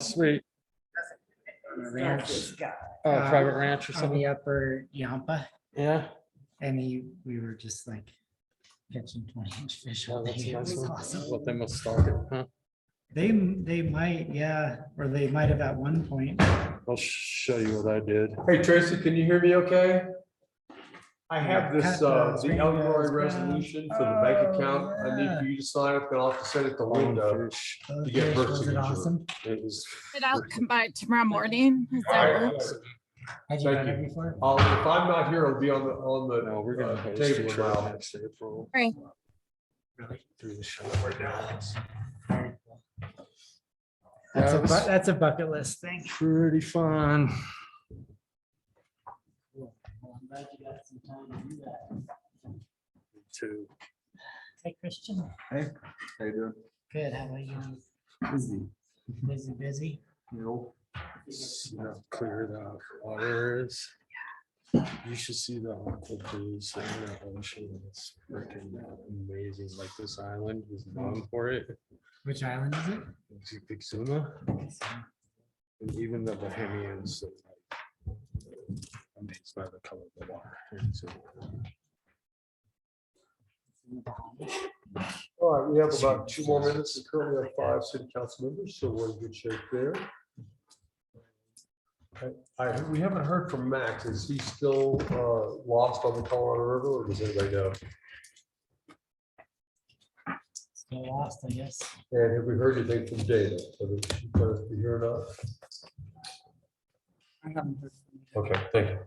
Sweet. Ranch. Private ranch or On something. the upper Yampa, Yeah. and we were just like catching 20-inch fish all Oh, day. that's a It nice was one. awesome. Well, they must stock it, huh? They might, yeah, or they might have at one point. I'll show you what I did. Hey Tracy, can you hear me okay? I have this, Cut those the Elroy windows, resolution for the Brown. bank account. I Oh, need for you to sign it, then I'll have to send it to Linda. Fish. those to get fish, her was it signature. awesome? It was. And I'll come by tomorrow morning. Does that work? Had you Thank done it you. before? If I'm not here, it'll be on the No, we're gonna host table a in trip my office. next April. Right. Through the show. Very cool. Yeah, it was That's a bucket list thing. pretty fun. Cool. Well, I'm glad you got some time to do that. Too. Hey, Christian. Hey, how you doing? Good. How about you? Busy. Busy. See how clear the water is. You should see the aqua blues in the ocean. It's freaking amazing. Like this island is known for it. Which island is it? It's Exuma. And even the Bahamians are like amazed by the color of the water. in Exuma. All right, we have about 2 more minutes. We currently have 5 city council members, so we're in good shape there. We haven't heard from Max. Is he still lost on the Colorado River, or does anybody know? Still lost, I guess. And have we heard anything from Dana? Whether she plans to be here or not? Okay, thank you.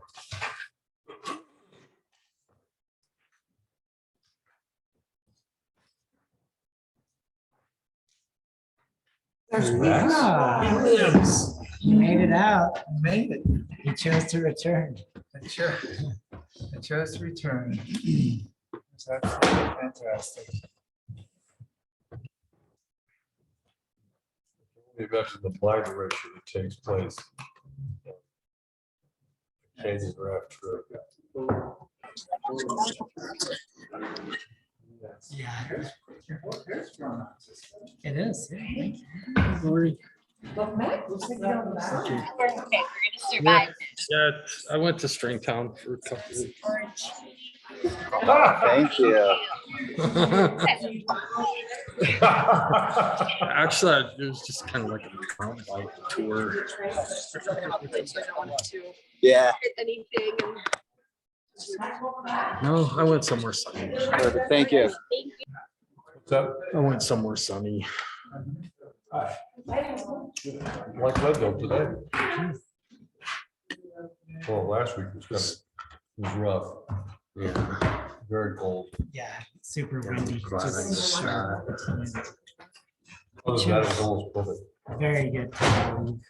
There's Max. He made it out. Made it. He chose to return. I chose to return. It's absolutely fantastic. Imagine the blind ratio that takes place. Canyon raft trip. Yeah. It is. Lori. Okay, we're gonna survive. Yeah, I went to Stringtown for a couple weeks. Orange. Thank you. Actually, it was just kind of like a mountain bike tour. Yeah, Anything. No, I went somewhere sunny. perfect. Thank you. So, I went somewhere sunny. like Leadville today. Well, last week was rough, Yeah. very cold. Yeah, super windy. Glad I Just- missed Other than that, it was almost perfect. Very good. time to leave.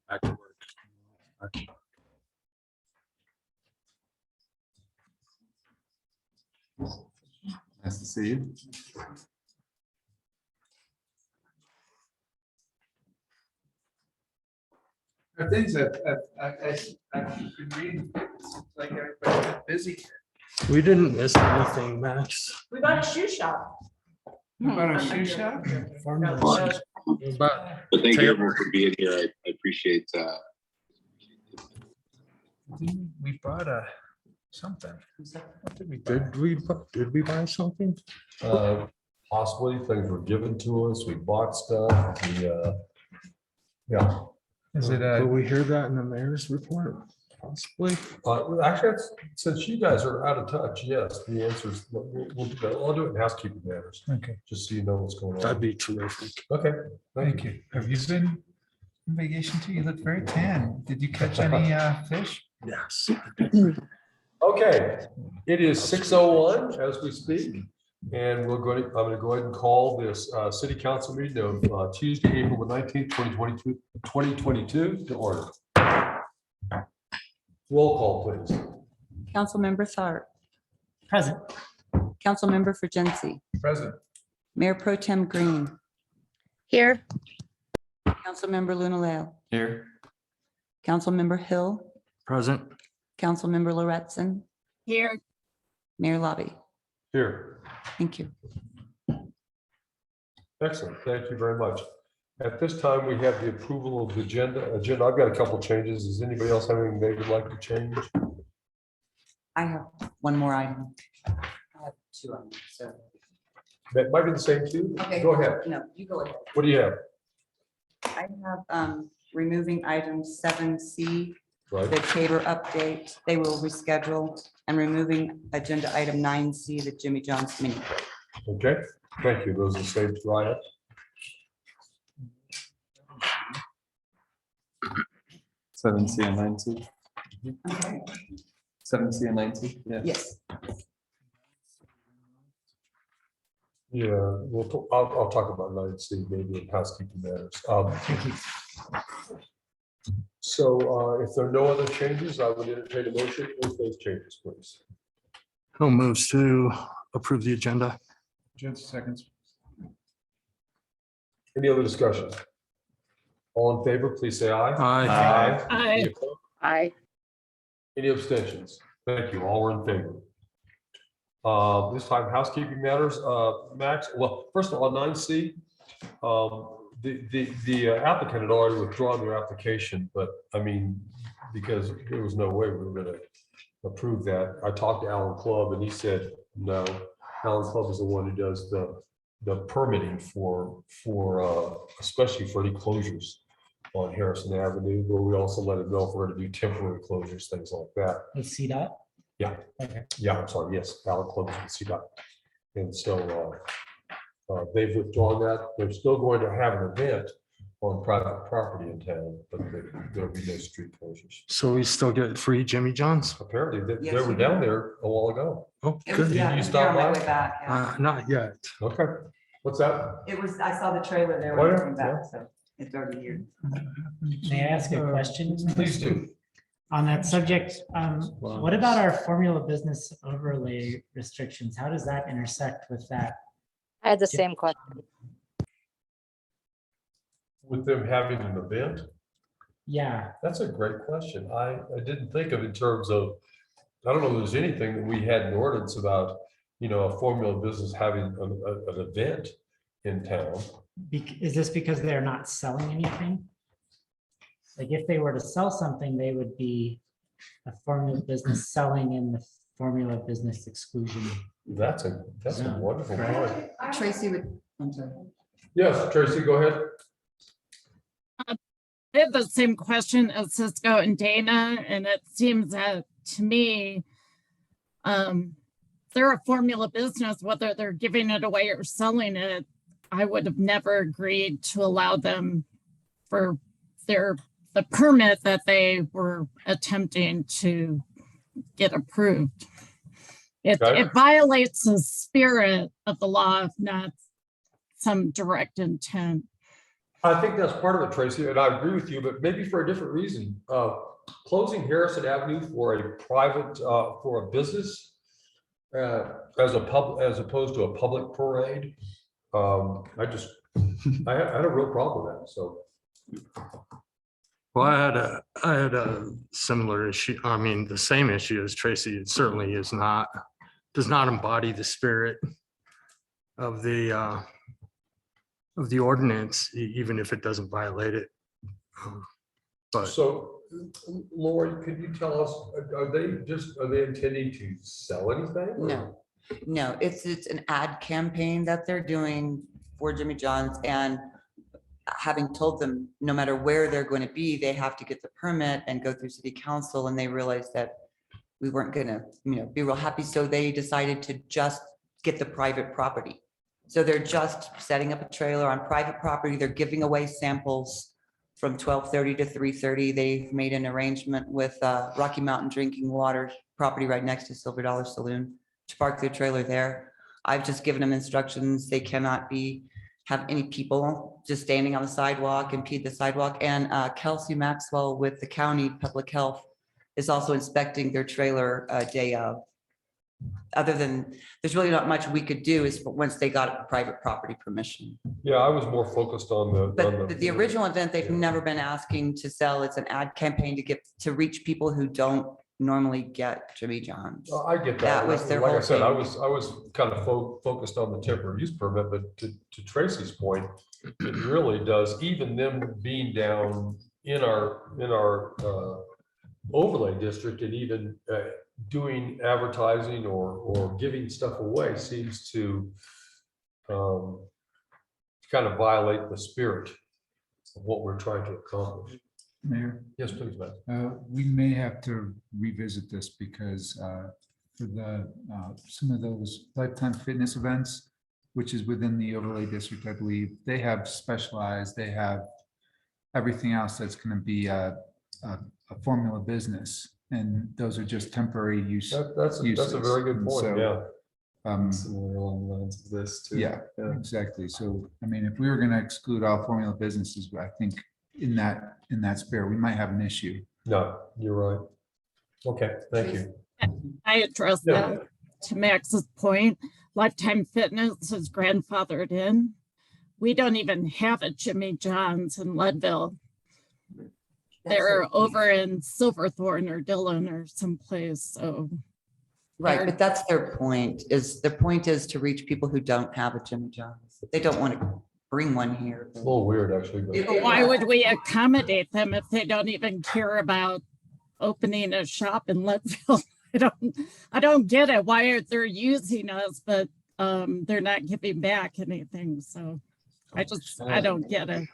Back to work. Nice to see you. The things that I've been reading, it's like everybody's been busy. We didn't miss anything, Max. We got a shoe shop. About a shoe shop? Formula. But But thank you everyone for being here. I appreciate, We bought a something. did we buy something? Possibly things were given to us, we bought stuff, yeah. Is it Will a, we hear that in the mayor's report? Possibly. Actually, since you guys are out of touch, yes, the answer is, we'll do that. I'll do it in housekeeping matters, okay, just so you know what's going That'd on. be terrific. Okay, thank you. Have you been on vacation too? You look very tan. Did you catch any fish? Yes. Okay, it is 6:01 as we speak, and I'm going to go ahead and call this city council meeting of Tuesday, April the 19th, 2022 to order. Roll call, please. Councilmember Tharp, Present. Councilmember Fergency, Present. Mayor Pro Tem Green, Here. Councilmember Lunaleo, Here. Councilmember Hill, Present. Councilmember Lauretson, Here, Mayor Lobby. Here. Thank you. Excellent. Thank you very much. At this time, we have the approval of the agenda. I've got a couple changes. Does anybody else have anything they would like to change? I have one more item. I have two items, so. That might be the same too. Okay. Go ahead. No, you go ahead. What do you have? I have removing item 7C, Right. the Tabor update. They will reschedule, and removing agenda item 9C, the Jimmy John's mini break. Okay, thank you. Those are the same two items. 7C and 9C. Okay. 7C and 9C, yeah. Yes. Yeah, I'll talk about 9C maybe in housekeeping matters. Thank you. So if there are no other changes, I would entertain a motion with those changes, please. Who moves to approve the agenda? Jensen seconds. Any other discussion? All in favor, please say aye. Aye. Aye. Any opposed? aye. Any abstentions? Thank you. All were in favor. This time housekeeping matters, Max, well, first of all, on 9C, the applicant had already withdrawn their application, but I mean, because there was no way we were gonna approve that. I talked to Alan Club and he said, no, Alan Club is the one who does the permitting for especially for any closures on Harrison Avenue, but we also let him know if we're gonna do temporary closures, things like that. With CDOT? Yeah. Okay. Yeah, I'm sorry, yes, Alan Club is with CDOT. And so they've withdrawn that. They're still going to have an event on private property in town, but there'll be no street closures. So we still get free Jimmy John's? Apparently, they Yes, were you down do. there a while ago. Oh, It was, good. yeah, You it was stop on my by? way back. Yeah. Not yet. Okay, what's that? It was, I saw the trailer there Oh, when I yeah, came back, so it's already here. May I ask a question? Please do. On that subject, what about our formula business overlay restrictions? How does that intersect with that? I had the same question. With them having an event? Yeah, That's a great question. I didn't think of in terms of, I don't know if there's anything that we had in ordinance about, a formula business having an event in town. is this because they're not selling anything? Like if they were to sell something, they would be a formula business selling in the formula business exclusion. That's a Yeah, wonderful correct. point. Tracy would, I'm sorry. Yes, Tracy, go ahead. I have the same question as Cisco and Dana, and it seems that to me, they're a formula business, whether they're giving it away or selling it. I would have never agreed to allow them for the permit that they were attempting to get approved. Okay. It violates the spirit of the law, if not some direct intent. I think that's part of it, Tracy, and I agree with you, but maybe for a different reason. Closing Harrison Avenue for a private, for a business, as opposed to a public parade, I had a real problem with that, so. Well, I had a similar issue. I mean, the same issue as Tracy. It certainly does not embody the spirit of the ordinance, even if it doesn't violate it. But So, Lori, could you tell us, are they intending to sell anything? or- No, it's an ad campaign that they're doing for Jimmy John's, and having told them, no matter where they're going to be, they have to get the permit and go through city council, and they realized that we weren't gonna, be real happy, so they decided to just get the private property. So they're just setting up a trailer on private property. They're giving away samples from 12:30 to 3:30. They've made an arrangement with Rocky Mountain Drinking Water property right next to Silver Dollar Saloon to park their trailer there. I've just given them instructions. They cannot have any people just standing on the sidewalk, impede the sidewalk. And Kelsey Maxwell with the county public health is also inspecting their trailer day of. Other than, there's really not much we could do is once they got private property permission. Yeah, I was more focused on the. But the original event, they've Yeah. never been asking to sell. It's an ad campaign to reach people who don't normally get Jimmy John's. I get that. That was their Like I whole said, I thing. was kind of focused on the temporary use permit, but to Tracy's point, it really does, even them being down in our overlay district and even doing advertising or giving stuff away seems to kind of violate the spirit of what we're trying to accomplish. Mayor, Yes, please, Matt. we may have to revisit this because for some of those Lifetime Fitness events, which is within the overlay district, I believe, they have specialized, they have everything else that's going to be a formula business. And those are just temporary use. That's a very good And point, so, yeah. Similar along the lines of this too. Yeah, exactly. So, I mean, if we were going to exclude all formula businesses, I think in that spirit, we might have an issue. No, you're right. Okay, thank you. I addressed Yeah. that to Max's point. Lifetime Fitness is grandfathered in. We don't even have a Jimmy John's in Leadville. They're over in Silverthorne or Dillon or someplace, so. Right, but that's their point, the point is to reach people who don't have a Jimmy John's. They don't want to bring one here. A little weird, actually, but But why would we accommodate them if they don't even care about opening a shop in Leadville? I don't get it. Why are they using us, but they're not giving back anything? So I don't get it.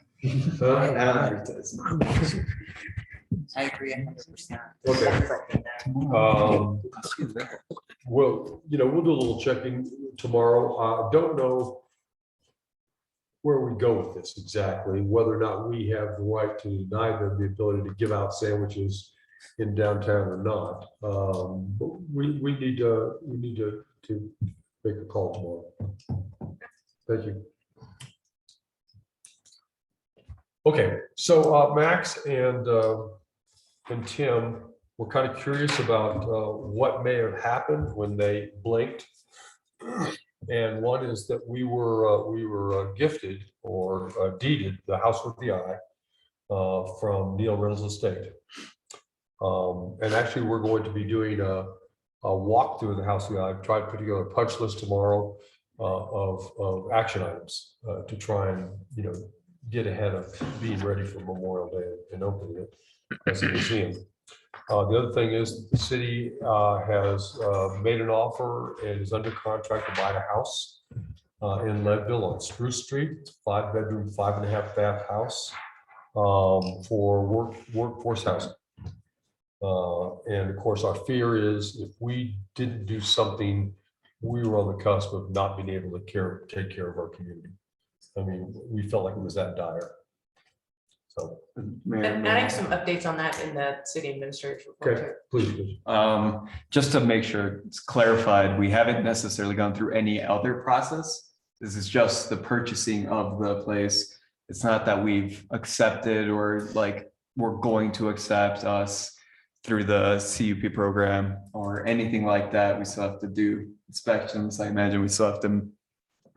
I agree 100%. Okay. Well, we'll do a little checking tomorrow. Don't know where we go with this exactly, whether or not we have the right to deny them the ability to give out sandwiches in downtown or not. But we need to make a call tomorrow. Thank you. Okay, so Max and Tim were kind of curious about what may have happened when they blinked. And one is that we were gifted or deeded the house with the eye from Neil Reynolds Estate. And actually, we're going to be doing a walk through the house with the eye. I've tried to put together a punch list tomorrow of action items to try and get ahead of being ready for Memorial Day and opening it as a museum. The other thing is the city has made an offer and is under contract to buy a house in Leadville on Spruce Street. It's a 5-bedroom, 5.5 bath house for workforce housing. And of course, our fear is if we didn't do something, we were on the cusp of not being able to take care of our community. I mean, we felt like it was that dire. So, Adding some updates on that in the city administrator's report. okay, please. Just to make sure it's clarified, we haven't necessarily gone through any other process. This is just the purchasing of the place. It's not that we've accepted or like we're going to accept us through the CUP program or anything like that. We still have to do inspections. I imagine we still have to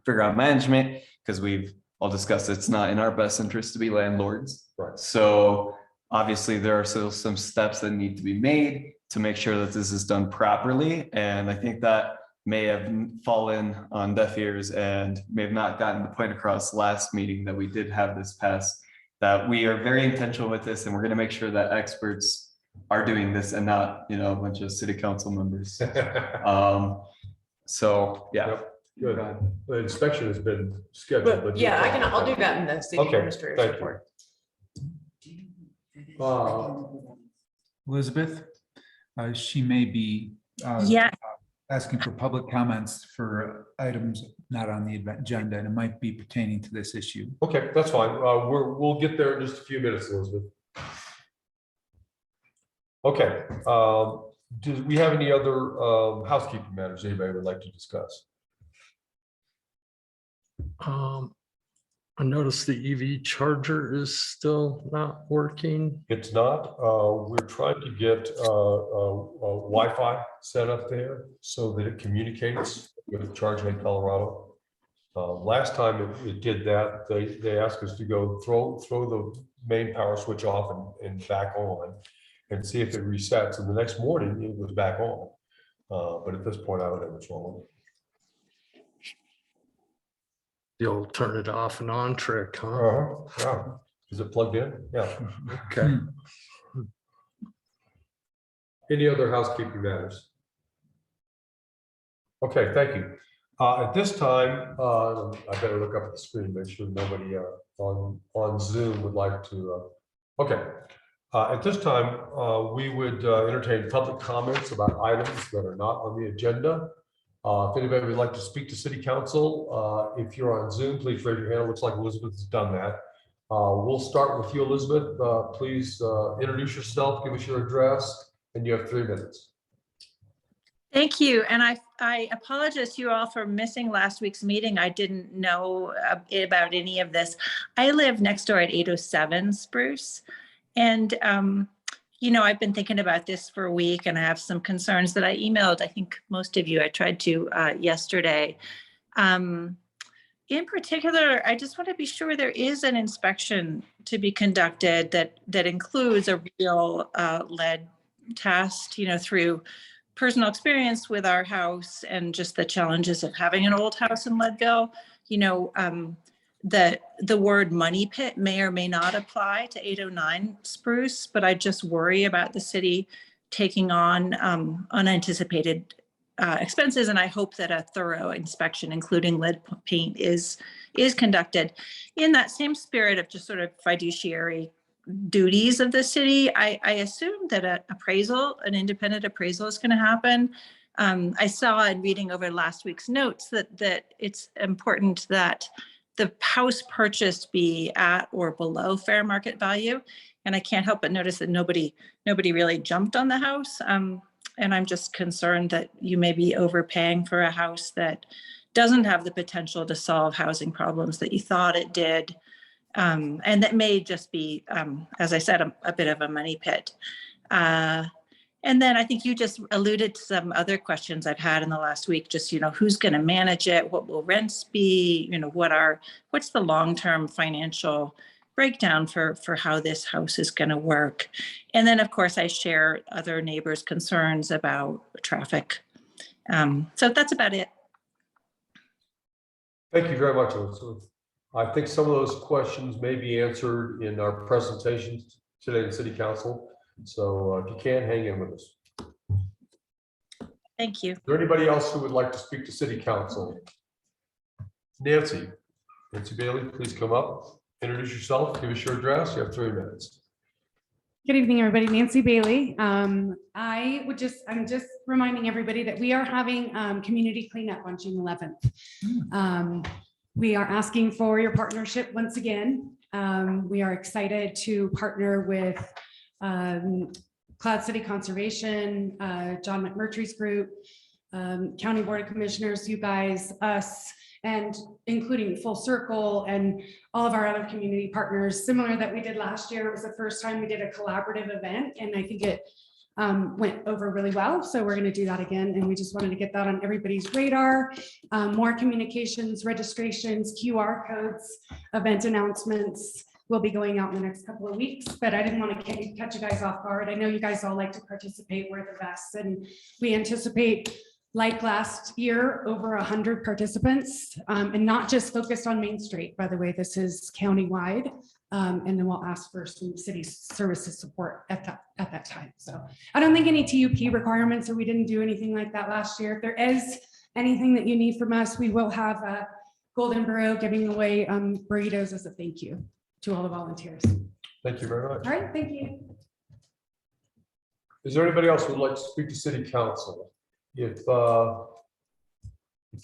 figure out management because we've all discussed it's not in our best interest to be landlords. Right. So obviously there are still some steps that need to be made to make sure that this is done properly. And I think that may have fallen on deaf ears and may have not gotten the point across last meeting that we did have this passed, that we are very intentional with this and we're going to make sure that experts are doing this and not, a bunch of city council members. So, yeah. Yep, good. The inspection has been scheduled. But yeah, I'll do that in the city Okay, administrator's thank you. report. Elizabeth, she may be Yeah, asking for public comments for items not on the agenda, and it might be pertaining to this issue. Okay, that's fine. We'll get there in just a few minutes, Elizabeth. Okay, do we have any other housekeeping matters anybody would like to discuss? I noticed the EV charger is still not working. It's not. We're trying to get a Wi-Fi set up there so that it communicates with ChargeMate Colorado. Last time it did that, they asked us to go throw the main power switch off and back on. and see if it resets, and the next morning it was back on. But at this point, I don't know what's wrong with it. The old turn it off and on trick, huh? Yeah. Is it plugged in? Yeah. Okay. Any other housekeeping matters? Okay, thank you. At this time, I better look up at the screen, make sure nobody on Zoom would like to. Okay. At this time, we would entertain public comments about items that are not on the agenda. If anybody would like to speak to city council, if you're on Zoom, please raise your hand. It looks like Elizabeth has done that. We'll start with you, Elizabeth. Please introduce yourself, give us your address, and you have 3 minutes. Thank you. And I apologize to you all for missing last week's meeting. I didn't know about any of this. I live next door at 807 Spruce. And, you know, I've been thinking about this for a week and I have some concerns that I emailed. I think most of you, I tried to yesterday. In particular, I just want to be sure there is an inspection to be conducted that includes a real lead test, you know, through personal experience with our house and just the challenges of having an old house in Leadville. You know, the word money pit may or may not apply to 809 Spruce, but I just worry about the city taking on unanticipated expenses, and I hope that a thorough inspection, including lead paint, is conducted. In that same spirit of just sort of fiduciary duties of the city, I assume that an independent appraisal is going to happen. I saw in reading over last week's notes that it's important that the house purchased be at or below fair market value. And I can't help but notice that nobody really jumped on the house. And I'm just concerned that you may be overpaying for a house that doesn't have the potential to solve housing problems that you thought it did. And that may just be, as I said, a bit of a money pit. And then I think you just alluded to some other questions I've had in the last week, just, you know, who's going to manage it? What will rents be? You know, what's the long-term financial breakdown for how this house is going to work? And then, of course, I share other neighbors' concerns about traffic. So that's about it. Thank you very much, Elizabeth. I think some of those questions may be answered in our presentations today in City Council. So if you can, hang in with us. Thank you. Is there anybody else who would like to speak to City Council? Nancy Bailey, please come up, introduce yourself, give us your address. You have 3 minutes. Good evening, everybody. Nancy Bailey. I'm just reminding everybody that we are having community cleanup on June 11th. We are asking for your partnership once again. We are excited to partner with Cloud City Conservation, John McMurtry's group, County Board of Commissioners, you guys, us, and including Full Circle and all of our other community partners. Similar that we did last year. It was the first time we did a collaborative event, and I think it went over really well. So we're going to do that again, and we just wanted to get that on everybody's radar. More communications, registrations, QR codes, event announcements will be going out in the next couple of weeks, but I didn't want to catch you guys off guard. I know you guys all like to participate, wear the vests, and we anticipate, like last year, over 100 participants, and not just focused on Main Street. By the way, this is countywide, and then we'll ask for some city services support at that time. So I don't think any TUP requirements, or we didn't do anything like that last year. If there is anything that you need from us, we will have a Golden Burrow giving away burritos as a thank you to all the volunteers. Thank you very much. All right, thank you. Is there anybody else who would like to speak to City Council? If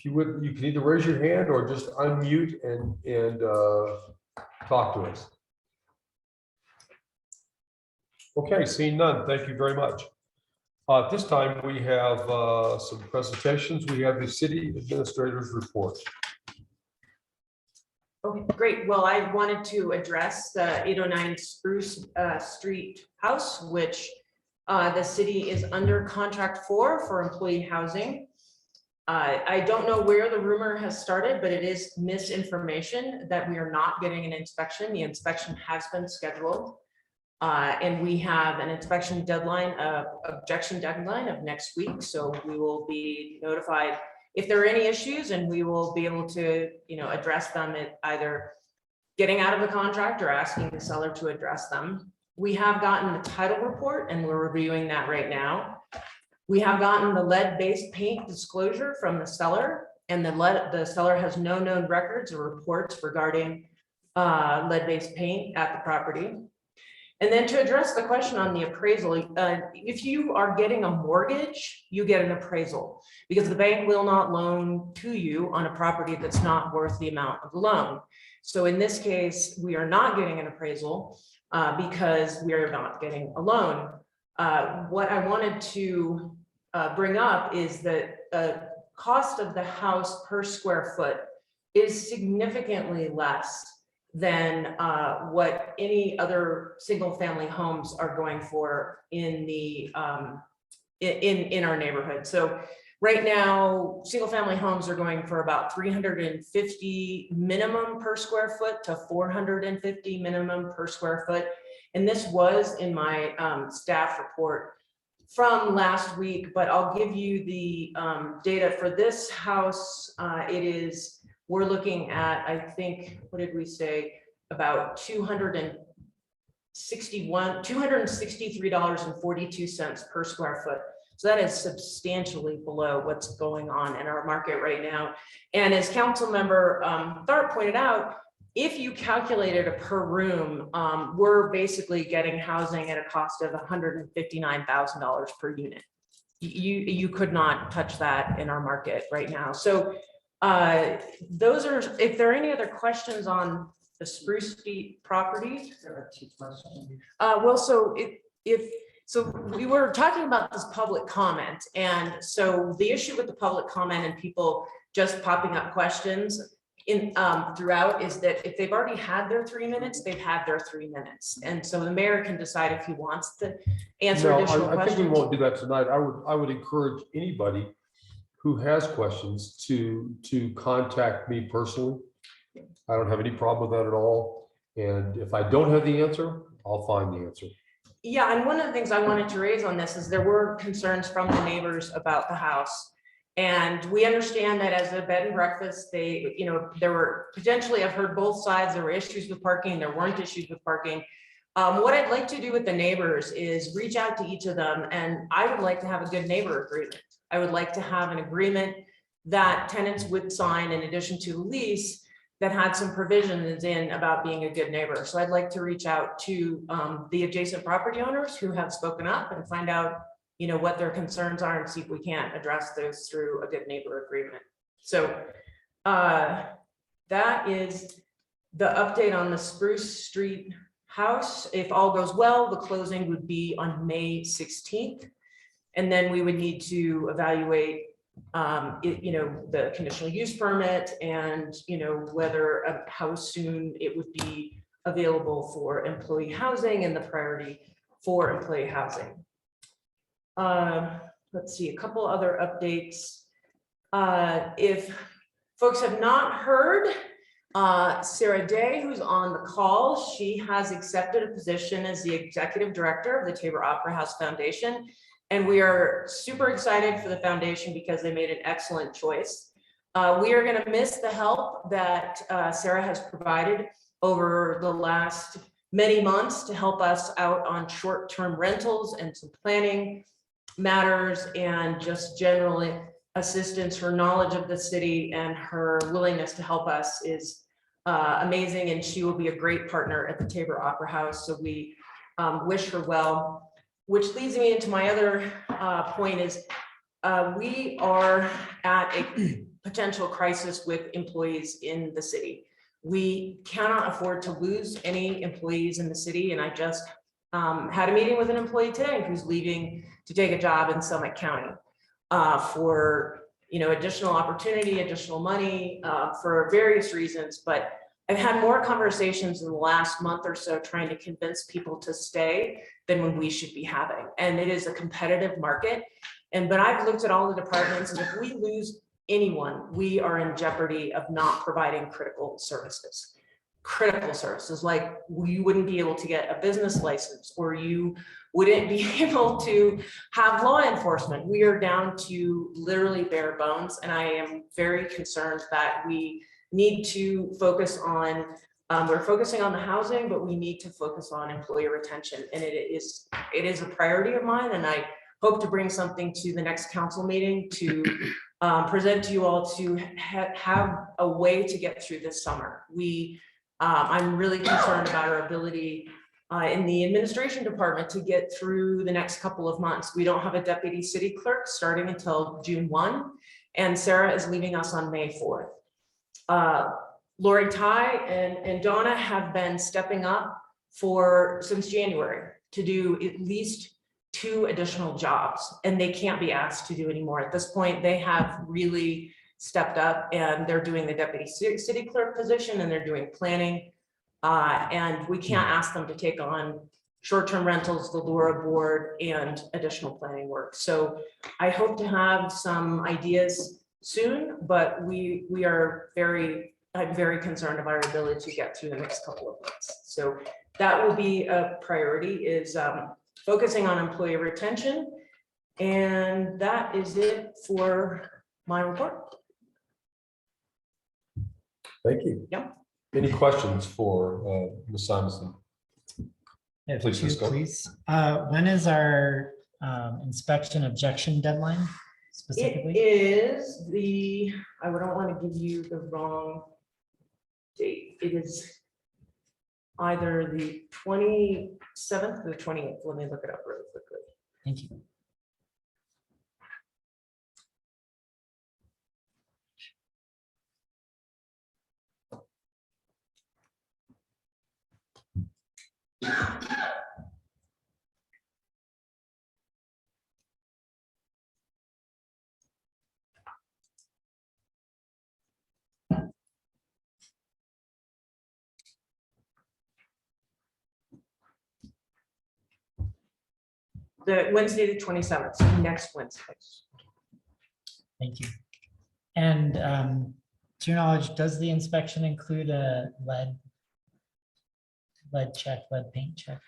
you would, you can either raise your hand or just unmute and talk to us. Okay, seeing none, thank you very much. At this time, we have some presentations. We have the city administrator's report. Okay, great. Well, I wanted to address the 809 Spruce Street house, which the city is under contract for employee housing. I don't know where the rumor has started, but it is misinformation that we are not getting an inspection. The inspection has been scheduled. And we have an inspection deadline, objection deadline of next week, so we will be notified if there are any issues, and we will be able to, address them at either getting out of the contract or asking the seller to address them. We have gotten the title report and we're reviewing that right now. We have gotten the lead-based paint disclosure from the seller, and the seller has no known records or reports regarding lead-based paint at the property. And then to address the question on the appraisal, if you are getting a mortgage, you get an appraisal because the bank will not loan to you on a property that's not worth the amount of the loan. So in this case, we are not getting an appraisal because we are not getting a loan. What I wanted to bring up is that the cost of the house per square foot is significantly less than what any other single family homes are going for in the in our neighborhood. So right now, single family homes are going for about 350 minimum per square foot to 450 minimum per square foot. And this was in my staff report from last week, but I'll give you the data for this house. We're looking at, I think, what did we say? About $263.42 per square foot. So that is substantially below what's going on in our market right now. And as council member Tharp pointed out, if you calculated a per room, we're basically getting housing at a cost of $159,000 per unit. You could not touch that in our market right now. So those are, if there are any other questions on the Spruce Street property. Well, so so we were talking about this public comment. And so the issue with the public comment and people just popping up questions throughout is that if they've already had their 3 minutes, they've had their 3 minutes. And so the mayor can decide if he wants to answer additional I questions. think we won't do that tonight. I would encourage anybody who has questions to contact me personally. I don't have any problem with that at all. And if I don't have the answer, I'll find the answer. Yeah, and one of the things I wanted to raise on this is there were concerns from the neighbors about the house. And we understand that as a bed and breakfast, there were potentially, I've heard both sides, there were issues with parking, there weren't issues with parking. What I'd like to do with the neighbors is reach out to each of them, and I would like to have a good neighbor agreement. I would like to have an agreement that tenants would sign in addition to the lease that had some provisions in about being a good neighbor. So I'd like to reach out to the adjacent property owners who have spoken up and find out, what their concerns are and see if we can't address those through a good neighbor agreement. So that is the update on the Spruce Street house. If all goes well, the closing would be on May 16th. And then we would need to evaluate the conditional use permit and, whether how soon it would be available for employee housing and the priority for employee housing. Let's see, a couple other updates. If folks have not heard, Sarah Day, who's on the call, she has accepted a position as the executive director of the Tabor Opera House Foundation. And we are super excited for the foundation because they made an excellent choice. We are going to miss the help that Sarah has provided over the last many months to help us out on short-term rentals and some planning matters and just generally assistance. Her knowledge of the city and her willingness to help us is amazing, and she will be a great partner at the Tabor Opera House. So we wish her well. Which leads me into my other point is we are at a potential crisis with employees in the city. We cannot afford to lose any employees in the city. And I just had a meeting with an employee today who's leaving to take a job in Summit County for additional opportunity, additional money for various reasons. But I've had more conversations in the last month or so trying to convince people to stay than when we should be having. And it is a competitive market. But I've looked at all the departments, and if we lose anyone, we are in jeopardy of not providing critical services. critical services, like you wouldn't be able to get a business license, or you wouldn't be able to have law enforcement. We are down to literally bare bones, and I am very concerned that we need to focus on, we're focusing on the housing, but we need to focus on employee retention, and it is a priority of mine, and I hope to bring something to the next council meeting to present to you all to have a way to get through this summer. I'm really concerned about our ability in the administration department to get through the next couple of months. We don't have a deputy city clerk starting until June 1, and Sarah is leaving us on May 4th. Lori Ty and Donna have been stepping up since January to do at least 2 additional jobs, and they can't be asked to do anymore. At this point, they have really stepped up, and they're doing the deputy city clerk position, and they're doing planning. And we can't ask them to take on short-term rentals, the LURA board, and additional planning work. So I hope to have some ideas soon, but I'm very concerned about our ability to get through the next couple of months. So that will be a priority, is focusing on employee retention. And that is it for my report. Thank you. Yep. Any questions for Ms. Simonson? Yeah, Please, two, Cisco. please. When is our inspection objection deadline It specifically? is I don't want to give you the wrong date. It is either the 27th or the 28th. Let me look it up really quickly. Thank you. The Wednesday, the 27th, so next Wednesday. Thank you. And to your knowledge, does the inspection include a lead check, lead paint check?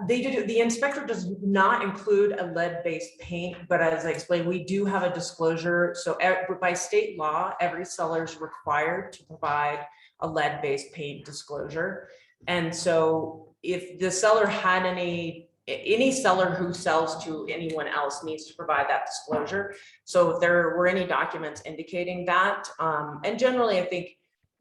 They do. The inspector does not include a lead-based paint, but as I explained, we do have a disclosure. So by state law, every seller is required to provide a lead-based paint disclosure. And so if the seller had any seller who sells to anyone else needs to provide that disclosure. So if there were any documents indicating that, and generally, I think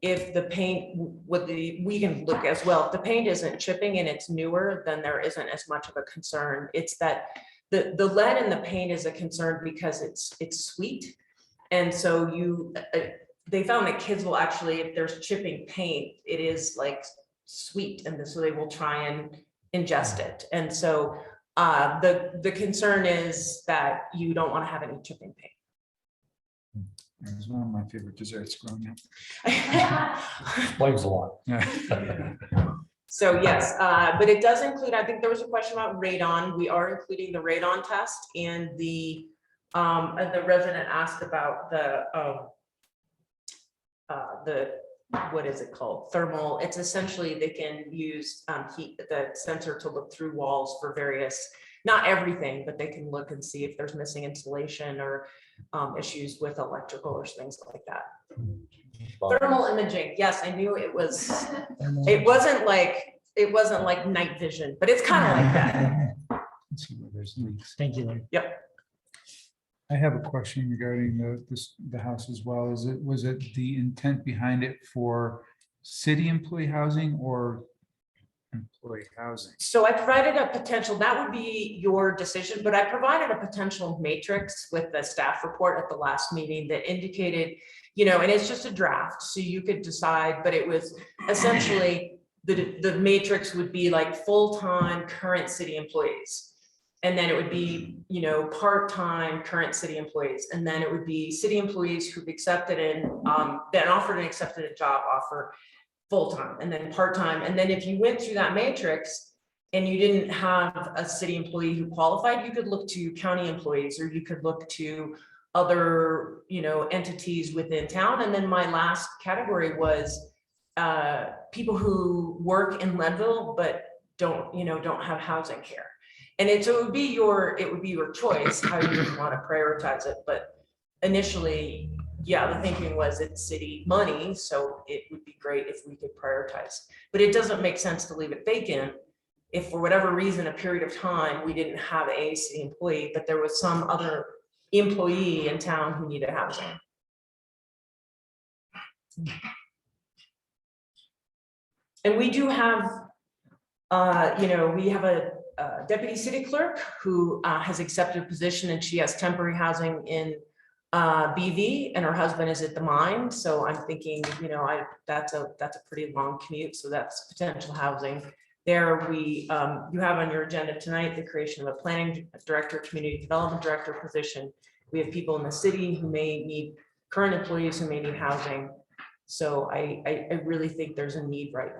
if the paint we can look as well. If the paint isn't chipping and it's newer, then there isn't as much of a concern. It's that the lead in the paint is a concern because it's sweet, and so they found that kids will actually, if there's chipping paint, it is like sweet, and so they will try and ingest it. And so the concern is that you don't want to have any chipping paint. It was one of my favorite desserts growing up. Explains a lot. So yes, but it does include, I think there was a question about radon. We are including the radon test, and the resident asked about the what is it called? Thermal. It's essentially, they can use heat, the sensor, to look through walls for various, not everything, but they can look and see if there's missing insulation or issues with electrical or things like that. Thermal imaging. Yes, I knew it was. It wasn't like night vision, but it's kind of like that. Let's see where there's leaks. Thank you, Larry. Yep. I have a question regarding the house as well. Was it the intent behind it for city employee housing or employee housing? So I provided a potential, that would be your decision, but I provided a potential matrix with the staff report at the last meeting that indicated, and it's just a draft, so you could decide, but it was essentially the matrix would be like full-time current city employees. And then it would be, part-time current city employees. And then it would be city employees who've accepted been offered and accepted a job offer full-time, and then part-time. And then if you went through that matrix and you didn't have a city employee who qualified, you could look to county employees, or you could look to other, entities within town. And then my last category was people who work in Leadville, but don't have housing here. And it would be your choice how you would want to prioritize it. But initially, yeah, the thinking was it's city money, so it would be great if we could prioritize. But it doesn't make sense to leave it vacant if for whatever reason, a period of time, we didn't have a city employee, but there was some other employee in town who needed housing. And we do have, we have a deputy city clerk who has accepted a position, and she has temporary housing in BV, and her husband is at the mine. So I'm thinking, that's a pretty long commute. So that's potential housing. There you have on your agenda tonight the creation of a planning director, community development director position. We have people in the city who may need, current employees who may need housing. So I really think there's a need right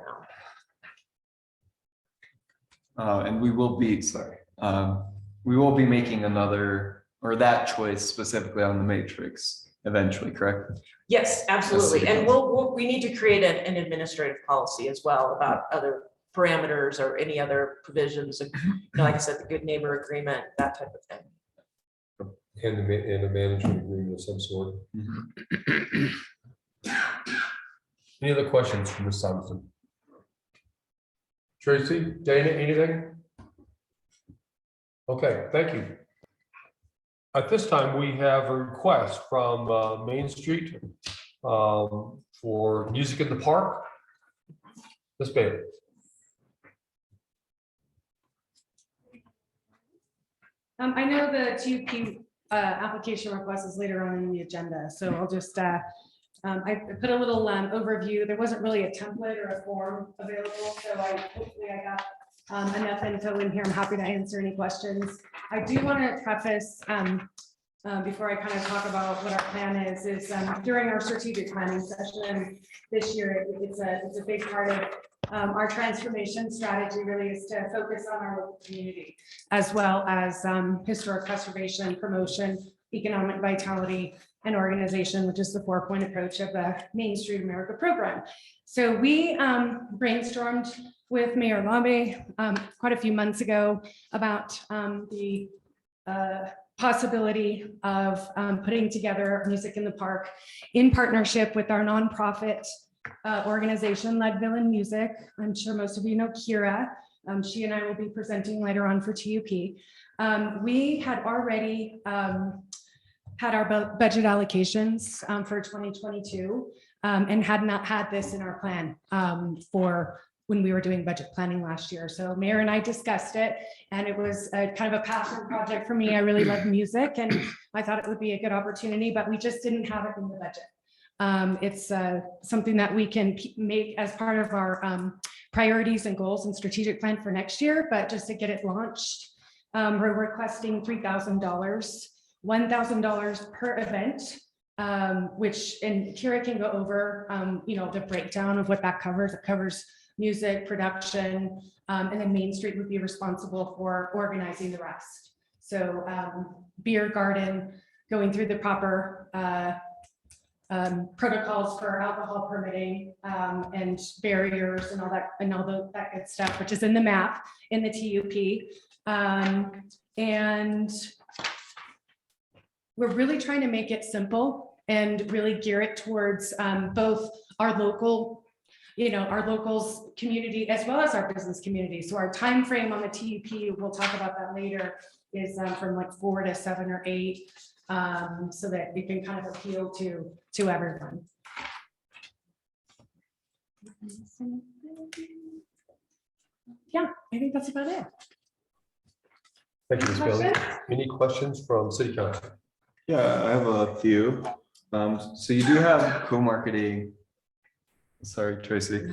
now. And we will be, we will be making that choice specifically on the matrix eventually, correct? Yes, absolutely. And we need to create an administrative policy as well about other parameters or any other provisions, like I said, the good neighbor agreement, that type of thing. And a management agreement of some sort. Any other questions from Ms. Thompson? Tracy, Dana, anything? Okay, thank you. At this time, we have a request from Main Street for music in the park. Ms. Bailey. I know the TUP application request is later on in the agenda, so I'll just, I put a little overview. There wasn't really a template or a form available, so hopefully I got enough info in here. I'm happy to answer any questions. I do want to preface, before I kind of talk about what our plan is during our strategic planning session this year, it's a big part of our transformation strategy really is to focus on our local community, as well as historic preservation, promotion, economic vitality, and organization, which is the 4-point approach of the Main Street America program. So we brainstormed with Mayor Lambe quite a few months ago about the possibility of putting together Music in the Park in partnership with our nonprofit organization, Leadville in Music. I'm sure most of you know Kira. She and I will be presenting later on for TUP. We had already had our budget allocations for 2022 and had not had this in our plan for when we were doing budget planning last year. So Mayor and I discussed it, and it was a kind of a passion project for me. I really love music, and I thought it would be a good opportunity, but we just didn't have it in the budget. It's something that we can make as part of our priorities and goals and strategic plan for next year, but just to get it launched, we're requesting $3,000, $1,000 per event, which, and Kira can go over, the breakdown of what that covers. It covers music, production, and then Main Street would be responsible for organizing the rest. So beer garden, going through the proper protocols for alcohol permitting and barriers and all that good stuff, which is in the map in the TUP. And we're really trying to make it simple and really gear it towards both our local, our locals community as well as our business community. So our time frame on the TUP, we'll talk about that later, is from like 4 to 7 or 8. So that we can kind of appeal to everyone. Yeah, I think that's about it. Thank you, Ms. Bailey. Any questions from City Council? Yeah, I have a few. So you do have co-marketing. Sorry, Tracy.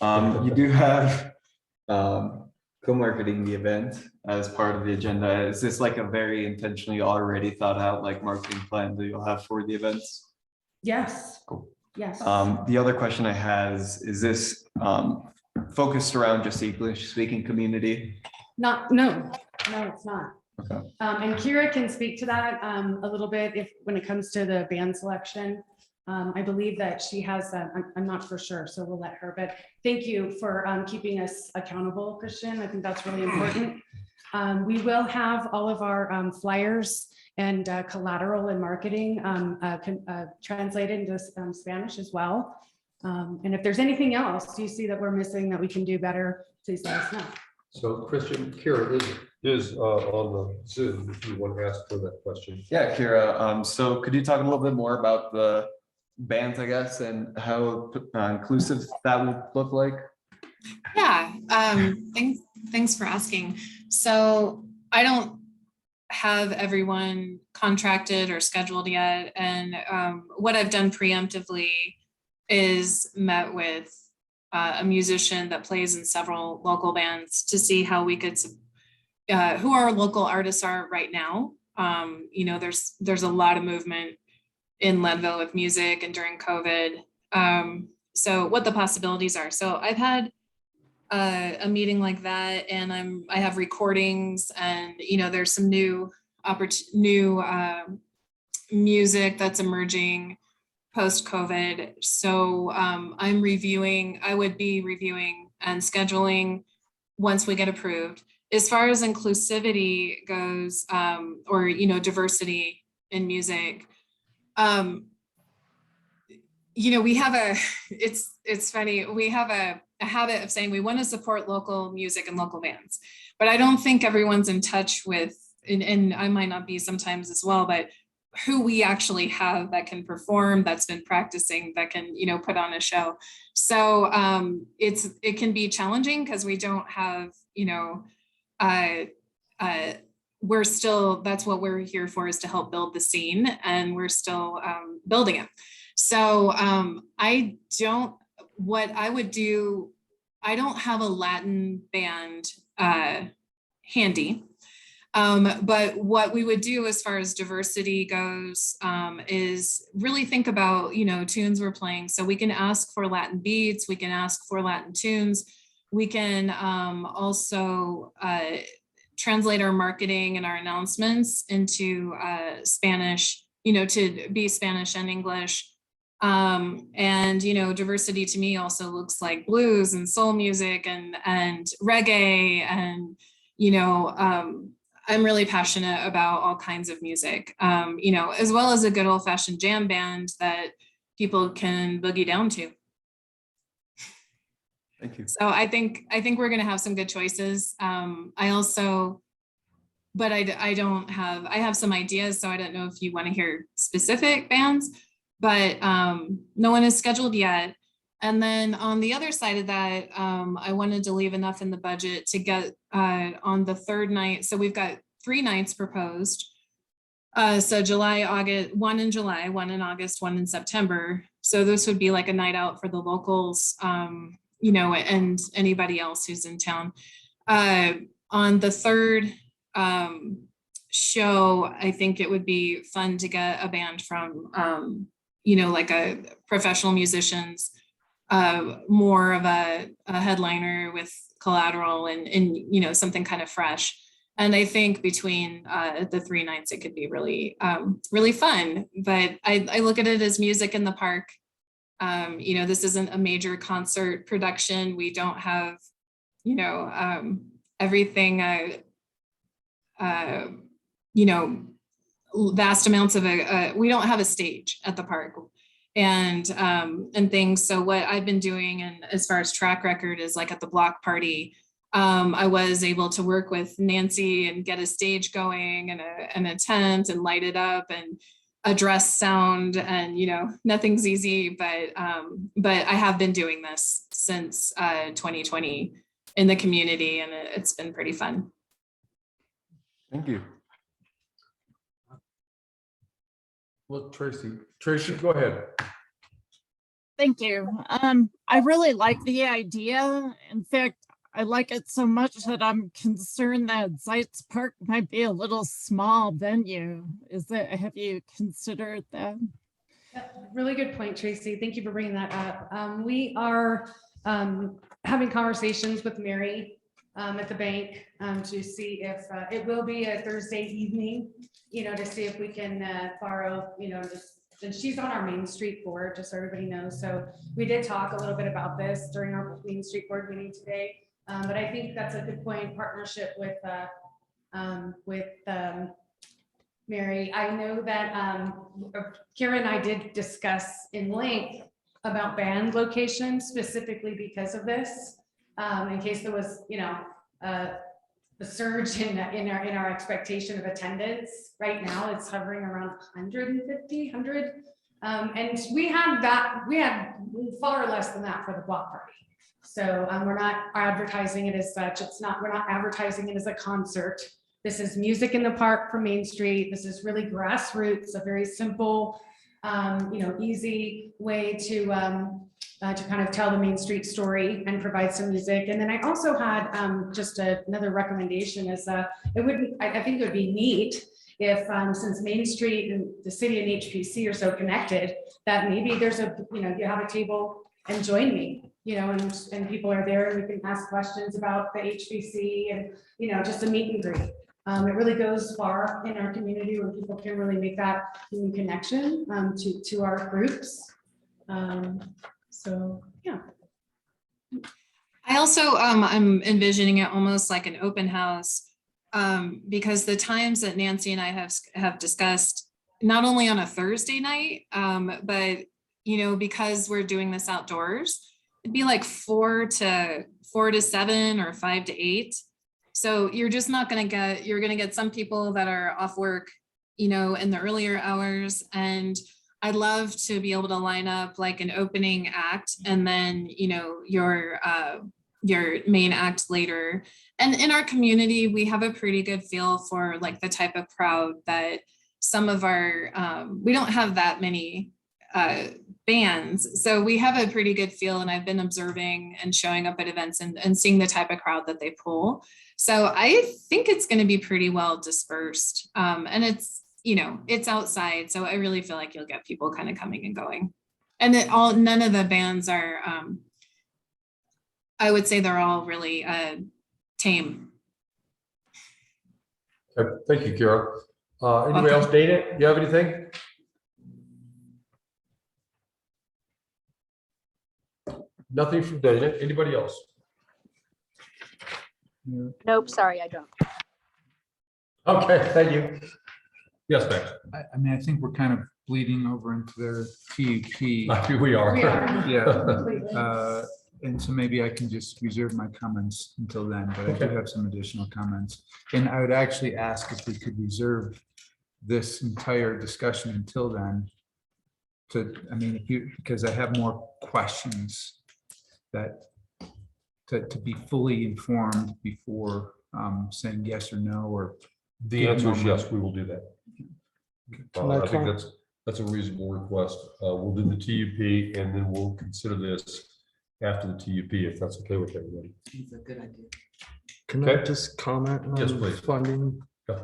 You do have co-marketing the event as part of the agenda. Is this like a very intentionally already thought out like marketing plan that you'll have for the events? Yes. Cool. Yes. The other question I had is this focused around just the English speaking community? No, it's not. Okay. And Kira can speak to that a little bit when it comes to the band selection. I believe that she has, I'm not for sure, so we'll let her, but thank you for keeping us accountable, Christian. I think that's really important. We will have all of our flyers and collateral and marketing translated into Spanish as well. And if there's anything else you see that we're missing that we can do better, please let us know. So Christian, Kira is on the Zoom if you want to ask her that question. Yeah, Kira, so could you talk a little bit more about the bands, I guess, and how inclusive that would look like? Yeah, thanks for asking. So I don't have everyone contracted or scheduled yet. And what I've done preemptively is met with a musician that plays in several local bands to see how we could, who our local artists are right now. You know, there's a lot of movement in Leadville with music and during COVID. So what the possibilities are. So I've had a meeting like that, and I have recordings, and you know, there's some new music that's emerging post-COVID. So I would be reviewing and scheduling once we get approved. As far as inclusivity goes, or you know, diversity in music, you know, we have it's funny, we have a habit of saying we want to support local music and local bands, but I don't think everyone's in touch with, and I might not be sometimes as well, but who we actually have that can perform, that's been practicing, that can, you know, put on a show. So it can be challenging because we don't have, you know, we're still, that's what we're here for, is to help build the scene, and we're still building it. So what I would do, I don't have a Latin band handy. But what we would do as far as diversity goes is really think about, you know, tunes we're playing. So we can ask for Latin beats, we can ask for Latin tunes. We can also translate our marketing and our announcements into Spanish, you know, to be Spanish and English. And, you know, diversity to me also looks like blues and soul music and reggae, and, you know, I'm really passionate about all kinds of music, you know, as well as a good old fashioned jam band that people can boogie down to. Thank you. So I think we're going to have some good choices. I also, but I have some ideas, so I don't know if you want to hear specific bands, but no one is scheduled yet. And then on the other side of that, I wanted to leave enough in the budget to get on the third night. So we've got 3 nights proposed. So July, August, 1 in July, 1 in August, 1 in September. So this would be like a night out for the locals, you know, and anybody else who's in town. On the third show, I think it would be fun to get a band from, you know, like a professional musicians, more of a headliner with collateral and you know, something kind of fresh. And I think between the 3 nights, it could be really, really fun. But I look at it as music in the park. You know, this isn't a major concert production. We don't have, you know, everything, you know, vast amounts of we don't have a stage at the park. And things. So what I've been doing, and as far as track record, is like at the block party, I was able to work with Nancy and get a stage going and a tent and light it up and address sound, and you know, nothing's easy, but I have been doing this since 2020 in the community, and it's been pretty fun. Thank you. Well, Tracy, go ahead. Thank you. I really like the idea. In fact, I like it so much that I'm concerned that Zeitz Park might be a little small venue. Have you considered that? Really good point, Tracy. Thank you for bringing that up. We are having conversations with Mary at the bank to see if it will be a Thursday evening, you know, to see if we can borrow, you know, just and she's on our Main Street board, just so everybody knows. So we did talk a little bit about this during our Main Street board meeting today. But I think that's a good point, partnership with Mary. I know that Kira and I did discuss in length about band locations specifically because of this. In case there was, the surge in our expectation of attendance. Right now, it's hovering around 100. And we had far less than that for the block party. So we're not advertising it as such. We're not advertising it as a concert. This is music in the park for Main Street. This is really grassroots, a very simple, easy way to kind of tell the Main Street story and provide some music. And then I also had just another recommendation is I think it would be neat if since Main Street and the city and HPC are so connected, that maybe there's you have a table and join me, and people are there and we can ask questions about the HPC and, just a meet and greet. It really goes far in our community where people can really make that human connection to our groups. So, yeah. I also, I'm envisioning it almost like an open house because the times that Nancy and I have discussed, not only on a Thursday night, but, because we're doing this outdoors, it'd be like 4 to 7 or 5 to 8. So you're just not going to you're going to get some people that are off work, in the earlier hours. And I'd love to be able to line up like an opening act and then, your main act later. And in our community, we have a pretty good feel for like the type of crowd that some of our, we don't have that many bands. So we have a pretty good feel, and I've been observing and showing up at events and seeing the type of crowd that they pull. So I think it's going to be pretty well dispersed. And it's, it's outside. So I really feel like you'll get people kind of coming and going. And none of the bands are, I would say they're all really tame. Okay, thank you, Kira. Anybody else? Dana, you have anything? Nothing from Dana. Anybody else? Nope, sorry, I don't. Okay, thank you. Yes, Max. I think we're kind of bleeding over into their TUP. We are. Yeah. And so maybe I can just reserve my comments until then, but I do have some additional comments. And I would actually ask if we could reserve this entire discussion until then. Because I have more questions to be fully informed before saying yes or no, or the answer is yes, we will do that. I think comment? that's a reasonable request. We'll do the TUP and then we'll consider this after the TUP, if that's okay with everybody. It's a good idea. Can I Okay. just comment Yes, on please. funding Yeah.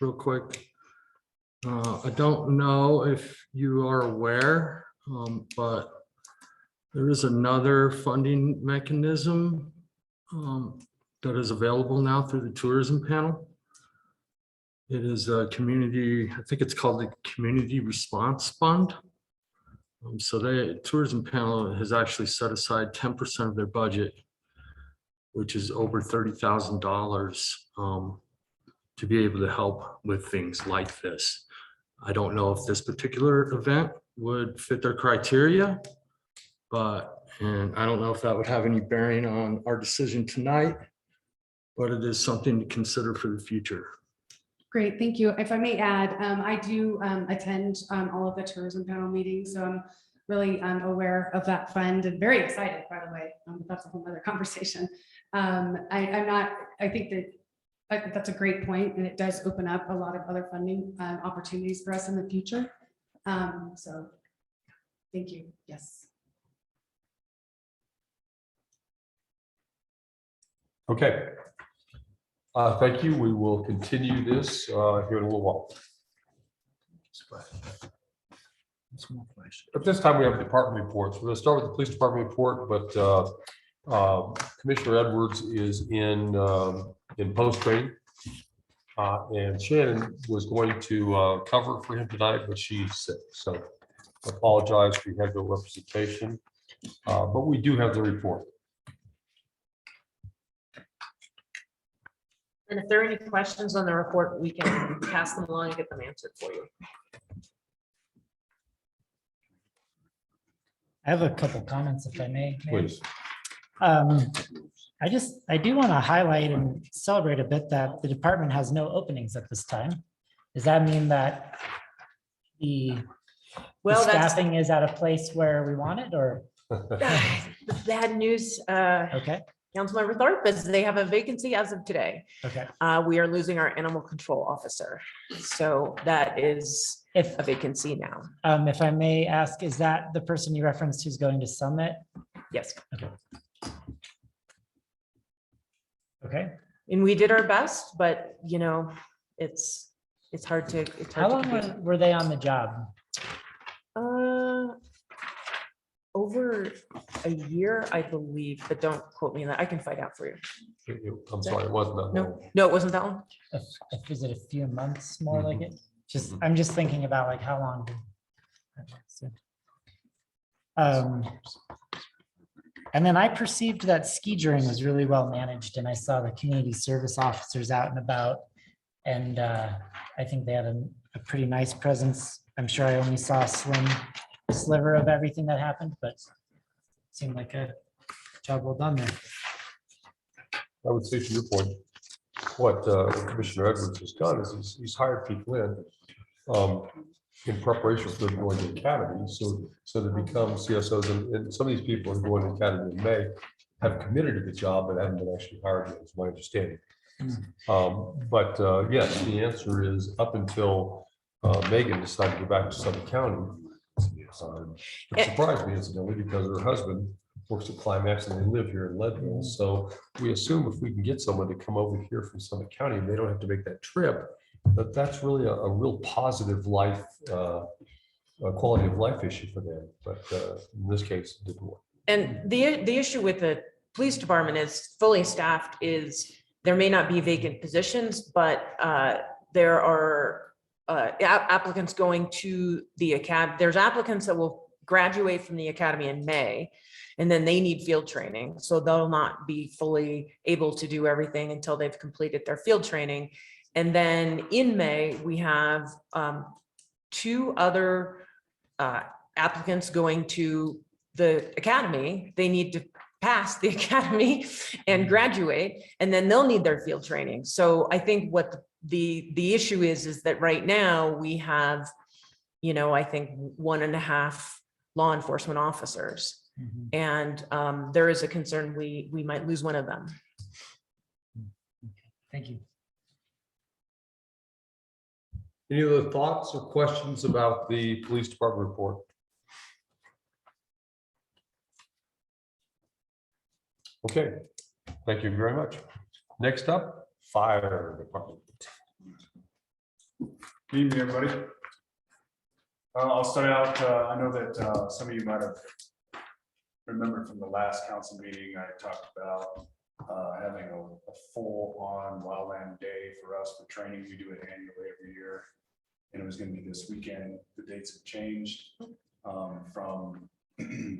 real quick? I don't know if you are aware, but there is another funding mechanism that is available now through the tourism panel. It is a community, I think it's called the Community Response Fund. So the tourism panel has actually set aside 10% of their budget, which is over $30,000 to be able to help with things like this. I don't know if this particular event would fit their criteria, and I don't know if that would have any bearing on our decision tonight, but it is something to consider for the future. Great, thank you. If I may add, I do attend all of the tourism panel meetings, so I'm really aware of that fund and very excited, by the way. That's a whole other conversation. I think that's a great point, and it does open up a lot of other funding opportunities for us in the future. So thank you. Yes. Okay. Thank you. We will continue this here in a little while. At this time, we have department reports. We're going to start with the police department report, but Commissioner Edwards is in post training. And Shannon was going to cover for him tonight, but she's sick. So apologize, we had no representation, but we do have the report. And if there are any questions on the report, we can pass them along and get them answered for you. I have a couple comments if I may. Mayor. Please. I do want to highlight and celebrate a bit that the department has no openings at this time. Does that mean that the Well, that's staffing is at a place where we want it, or? the bad news, Okay, Councilmember Thorpe, is they have a vacancy as of today. okay. We are losing our animal control officer. So that is If, a vacancy now. if I may ask, is that the person you referenced who's going to Summit? Yes. Okay. And we did our best, but you know, it's hard to. How long were they on the job? Over a year, I believe, but don't quote me on that. I can find out for you. I'm sorry, it wasn't that long. No, it wasn't that one. Is it a few months more like it? Just, I'm just thinking about like how long. And then I perceived that skiing was really well managed, and I saw the community service officers out and about. And I think they had a pretty nice presence. I'm sure I only saw a sliver of everything that happened, but it seemed like a job well done there. I would say to your point, what Commissioner Edwards has done is he's hired people in preparation for them going to the academy, so they become CSOs, and some of these people are going to the academy in May, have committed to the job, but haven't been actually hired yet, is my understanding. But yes, the answer is up until Megan decided to go back to Suffolk County. It surprised me incidentally because her husband works at Climax and they live here in Leadville. So we assume if we can get someone to come over here from Suffolk County and they don't have to make that trip, that's really a real positive life, quality of life issue for them. But in this case, it didn't work. And the issue with the police department is fully staffed is there may not be vacant positions, but there are applicants going to the academy. There's applicants that will graduate from the academy in May, and then they need field training. So they'll not be fully able to do everything until they've completed their field training. And then in May, we have 2 other applicants going to the academy. They need to pass the academy and graduate, and then they'll need their field training. So I think what the issue is that right now we have, you know, I think 1.5 law enforcement officers. And there is a concern we might lose one of them. Thank you. Any other thoughts or questions about the police department report? Okay, thank you very much. Next up, fire department. Good evening, everybody. I'll start out, I know that some of you might have remembered from the last council meeting, I talked about having a full-on wildland day for us for training. We do it annually every year. And it was going to be this weekend. The dates have changed from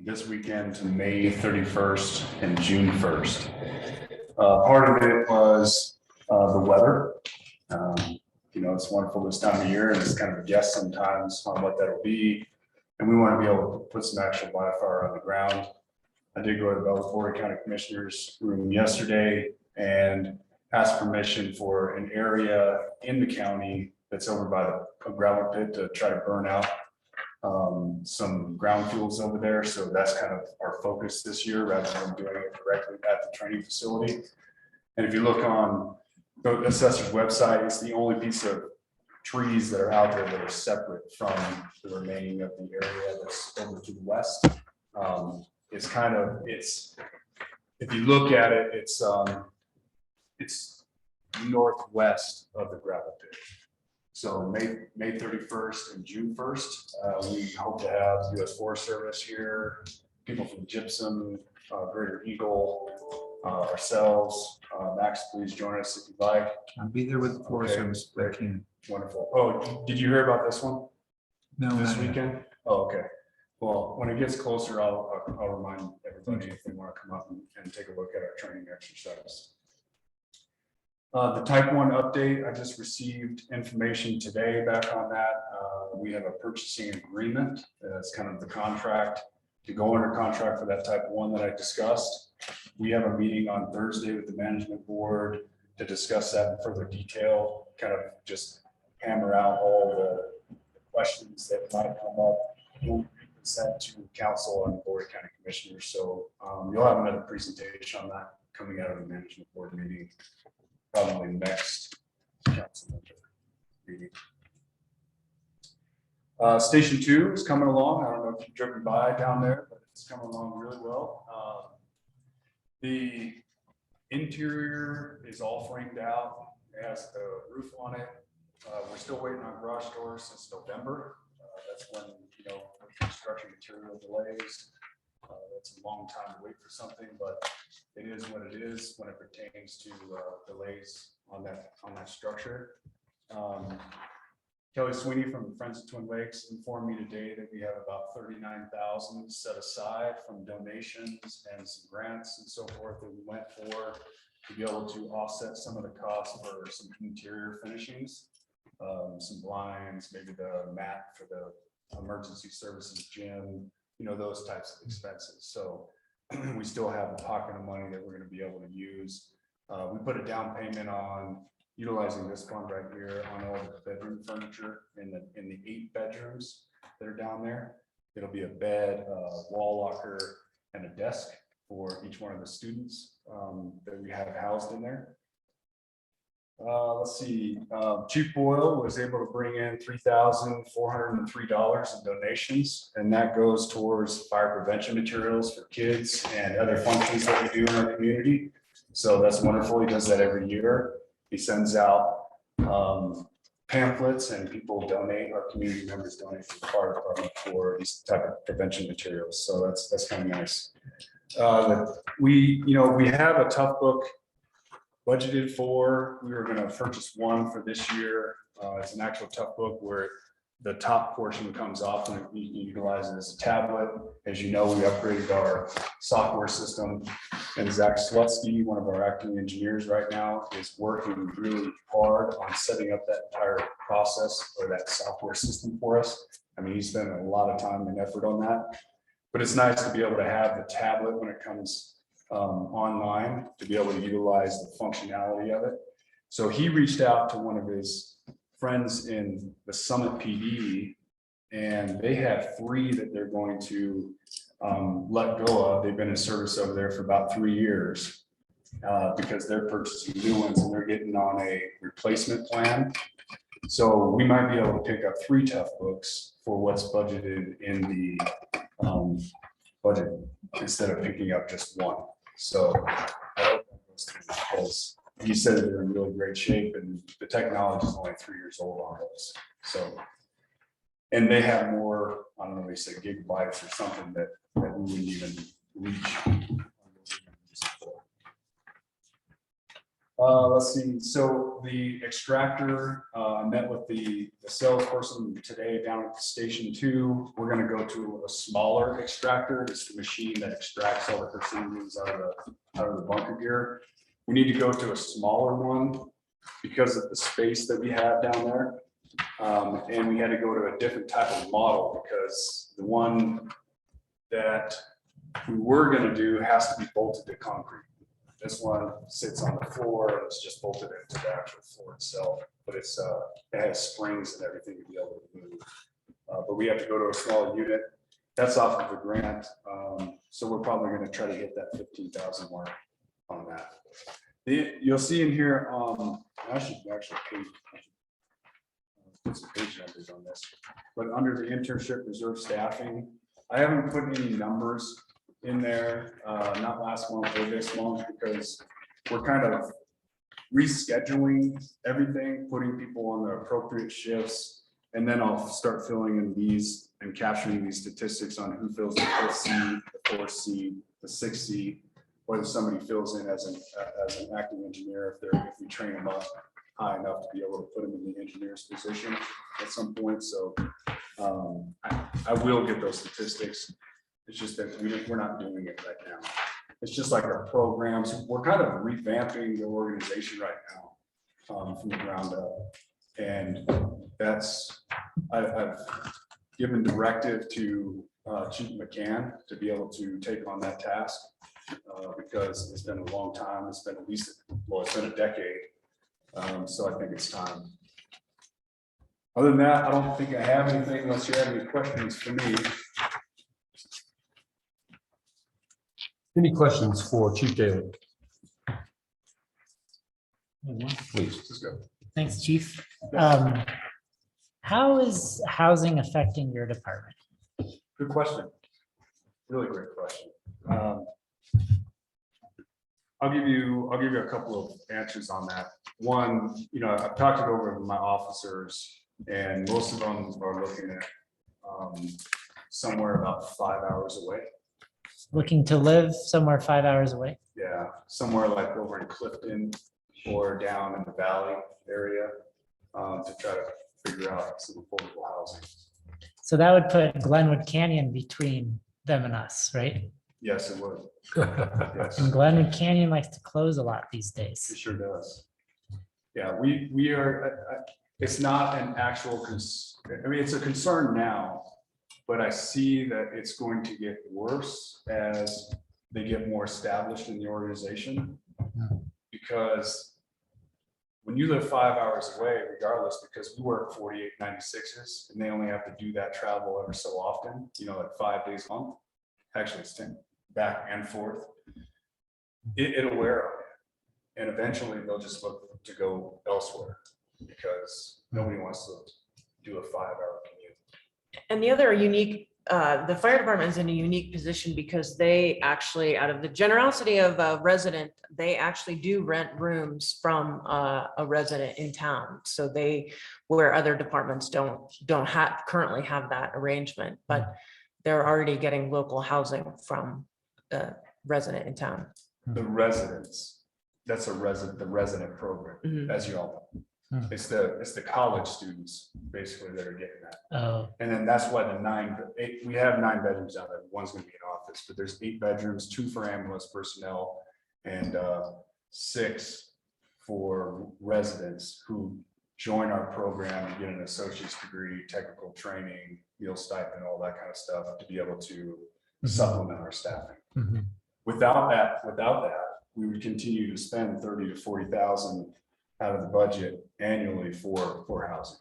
this weekend to May 31st and June 1st. Part of it was the weather. You know, it's wonderful this time of year, and it's kind of a guess sometimes on what that'll be. And we want to be able to put some actual live fire on the ground. I did go to the Bellas County Commissioners room yesterday and asked permission for an area in the county that's over by the gravel pit to try to burn out some ground fuels over there. So that's kind of our focus this year rather than doing it directly at the training facility. And if you look on the assessor's website, it's the only piece of trees that are out there that are separate from the remaining of the area that's over to the west. It's kind of, if you look at it, it's northwest of the gravel pit. So May 31st and June 1st, we hope to have US Forest Service here, people from Gypsum, Greater Eagle, ourselves. Max, please join us if you'd like. I'll be there with the Forest Okay, Service. great. Wonderful. Oh, did you hear about this one? No, This not yet. weekend? Oh, okay. Well, when it gets closer, I'll remind everybody if they want to come up and take a look at our training exercise. The type 1 update, I just received information today back on that. We have a purchasing agreement. That's kind of the contract to go under contract for that type 1 that I discussed. We have a meeting on Thursday with the management board to discuss that in further detail, kind of just hammer out all the questions that might come up. We'll sent to council and board of county commissioners. So you'll have another presentation on that coming out of the management board meeting, probably next council meeting. Station 2 is coming along. I don't know if you've driven by down there, but it's coming along really well. The interior is all framed out. It has the roof on it. We're still waiting on garage doors since November. That's when, construction material delays. That's a long time to wait for something, but it is what it is when it pertains to delays on that structure. Kelly Sweeney from Friends of Twin Lakes informed me today that we have about $39,000 set aside from donations and some grants and so forth that we went for to be able to offset some of the costs for some interior finishings, some blinds, maybe the mat for the emergency services gym, those types of expenses. So we still have a pocket of money that we're going to be able to use. We put a down payment on utilizing this fund right here on all the bedroom furniture in the 8 bedrooms that are down there. It'll be a bed, wall locker, and a desk for each one of the students that we have housed in there. Let's see, Chief Boyle was able to bring in $3,403 in donations, and that goes towards fire prevention materials for kids and other functions that we do in our community. So that's wonderful. He does that every year. He sends out pamphlets and people donate, our community members donate to the fire department for these type of prevention materials. So that's kind of nice. We have a tough book budgeted for. We were going to purchase one for this year. It's an actual tough book where the top portion comes off and you can utilize it as a tablet. As you know, we upgraded our software system, and Zach Slutsky, one of our acting engineers right now, is working really hard on setting up that entire process or that software system for us. I mean, he's spent a lot of time and effort on that, but it's nice to be able to have the tablet when it comes online to be able to utilize the functionality of it. So he reached out to one of his friends in the Summit PD, and they have 3 that they're going to let go of. They've been in service over there for about 3 years because they're purchasing new ones and they're getting on a replacement plan. So we might be able to pick up 3 tough books for what's budgeted in the budget instead of picking up just one. So I hope that goes through because he said they're in really great shape and the technology is only 3 years old on those. So, and they have more, I don't know, they said gigabytes or something that we wouldn't even reach. Let's see. So the extractor met with the salesperson today down at station 2. We're going to go to a smaller extractor. It's the machine that extracts all the carcinogens out of the bunker gear. We need to go to a smaller one because of the space that we have down there. And we had to go to a different type of model because the one that we were going to do has to be bolted to concrete. This one sits on the floor and it's just bolted into the actual floor itself, but it has springs and everything to be able to move. But we have to go to a smaller unit. That's off of the grant. So we're probably going to try to hit that 15,000 mark on that. You'll see in here, I should actually put some page numbers on this, but under the internship reserve staffing, I haven't put any numbers in there, not last month or this month, because we're kind of rescheduling everything, putting people on the appropriate shifts, and then I'll start filling in these and capturing these statistics on who fills the 5th seat, the 4th seat, the 6th seat, whether somebody fills in as an acting engineer, if we train them up high enough to be able to put them in the engineer's position at some point. So I I will get those statistics. It's just that we're not doing it right now. It's just like our programs, we're kind of revamping the organization right now from the ground up. And that's, I've given directive to Chief McCann to be able to take on that task because it's been a long time. It's been at least, well, it's been a decade. So I think it's time. Other than that, I don't think I have anything unless you have any questions for me. Any questions for Chief Daly? Please. Just go. Thanks, Chief. How is housing affecting your department? Good question. Really great question. I'll give you a couple of answers on that. One, I've talked it over with my officers and most of them are looking at somewhere about 5 hours away. Looking to live somewhere 5 hours away? Yeah, somewhere like over in Clifton or down in the valley area to try to figure out some affordable housing. So that would put Glenwood Canyon between them and us, right? Yes, it would. Yes, And Glenwood Canyon likes to close a lot these it days. sure does. Yeah, we are, it's not an actual, I mean, it's a concern now, but I see that it's going to get worse as they get more established in the organization. Because when you live 5 hours away, regardless, because we work 48 96s and they only have to do that travel ever so often, like 5 days a month. Actually, it's 10 back and forth. It'll wear on you. And eventually they'll just look to go elsewhere because nobody wants to do a 5 hour commute. And the other unique, the fire department is in a unique position because they actually, out of the generosity of a resident, they actually do rent rooms from a resident in town. So they, where other departments don't currently have that arrangement, but they're already getting local housing from the resident in town. The residents, that's the resident program, as you all know. It's the college students basically that are getting that. Oh, And then that's why we have 9 bedrooms out there. One's gonna be an office, but there's 8 bedrooms, 2 for ambulance personnel and 6 for residents who join our program and get an associate's degree, technical training, meal stipend, all that kind of stuff to be able to supplement our staffing. Without that, we would continue to spend 30 to 40,000 out of the budget annually for housing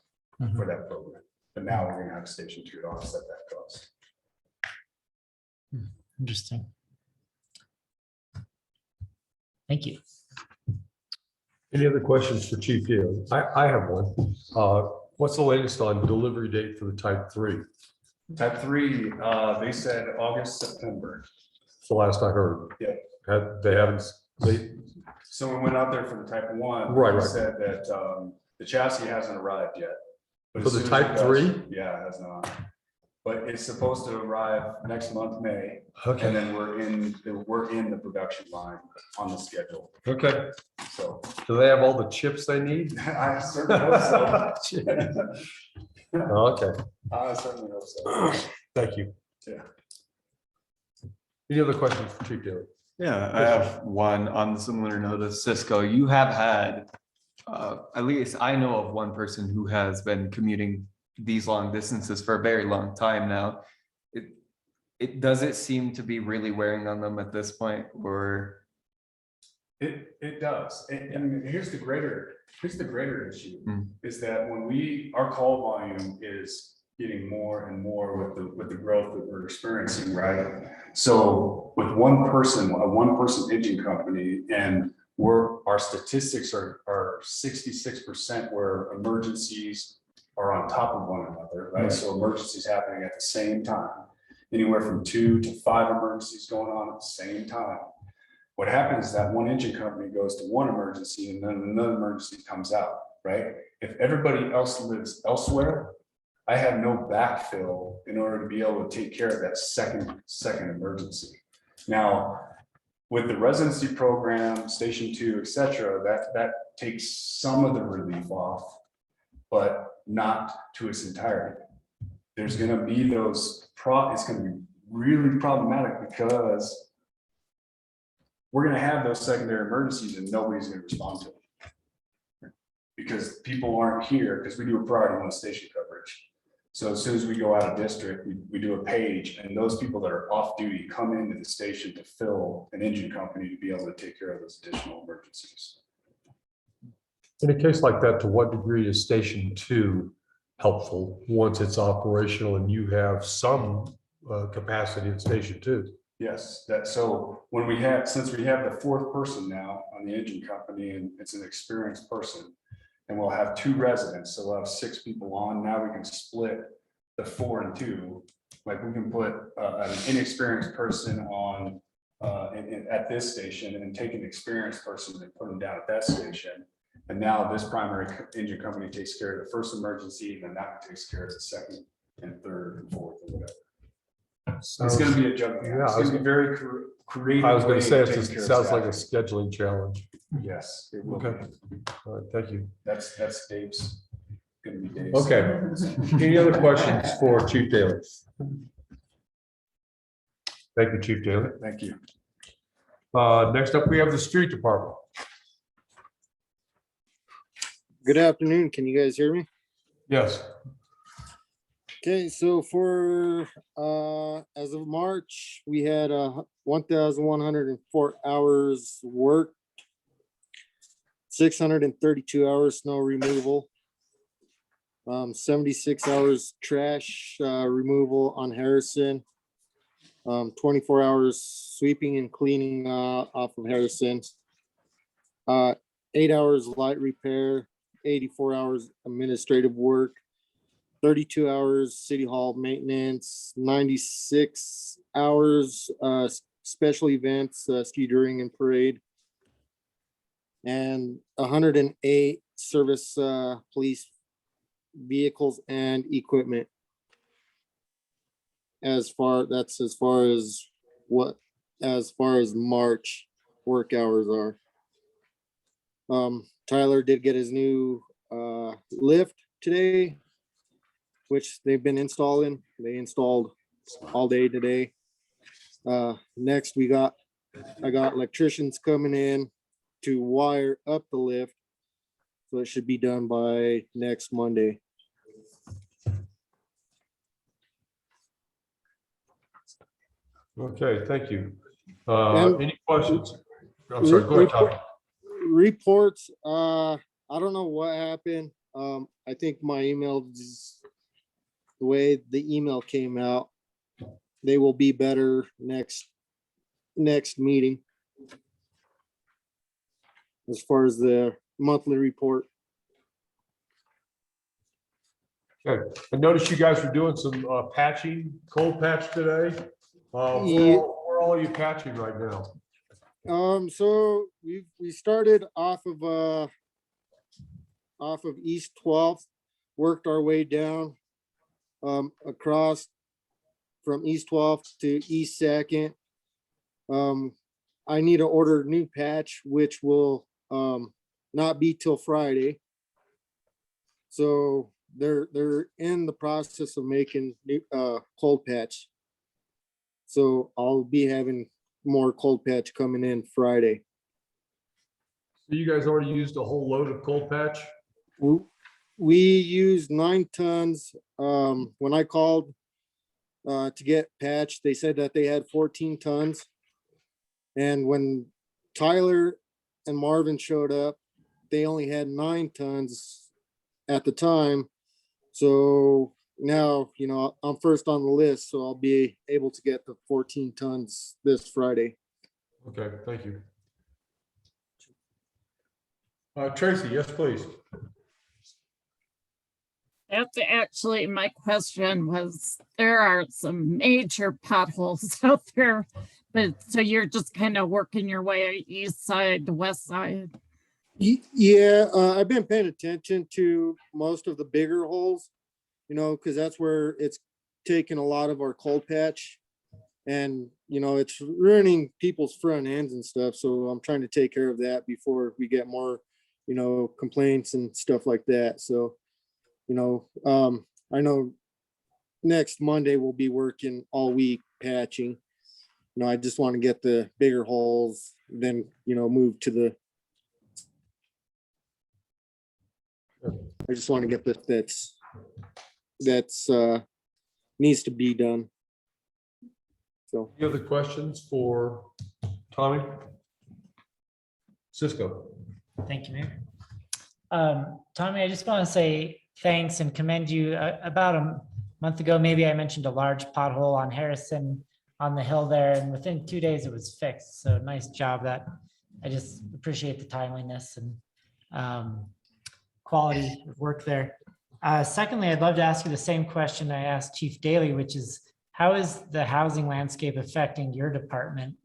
for that program. But now we're gonna have a Station 2 to offset that cost. interesting. Thank you. Any other questions for Chief Daly? I have one. What's the latest on delivery date for the type 3? Type 3, they said August, September. It's the last I heard. Yeah. They So we went out there for the type 1. Right, They right. said that the chassis hasn't arrived yet. But For as the soon as type it does- 3? Yeah, it has not. But it's supposed to arrive next month, May, Okay. and then we're in the production line on the schedule. Okay. So Do they have all the chips they need? I certainly hope so. Okay. I certainly hope so. Thank you. Yeah. Any other questions for Chief Daly? Yeah, I have one on the similar note of Cisco. You have had, at least I know of one person who has been commuting these long distances for a very long time now. Does it seem to be really wearing on them at this point, or? It does. And here's the greater issue Mm. is that when our call volume is getting more and more with the growth that we're experiencing, right? So with a one person engine company, and our statistics are 66% where emergencies are on top of one another, right? So emergencies happening at the same time, anywhere from 2 to 5 emergencies going on at the same time. What happens is that one engine company goes to one emergency and then another emergency comes out, right? If everybody else lives elsewhere, I have no backfill in order to be able to take care of that second emergency. Now, with the residency program, Station 2, et cetera, that takes some of the relief off, but not to its entirety. there's gonna be it's gonna be really problematic because we're gonna have those secondary emergencies and nobody's gonna respond to them. Because people aren't here, because we do a priority one station coverage. So as soon as we go out of district, we do a page, and those people that are off duty come into the station to fill an engine company to be able to take care of those additional emergencies. In a case like that, to what degree is Station 2 helpful once it's operational and you have some capacity at Station 2? Yes, so since we have the fourth person now on the engine company, and it's an experienced person, and we'll have 2 residents, so we'll have 6 people on. Now we can split the 4 and 2. Like we can put an inexperienced person on at this station and take an experienced person and put them down at that station. And now this primary engine company takes care of the first emergency, and then that one takes care of the second and third and fourth or whatever. It's going to be a juggling. Yeah, It's going to be very creative. I was going way to say, take it care of sounds like a staffing. scheduling challenge. Yes, it will. Okay. be. All right, thank you. That's Dave's. Going to be Dave's. Okay. Any other questions for Chief Daly? Thank you, Chief Daly. Thank you. Next up, we have the street department. Good afternoon. Can you guys hear me? Yes. Okay, so for as of March, we had 1,104 hours worked, 632 hours snow removal, 76 hours trash removal on Harrison, 24 hours sweeping and cleaning off of Harrison, 8 hours light repair, 84 hours administrative work, 32 hours city hall maintenance, 96 hours special events, ski touring and parade, and 108 service police vehicles and equipment. As far as March work hours are. Tyler did get his new lift today, which they've been installing. They installed all day today. Next, I got electricians coming in to wire up the lift. So it should be done by next Monday. Okay, thank you. And- Any questions? I'm sorry, go ahead, Tom. Reports, I don't know what happened. I think my email, the way the email came out, they will be better next meeting. As far as the monthly report. Okay, I noticed you guys were doing some patching, cold patch today. Yeah. Where all are you patching right now? So we started off of East 12th, worked our way down across from East 12th to East 2nd. I need to order a new patch, which will not be till Friday. So they're in the process of making new cold patch. So I'll be having more cold patch coming in Friday. So you guys already used a whole load of cold patch? We used 9 tons. When I called to get patched, they said that they had 14 tons. And when Tyler and Marvin showed up, they only had 9 tons at the time. So now, I'm first on the list, so I'll be able to get the 14 tons this Friday. Okay, thank you. Tracy, yes, please. That's actually my question was, there are some major potholes out there, but so you're just kind of working your way east side to west side. Yeah, I've been paying attention to most of the bigger holes, because that's where it's taking a lot of our cold patch. And, it's ruining people's front ends and stuff. So I'm trying to take care of that before we get more, complaints and stuff like that. So, I know next Monday, we'll be working all week patching. I just want to get the bigger holes, then, move to the. I just want to get that's needs to be done. So. Any other questions for Tommy? Cisco. Thank you, Mayor. Tommy, I just want to say thanks and commend you. About a month ago, maybe I mentioned a large pothole on Harrison on the hill there, and within 2 days it was fixed. So nice job. That I just appreciate the timeliness and quality of work there. Secondly, I'd love to ask you the same question I asked Chief Daly, which is, how is the housing landscape affecting your department?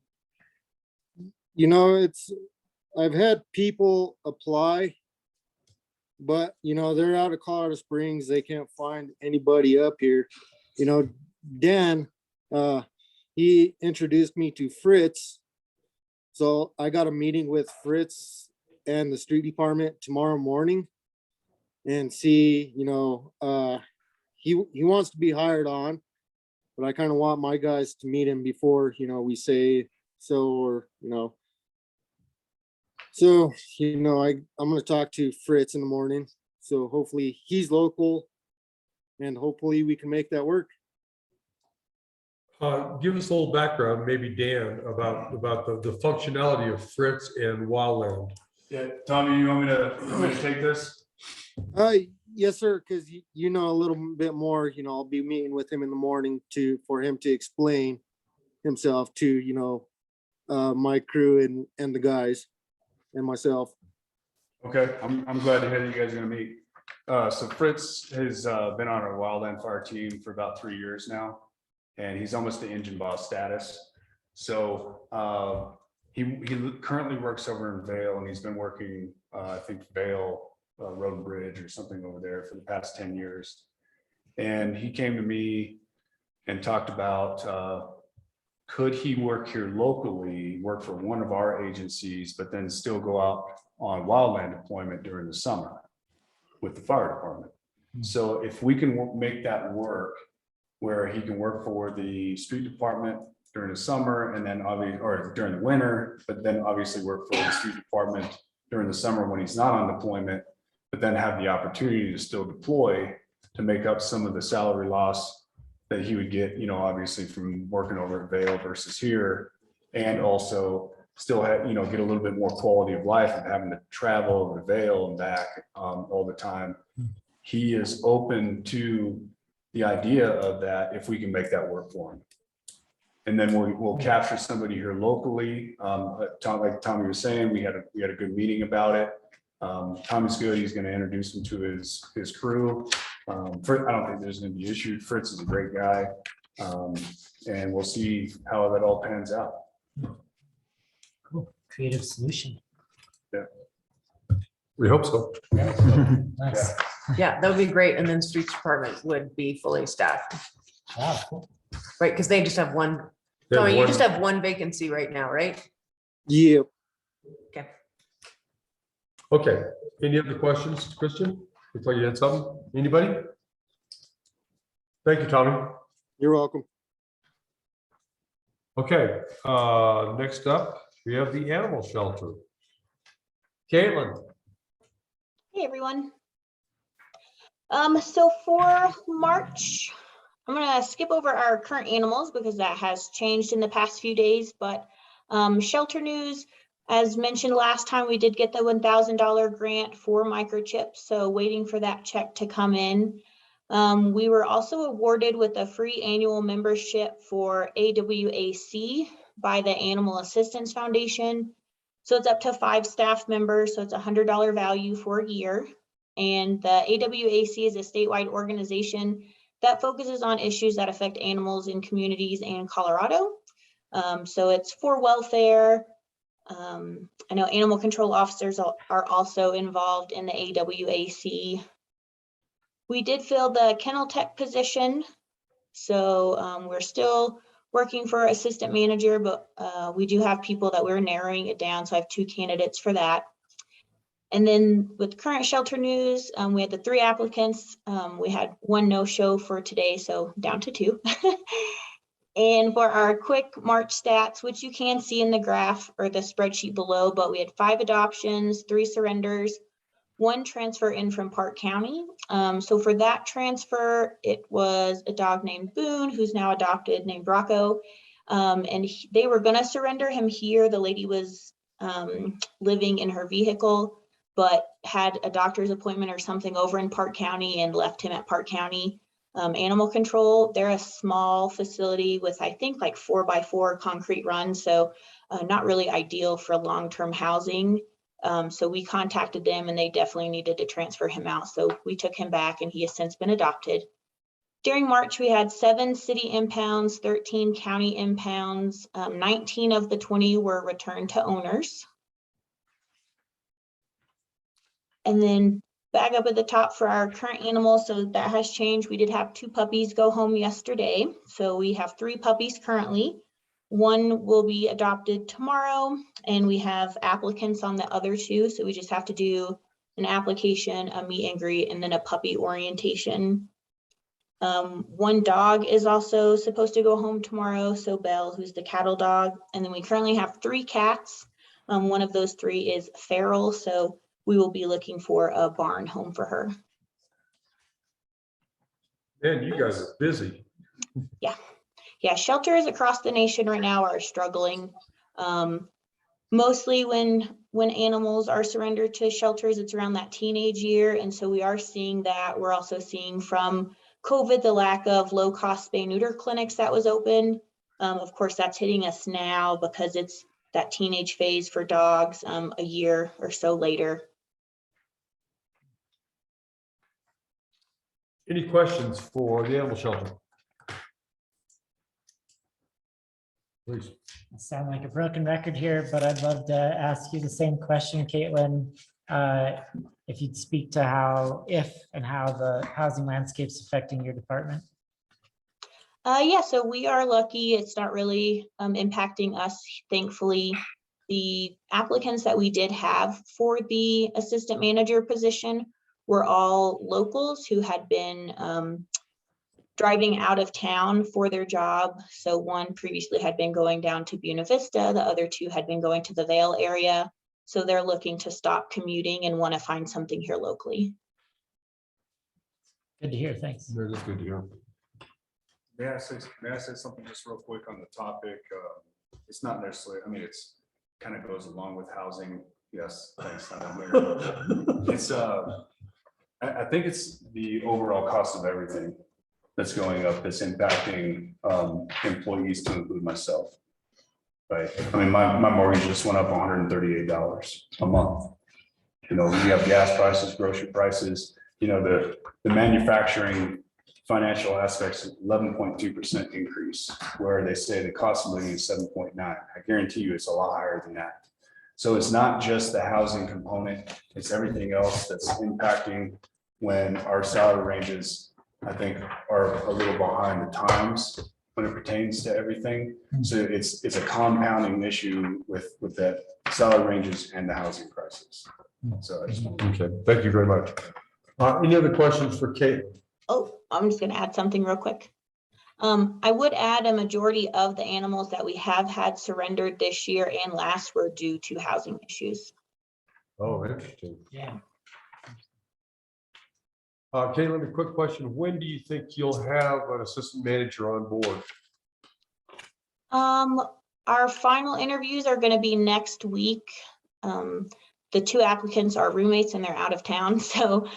I've had people apply, but they're out of Colorado Springs. They can't find anybody up here. Dan, he introduced me to Fritz. So I got a meeting with Fritz and the street department tomorrow morning and see, he wants to be hired on, but I kind of want my guys to meet him before, we say so, or, so, I'm going to talk to Fritz in the morning. So hopefully he's local and hopefully we can make that work. Give us a little background, maybe Dan, about the functionality of Fritz and Wildland. Yeah, Tommy, you want me to take this? Yes, sir. Because a little bit more. I'll be meeting with him in the morning for him to explain himself to my crew and the guys and myself. Okay, I'm glad to hear that you guys are gonna meet. So Fritz has been on our Wildland Fire team for about 3 years now, and he's almost the engine boss status. So he currently works over in Vale, and he's been working, I think Vale Road and Bridge or something over there for the past 10 years. And he came to me and talked about could he work here locally, work for one of our agencies, but then still go out on wildland deployment during the summer with the fire department. So if we can make that work, where he can work for the street department during the summer and then or during the winter, but then obviously work for the street department during the summer when he's not on deployment, but then have the opportunity to still deploy to make up some of the salary loss that he would get, obviously from working over at Vale versus here, and also still have, get a little bit more quality of life of having to travel over to Vale and back all the time. He is open to the idea of that if we can make that work for him. And then we'll capture somebody here locally. Like Tommy was saying, we had a good meeting about it. Tommy's good. He's going to introduce him to his crew. I don't think there's going to be an issue. Fritz is a great guy. And we'll see how that all pans out. Cool. Creative solution. Yeah. We hope so. Nice. Yeah, that would be great. And then streets department would be fully staffed, Wow, cool. right? Because they just have one. They have Tony, you one- just have one vacancy right now, right? Yeah. Okay. Okay. Any other questions, Christian? Looks like you had something. Anybody? Thank you, Tommy. You're welcome. Okay, next up, we have the animal shelter. Caitlin. Hey, everyone. So for March, I'm gonna skip over our current animals because that has changed in the past few days, but shelter news, as mentioned last time, we did get the $1,000 grant for microchips, so waiting for that check to come in. We were also awarded with a free annual membership for AWAC by the Animal Assistance Foundation. So it's up to 5 staff members, so it's $100 value for a year. And the AWAC is a statewide organization that focuses on issues that affect animals in communities and Colorado. So it's for welfare. I know animal control officers are also involved in the AWAC. We did fill the kennel tech position. So we're still working for assistant manager, but we do have people that we're narrowing it down. So I have 2 candidates for that. And then with current shelter news, we had the 3 applicants. We had 1 no-show for today, so down to 2. And for our quick March stats, which you can see in the graph or the spreadsheet below, but we had 5 adoptions, 3 surrenders, 1 transfer in from Park County. So for that transfer, it was a dog named Boone, who's now adopted, named Rocco. And they were gonna surrender him here. The lady was living in her vehicle, but had a doctor's appointment or something over in Park County and left him at Park County Animal Control. They're a small facility with, I think, like 4x4 concrete runs, so not really ideal for long-term housing. So we contacted them and they definitely needed to transfer him out. So we took him back and he has since been adopted. During March, we had 7 city impounds, 13 county impounds. 19 of the 20 were returned to owners. And then back up at the top for our current animals, so that has changed. We did have 2 puppies go home yesterday. So we have 3 puppies currently. 1 will be adopted tomorrow, and we have applicants on the other 2. So we just have to do an application, a meet and greet, and then a puppy orientation. 1 dog is also supposed to go home tomorrow. So Belle, who's the cattle dog. And then we currently have 3 cats. One of those 3 is feral. So we will be looking for a barn home for her. Man, you guys are busy. Yeah, shelters across the nation right now are struggling. Mostly when animals are surrendered to shelters, it's around that teenage year. And so we are seeing that. We're also seeing from COVID, the lack of low-cost spay-neuter clinics that was open. Of course, that's hitting us now because it's that teenage phase for dogs a year or so later. Any questions for the animal shelter? Please. I sound like a broken record here, but I'd love to ask you the same question, Caitlin. If you'd speak to how the housing landscape's affecting your department. Yeah, so we are lucky. It's not really impacting us, thankfully. The applicants that we did have for the assistant manager position were all locals who had been driving out of town for their job. So 1 previously had been going down to Buena Vista, the other 2 had been going to the Vail area. So they're looking to stop commuting and want to find something here locally. Good to hear, thanks. That's good to hear. May I say something just real quick on the topic? It's not necessarily, I mean, it's kind of goes along with housing. Yes, thanks. It's, I think it's the overall cost of everything that's going up, that's impacting employees, to include myself. Right. I mean, my mortgage just went up $138 a month. You know, we have gas prices, grocery prices, you know, the manufacturing financial aspects, 11.2% increase, where they say the cost of living is 7.9. I guarantee you it's a lot higher than that. So it's not just the housing component, it's everything else that's impacting when our salary ranges, I think, are a little behind the times when it pertains to everything. So it's a compounding issue with that salary ranges and the housing prices. So I just Okay, thank you very much. Any other questions for Kate? Oh, I'm just going to add something real quick. I would add a majority of the animals that we have had surrendered this year and last were due to housing issues. Oh, interesting. Yeah. Caitlin, a quick question. When do you think you'll have an assistant manager on board? Our final interviews are going to be next week. The 2 applicants are roommates and they're out of town. So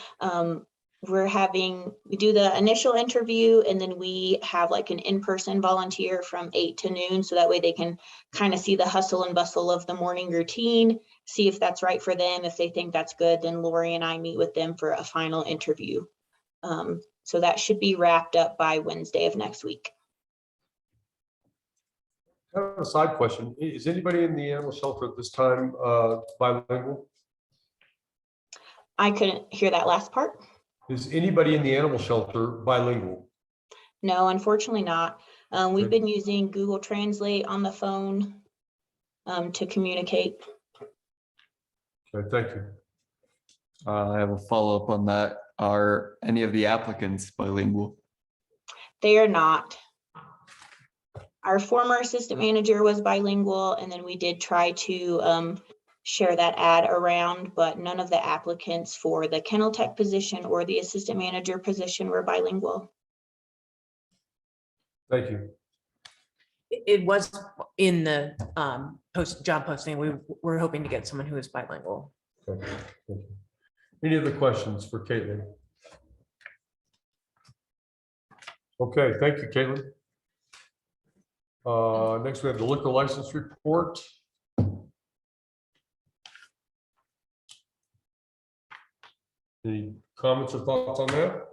we do the initial interview and then we have like an in-person volunteer from 8 to noon. So that way they can kind of see the hustle and bustle of the morning routine, see if that's right for them. If they think that's good, then Lori and I meet with them for a final interview. So that should be wrapped up by Wednesday of next week. Kind of a side question. Is anybody in the animal shelter at this time bilingual? I couldn't hear that last part. Is anybody in the animal shelter bilingual? No, unfortunately not. We've been using Google Translate on the phone to communicate. Okay, thank you. I have a follow-up on that. Are any of the applicants bilingual? They are not. Our former assistant manager was bilingual, and then we did try to share that ad around, but none of the applicants for the kennel tech position or the assistant manager position were bilingual. Thank you. It was in the job posting. We were hoping to get someone who is bilingual. Okay, thank you. Any other questions for Caitlin? Okay, thank you, Caitlin. Next, we have the liquor license report. Any comments or thoughts on that?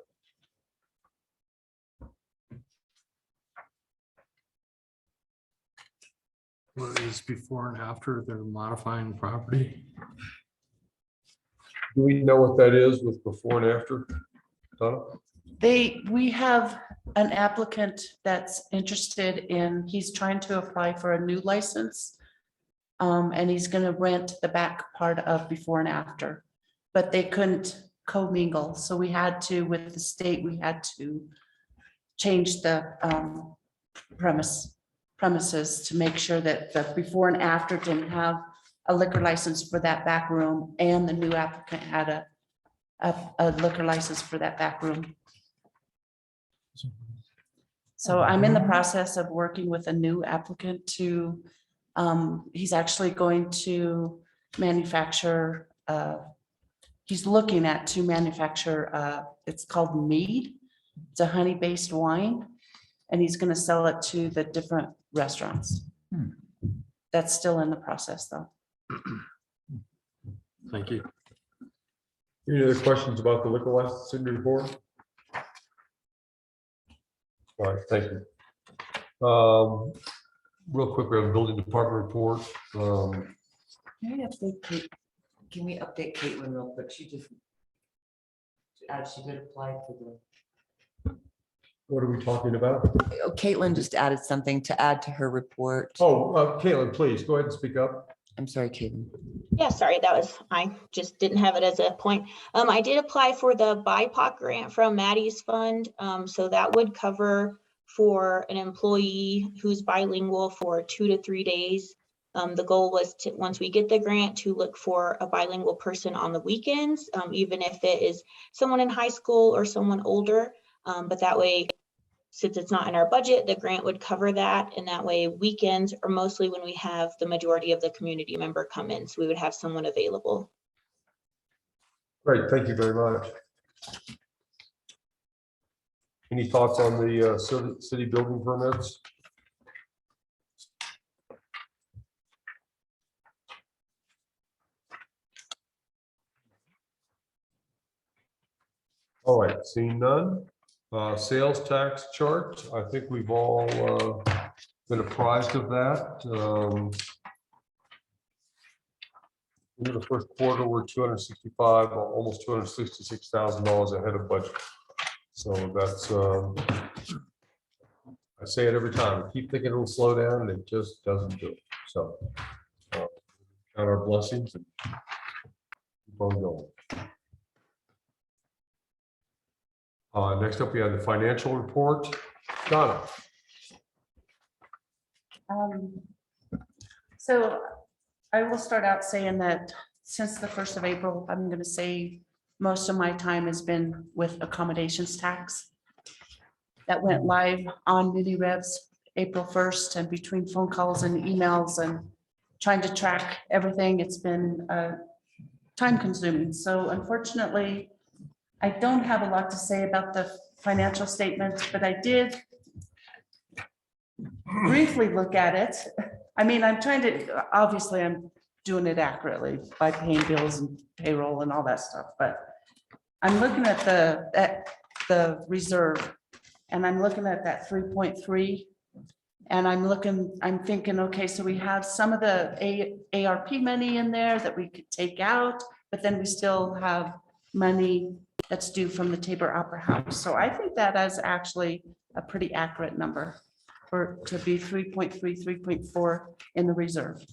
What is before and after they're modifying property? Do we know what that is with before and after? Donna? We have an applicant that's interested in, he's trying to apply for a new license. And he's gonna rent the back part of before and after, but they couldn't commingle. So we had to, with the state, we had to change the premises to make sure that the before and after didn't have a liquor license for that back room, and the new applicant had a liquor license for that back room. So I'm in the process of working with a new applicant to, he's actually going to manufacture, he's looking at to manufacture, it's called mead. It's a honey-based wine, and he's gonna sell it to the different restaurants. That's still in the process, though. Thank you. Any other questions about the liquor licensing report? All right, thank you. Real quick, we have a building department report. Can we update Caitlin real quick? She did apply for the. What are we talking about? Caitlin just added something to add to her report. Oh, Caitlin, please, go ahead and speak up. I'm sorry, Caitlin. Yeah, sorry, I just didn't have it as a point. I did apply for the BIPOC grant from Maddie's fund. So that would cover for an employee who's bilingual for 2 to 3 days. The goal was to, once we get the grant, to look for a bilingual person on the weekends, even if it is someone in high school or someone older. But that way, since it's not in our budget, the grant would cover that. And that way weekends are mostly when we have the majority of the community member come in. So we would have someone available. Great, thank you very much. Any thoughts on the city building permits? All right, seeing none. Sales tax chart, I think we've all been apprised of that. In the first quarter, we're 265, almost $266,000 ahead of budget. So that's, I say it every time, I keep thinking it'll slow down and it just doesn't do it. So count our blessings and keep on going. Next up, we have the financial report. Donna. So I will start out saying that since the 1st of April, I'm going to say most of my time has been with accommodations tax. That went live on MiniRevs April 1st, and between phone calls and emails and trying to track everything, it's been time consuming. So unfortunately, I don't have a lot to say about the financial statements, but I did briefly look at it. I mean, I'm trying to, obviously I'm doing it accurately by paying bills and payroll and all that stuff, but I'm looking at the reserve, and I'm looking at that 3.3, and I'm thinking, okay, so we have some of the ARP money in there that we could take out, but then we still have money that's due from the Tabor Opera House. So I think that is actually a pretty accurate number to be 3.3, 3.4 in the reserve.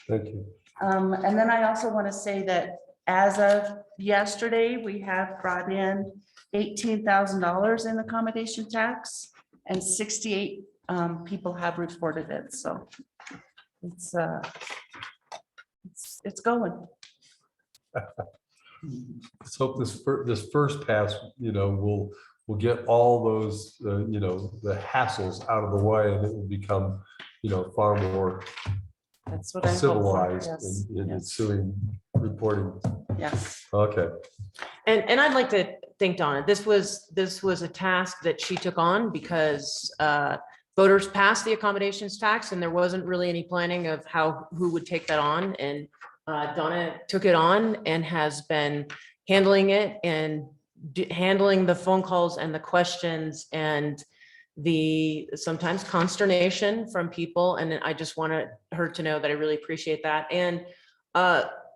Thank you. And then I also want to say that as of yesterday, we have brought in $18,000 in accommodation tax, and 68 people have reported it, so it's going. Let's hope this first pass, we'll get all those, the hassles out of the way, and it will become, far more That's what I hope for, civilized yes, in yes. ensuing reporting. Yes. Okay. And I'd like to thank Donna. This was a task that she took on because voters passed the accommodations tax and there wasn't really any planning of who would take that on. And Donna took it on and has been handling it and handling the phone calls and the questions and the sometimes consternation from people. And I just wanted her to know that I really appreciate that. And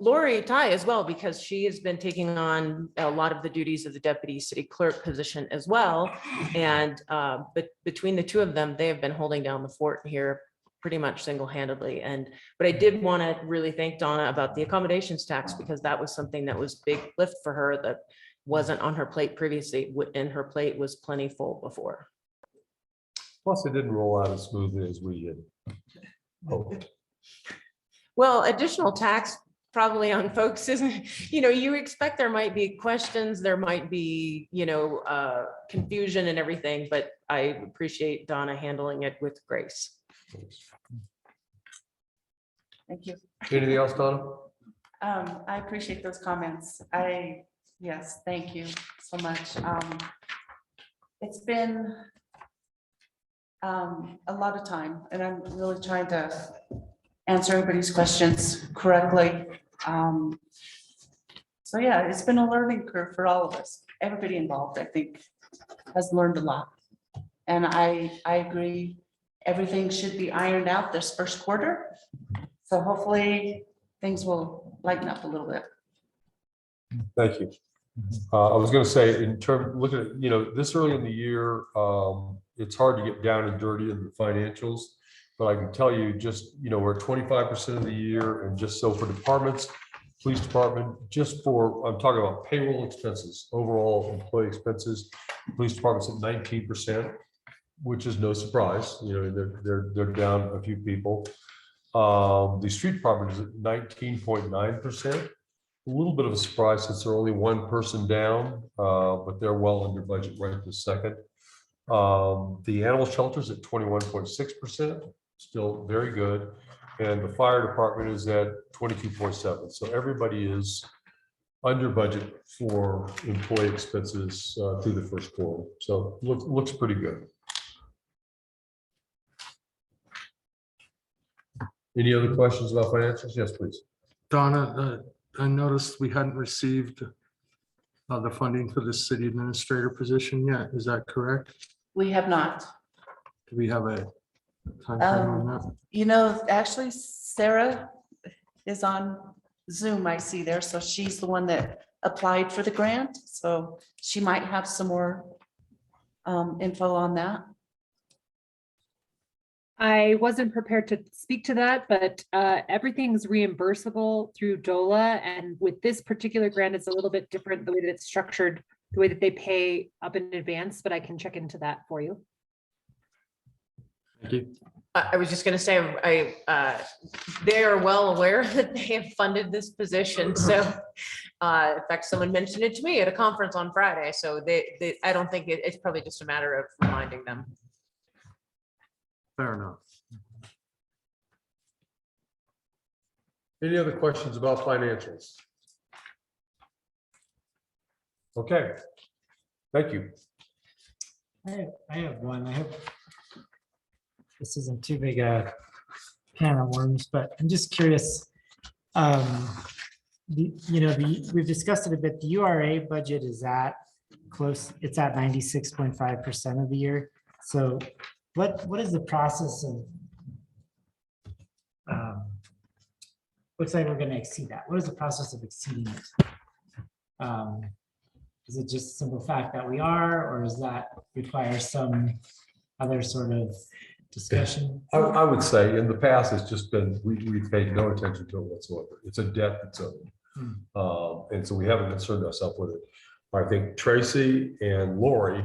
Lori Ty as well, because she has been taking on a lot of the duties of the deputy city clerk position as well. And but between the two of them, they have been holding down the fort here pretty much single-handedly. But I did want to really thank Donna about the accommodations tax, because that was something that was big lift for her that wasn't on her plate previously, and her plate was plenty full before. Plus, it didn't roll out as smoothly as we had hoped. Well, additional tax probably on folks isn't, you expect there might be questions, there might be, confusion and everything, but I appreciate Donna handling it with grace. Thank you. Anything else, Donna? I appreciate those comments. Yes, thank you so much. It's been a lot of time, and I'm really trying to answer everybody's questions correctly. So yeah, it's been a learning curve for all of us. Everybody involved, I think, has learned a lot. And I agree, everything should be ironed out this first quarter. So hopefully things will lighten up a little bit. Thank you. I was going to say, in terms, looking at, this early in the year, it's hard to get down and dirty in the financials, but I can tell you just, we're at 25% of the year, and just so for departments, police department, I'm talking about payroll expenses, overall employee expenses, police department's at 19%, which is no surprise, they're down a few people. The street department is at 19.9%. A little bit of a surprise since they're only one person down, but they're well under budget right this second. The animal shelter's at 21.6%, still very good. And the fire department is at 22.7. So everybody is under budget for employee expenses through the first quarter. So looks pretty good. Any other questions about financials? Yes, please. Donna, I noticed we hadn't received the funding for the city administrator position yet. Is that correct? We have not. Do we have a time frame on that? Actually, Sarah is on Zoom, I see there. So she's the one that applied for the grant. So she might have some more info on that. I wasn't prepared to speak to that, but everything's reimbursable through DOLA. And with this particular grant, it's a little bit different, the way that it's structured, the way that they pay up in advance, but I can check into that for you. Thank you. I was just going to say, they are well aware that they have funded this position. So in fact, someone mentioned it to me at a conference on Friday. So I don't think it's probably just a matter of reminding them. Fair enough. Any other questions about financials? Okay, thank you. I have one. This isn't too big a can of worms, but I'm just curious. We've discussed it a bit. The URA budget is at close. It's at 96.5% of the year. So what is the process of? Looks like we're going to exceed that. What is the process of exceeding it? Is it just simple fact that we are, or does that require some other sort of discussion? I would say in the past, it's just been, we've paid no attention to it whatsoever. It's a debt that's owed. And so we haven't concerned ourselves with it. I think Tracy and Lori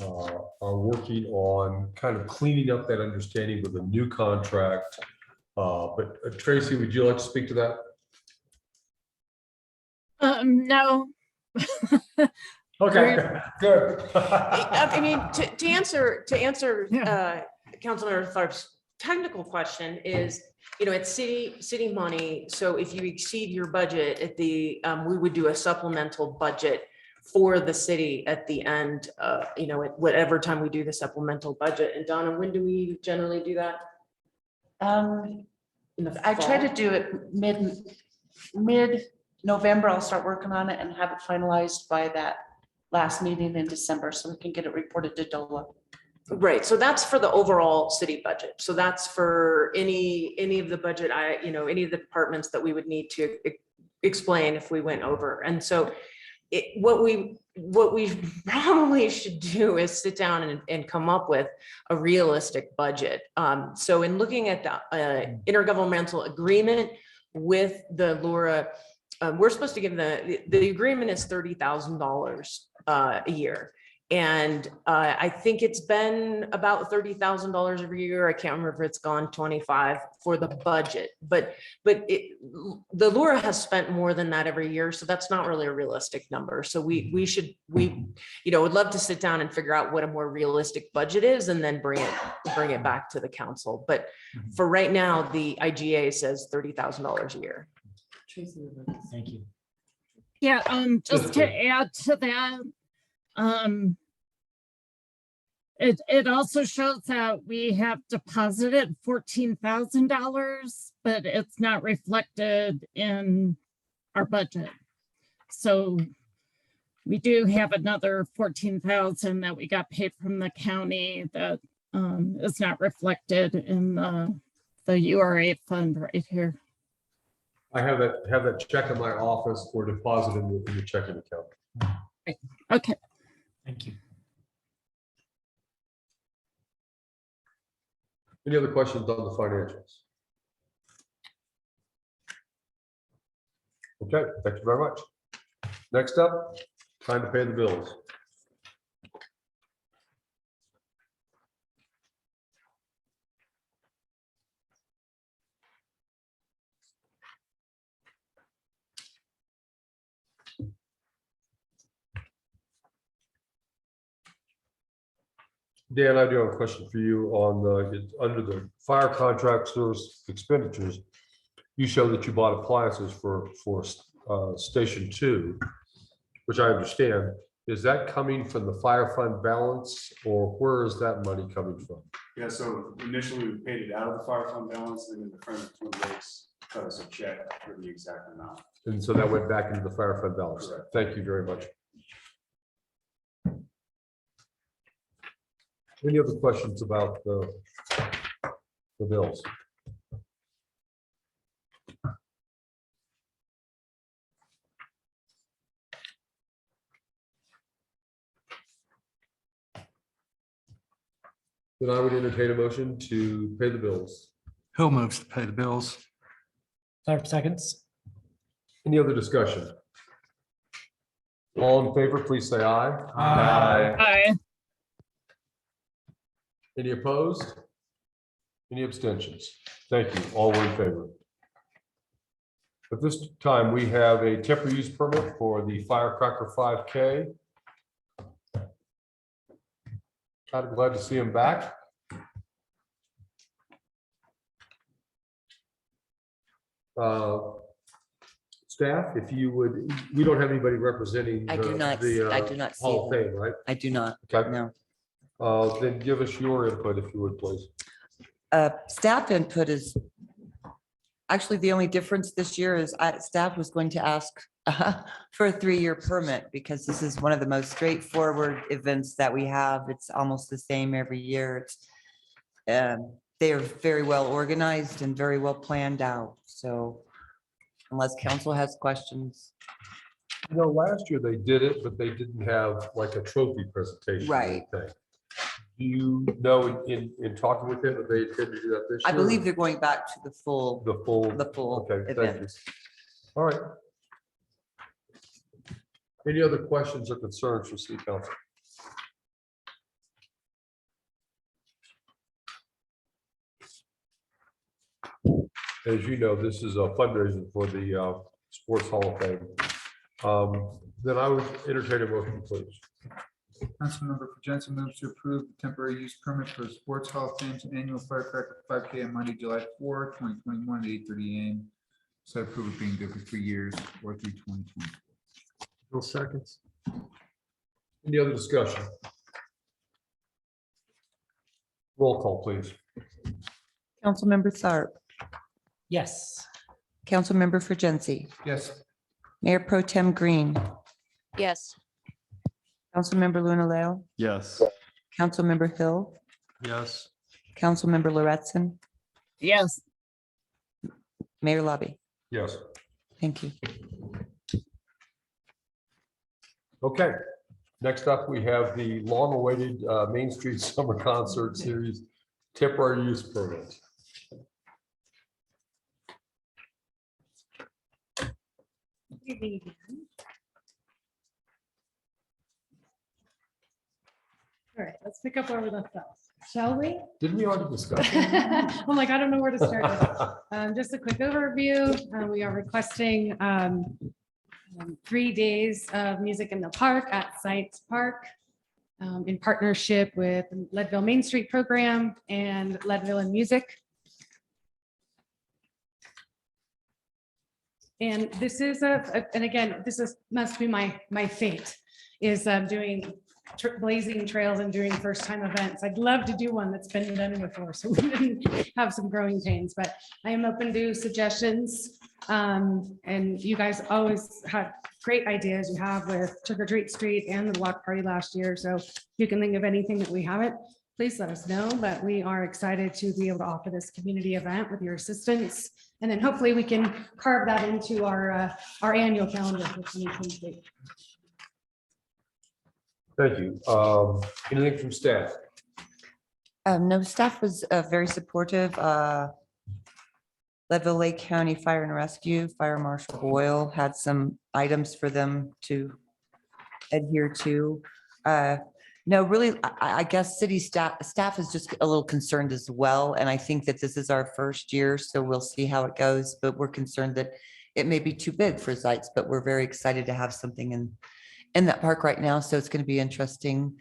are working on kind of cleaning up that understanding with a new contract. But Tracy, would you like to speak to that? No. Okay, good. I mean, to answer Councilmember Tharp's technical question is, it's city money. So if you exceed your budget at we would do a supplemental budget for the city at the end, at whatever time we do the supplemental budget. And Donna, when do we generally do that? In the I try fall? to do it mid-November. I'll start working on it and have it finalized by that last meeting in December, so we can get it reported to DOLA. Right, so that's for the overall city budget. So that's for any of the budget, any of the departments that we would need to explain if we went over. And so what we probably should do is sit down and come up with a realistic budget. So in looking at the intergovernmental agreement with the LURA, we're supposed to give the agreement is $30,000 a year. And I think it's been about $30,000 every year. I can't remember if it's gone 25 for the budget, but the LURA has spent more than that every year. So that's not really a realistic number. So we would love to sit down and figure out what a more realistic budget is and then bring it back to the council. But for right now, the IGA says $30,000 a year. Thank you. Yeah, just to add to that, it also shows that we have deposited $14,000, but it's not reflected in our budget. So we do have another $14,000 that we got paid from the county that is not reflected in the URA fund right here. I have that check in my office or deposit in the checking account. Okay. Thank you. Any other questions on the financials? Okay, thank you very much. Next up, time to pay the bills. Dan, I do have a question for you on under the fire contract service expenditures. You show that you bought appliances for Station 2, which I understand. Is that coming from the fire fund balance, or where is that money coming from? Yeah, so initially we paid it out of the fire fund balance, and then the Friends of Twin Lakes cut us a check for the exact amount. And so that went back into the fire fund balance. Correct. Thank you very much. Any other questions about the bills? Then I would entertain a motion to pay the bills. Hill moves to pay the bills. Tharp seconds. Any other discussion? All in favor, please say aye. Aye. Any opposed? Any abstentions? Thank you. All were in favor. At this time, we have a temporary use permit for the Firecracker 5K. I'm glad to see him back. Staff, if you would, we don't have anybody representing. I do not, the, I do not see Hall of them. Fame, right? I do not, Okay. no. Then give us your input if you would, please. Staff input is, actually, the only difference this year is staff was going to ask for a 3-year permit, because this is one of the most straightforward events that we have. It's almost the same every year. It's, they are very well organized and very well planned out. So unless council has questions. You know, last year they did it, but they didn't have like a trophy presentation. or Right. anything. Do you know in talking with them that they intend to do that this I year? believe they're going back to the full The full. the full Okay, thank you. event. All right. Any other questions or concerns from city council? As you know, this is a fundraiser for the Sports Hall of Fame. Then I would entertain a motion, please. Councilmember Jensen moves to approve the temporary use permit for Sports Hall of Fame's annual firecracker 5K on Monday, July 4, 2021 at 8:30 a.m. So approval being good for 3 years or through 2020. No seconds. Any other discussion? Roll call, please. Councilmember Tharp, Yes. Councilmember Fergenzi, Yes. Mayor Pro Tem Green, Yes. Councilmember Luna Leo, Yes. Councilmember Hill, Yes. Councilmember Lauritsen, Yes. Mayor Lobby. Yes. Thank you. Okay. Next up, we have the long-awaited Main Street Summer Concert Series temporary use permit. All right, let's pick up where we left off, shall we? Didn't we already discuss? I'm like, I don't know where to start. Just a quick overview. We are requesting 3 days of music in the park at Sites Park in partnership with Leadville Main Street Program and Leadville and Music. And this is and again, must be my fate, is doing blazing trails and doing first time events. I'd love to do one that's been done before, so we didn't have some growing pains, but I am open to suggestions. And you guys always had great ideas you have with Trick or Treat Street and the block party last year. So if you can think of anything that we haven't, please let us know. But we are excited to be able to offer this community event with your assistance. And then hopefully we can carve that into our annual calendar for 2023. Thank you. Anything from staff? No, staff was very supportive. Leadville Lake County Fire and Rescue, Fire Marshal Boyle had some items for them to adhere to. No, really, I guess city staff is just a little concerned as well. And I think that this is our first year, so we'll see how it goes. But we're concerned that it may be too big for Sites, but we're very excited to have something in that park right now. So it's going to be interesting.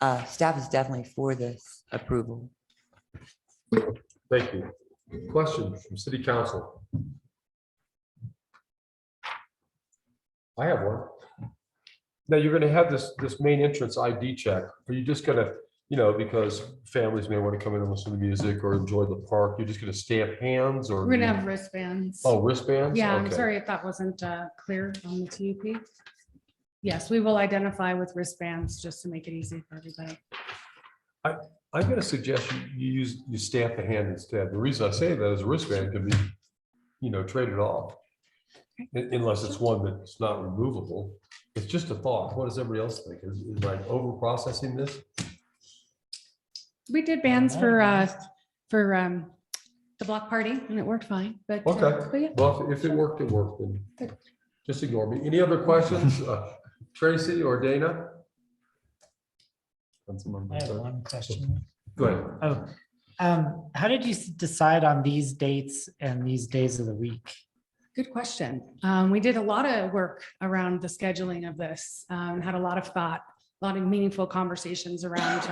Staff is definitely for this approval. Thank you. Questions from city council? I have one. Now, you're gonna have this main entrance ID check. Are you just gonna, because families may want to come in and listen to music or enjoy the park, you're just gonna stamp hands or? We're gonna have wristbands. Oh, wristbands? Yeah, I'm Okay. sorry if that wasn't clear on the TUP. Yes, we will identify with wristbands just to make it easy for everybody. I'm gonna suggest you stamp the hand instead. The reason I say that is a wristband can be, traded off. Unless it's one that's not removable. It's just a thought. What does everybody else think? Is like over processing this? We did bands for the block party and it worked fine, but. but Okay, yeah. well, if it worked, it worked. Then just ignore me. Any other questions? Tracy or Dana? I have one question. Go ahead. How did you decide on these dates and these days of the week? Good question. We did a lot of work around the scheduling of this, had a lot of thought, a lot of meaningful conversations around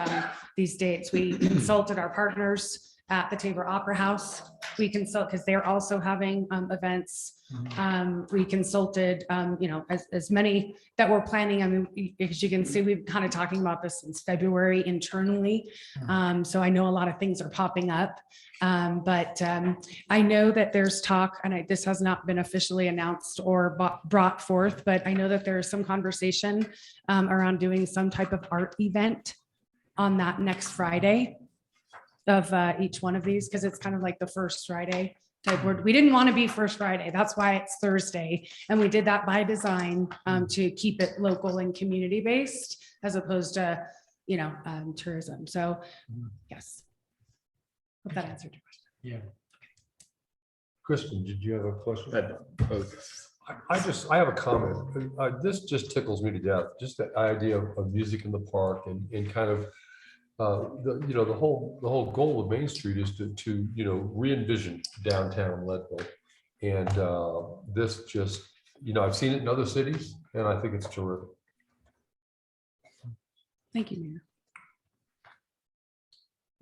these dates. We consulted our partners at the Tabor Opera House. We consult because they're also having events. We consulted, as many that we're planning. I mean, as you can see, we've kind of talking about this since February internally. So I know a lot of things are popping up. But I know that there's talk, and this has not been officially announced or brought forth, but I know that there is some conversation around doing some type of art event on that next Friday of each one of these, because it's kind of like the first Friday type word. We didn't want to be first Friday. That's why it's Thursday. And we did that by design to keep it local and community based as opposed to, tourism. So yes. Hope that answered your question. Yeah. Kristen, did you have a question? I have a comment. This just tickles me to death. Just the idea of music in the park and kind of, the whole goal of Main Street is to re-envision downtown Leadville. And this just, I've seen it in other cities and I think it's terrific. Thank you, Mayor.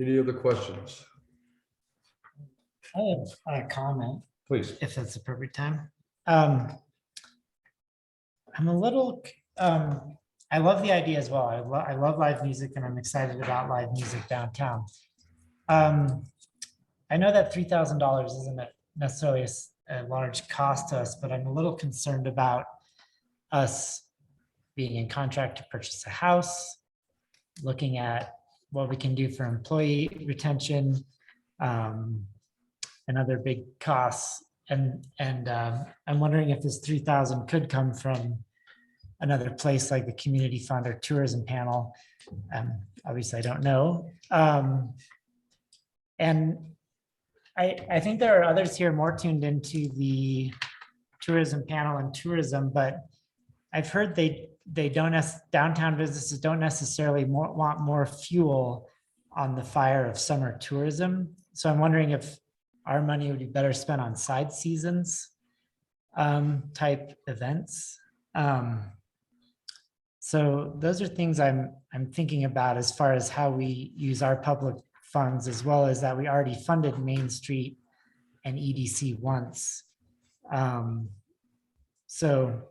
Any other questions? I have a comment. Please. If that's the perfect time. I'm a little, I love the idea as well. I love live music and I'm excited about live music downtown. I know that $3,000 isn't necessarily a large cost to us, but I'm a little concerned about us being in contract to purchase a house, looking at what we can do for employee retention, and other big costs. And I'm wondering if this 3,000 could come from another place like the community fund or tourism panel. Obviously, I don't know. And I think there are others here more tuned into the tourism panel and tourism, but I've heard they don't, downtown businesses don't necessarily want more fuel on the fire of summer tourism. So I'm wondering if our money would be better spent on side seasons type events. So those are things I'm thinking about as far as how we use our public funds, as well as that we already funded Main Street and EDC once. So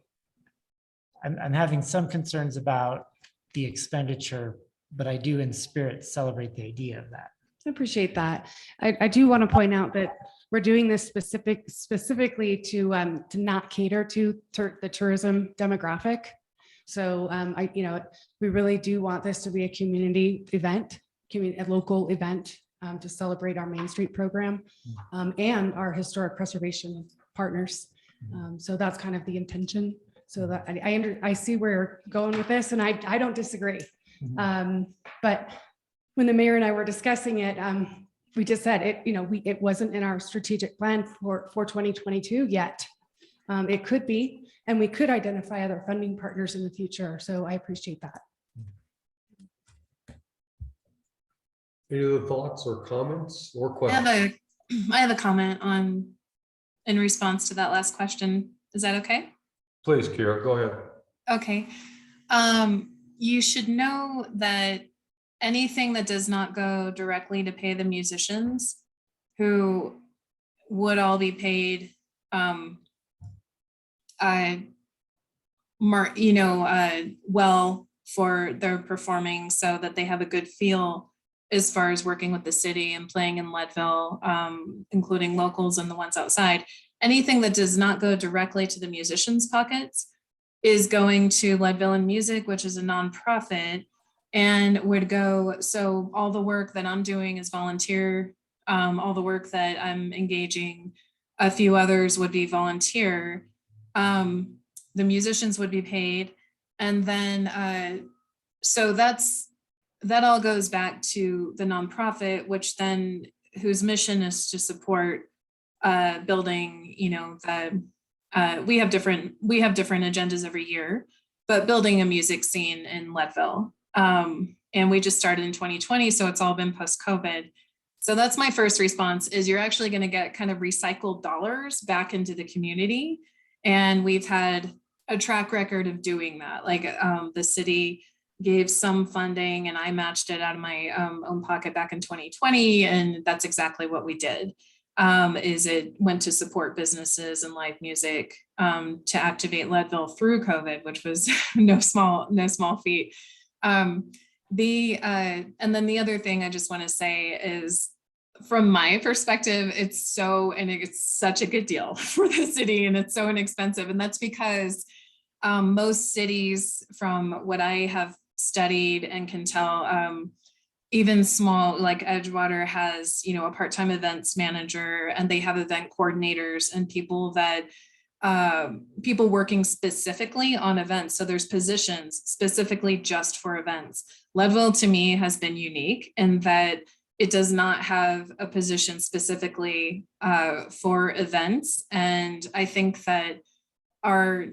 I'm having some concerns about the expenditure, but I do in spirit celebrate the idea of that. I appreciate that. I do want to point out that we're doing this specifically to not cater to the tourism demographic. So we really do want this to be a community event, a local event to celebrate our Main Street program and our historic preservation partners. So that's kind of the intention. So that I see where you're going with this, and I don't disagree. But when the mayor and I were discussing it, we just said it wasn't in our strategic plan for 2022 yet. It could be, and we could identify other funding partners in the future. So I appreciate that. Any other thoughts or comments or questions? I have a comment in response to that last question. Is that okay? Please, Kira, go ahead. Okay. You should know that anything that does not go directly to pay the musicians, who would all be paid well for their performing, so that they have a good feel as far as working with the city and playing in Leadville, including locals and the ones outside. Anything that does not go directly to the musicians' pockets is going to Leadville and Music, which is a nonprofit, and would go. So all the work that I'm doing is volunteer. All the work that I'm engaging, a few others would be volunteer. The musicians would be paid. And then, so that all goes back to the nonprofit, which then, whose mission is to support building, we have different agendas every year, but building a music scene in Leadville. And we just started in 2020, so it's all been post-COVID. So that's my first response, is you're actually going to get kind of recycled dollars back into the community. And we've had a track record of doing that. Like the city gave some funding and I matched it out of my own pocket back in 2020. And that's exactly what we did. Is it went to support businesses and live music to activate Leadville through COVID, which was no small feat. And then the other thing I just want to say is, from my perspective, it's such a good deal for the city, and it's so inexpensive. And that's because most cities, from what I have studied and can tell, even small, like Edgewater has, a part-time events manager, and they have event coordinators and people working specifically on events. So there's positions specifically just for events. Leadville, to me, has been unique in that it does not have a position specifically for events. And I think that are,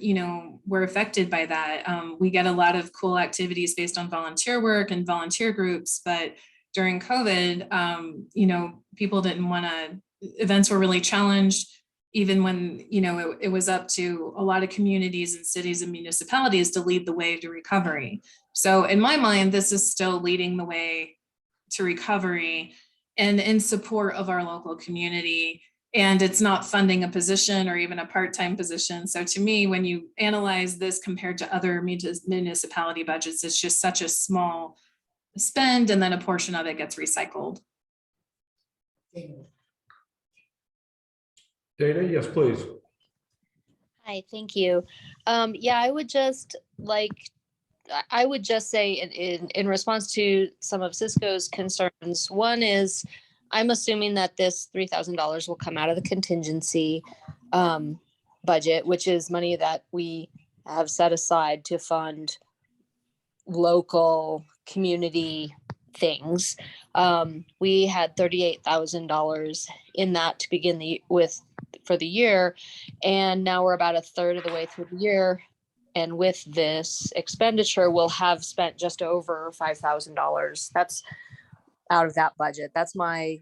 were affected by that. We get a lot of cool activities based on volunteer work and volunteer groups, but during COVID, people didn't want to, events were really challenged, even when, it was up to a lot of communities and cities and municipalities to lead the way to recovery. So in my mind, this is still leading the way to recovery and in support of our local community. And it's not funding a position or even a part-time position. So to me, when you analyze this compared to other municipality budgets, it's just such a small spend, and then a portion of it gets recycled. Dana, yes, please. Hi, thank you. Yeah, I would just say in response to some of Cisco's concerns, one is I'm assuming that this $3,000 will come out of the contingency budget, which is money that we have set aside to fund local community things. We had $38,000 in that to begin with for the year, and now we're about a third of the way through the year. And with this expenditure, we'll have spent just over $5,000. That's out of that budget. That's my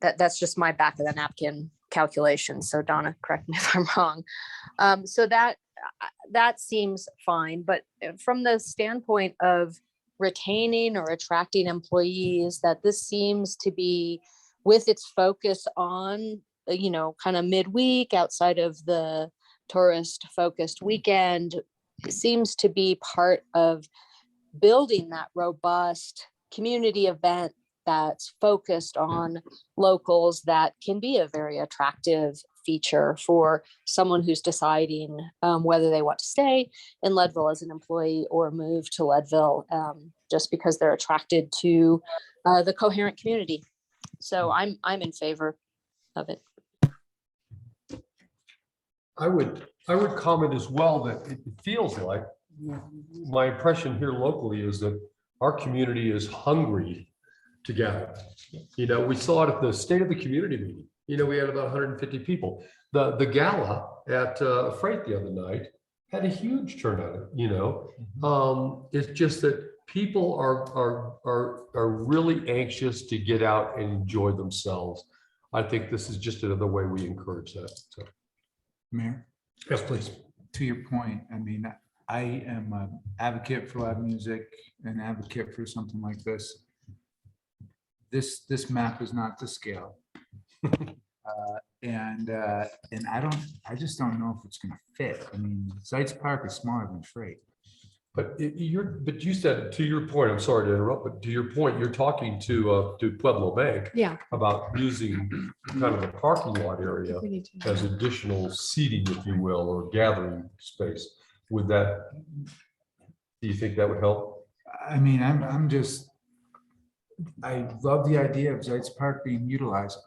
that's just my back of the napkin calculation. So Donna, correct me if I'm wrong. So that seems fine. But from the standpoint of retaining or attracting employees, that this seems to be, with its focus on, kind of midweek outside of the tourist focused weekend, it seems to be part of building that robust community event that's focused on locals that can be a very attractive feature for someone who's deciding whether they want to stay in Leadville as an employee or move to Leadville just because they're attracted to the coherent community. So I'm in favor of it. I would comment as well that it feels like, my impression here locally is that our community is hungry to gather. We saw it at the State of the Community meeting. We had about 150 people. The gala at Freight the other night had a huge turnout. It's just that people are really anxious to get out and enjoy themselves. I think this is just another way we encourage that. So. Mayor? Yes, please. To your point, I mean, I am an advocate for live music, an advocate for something like this. This map is not to scale. And I just don't know if it's gonna fit. I mean, Zeitz Park is smaller than Freight. But you said, to your point, I'm sorry to interrupt, but to your point, you're talking to Pueblo Bank. Yeah. About using kind of a parking lot area as additional seating, if you will, or gathering space. Do you think that would help? I mean, I love the idea of Zeitz Park being utilized.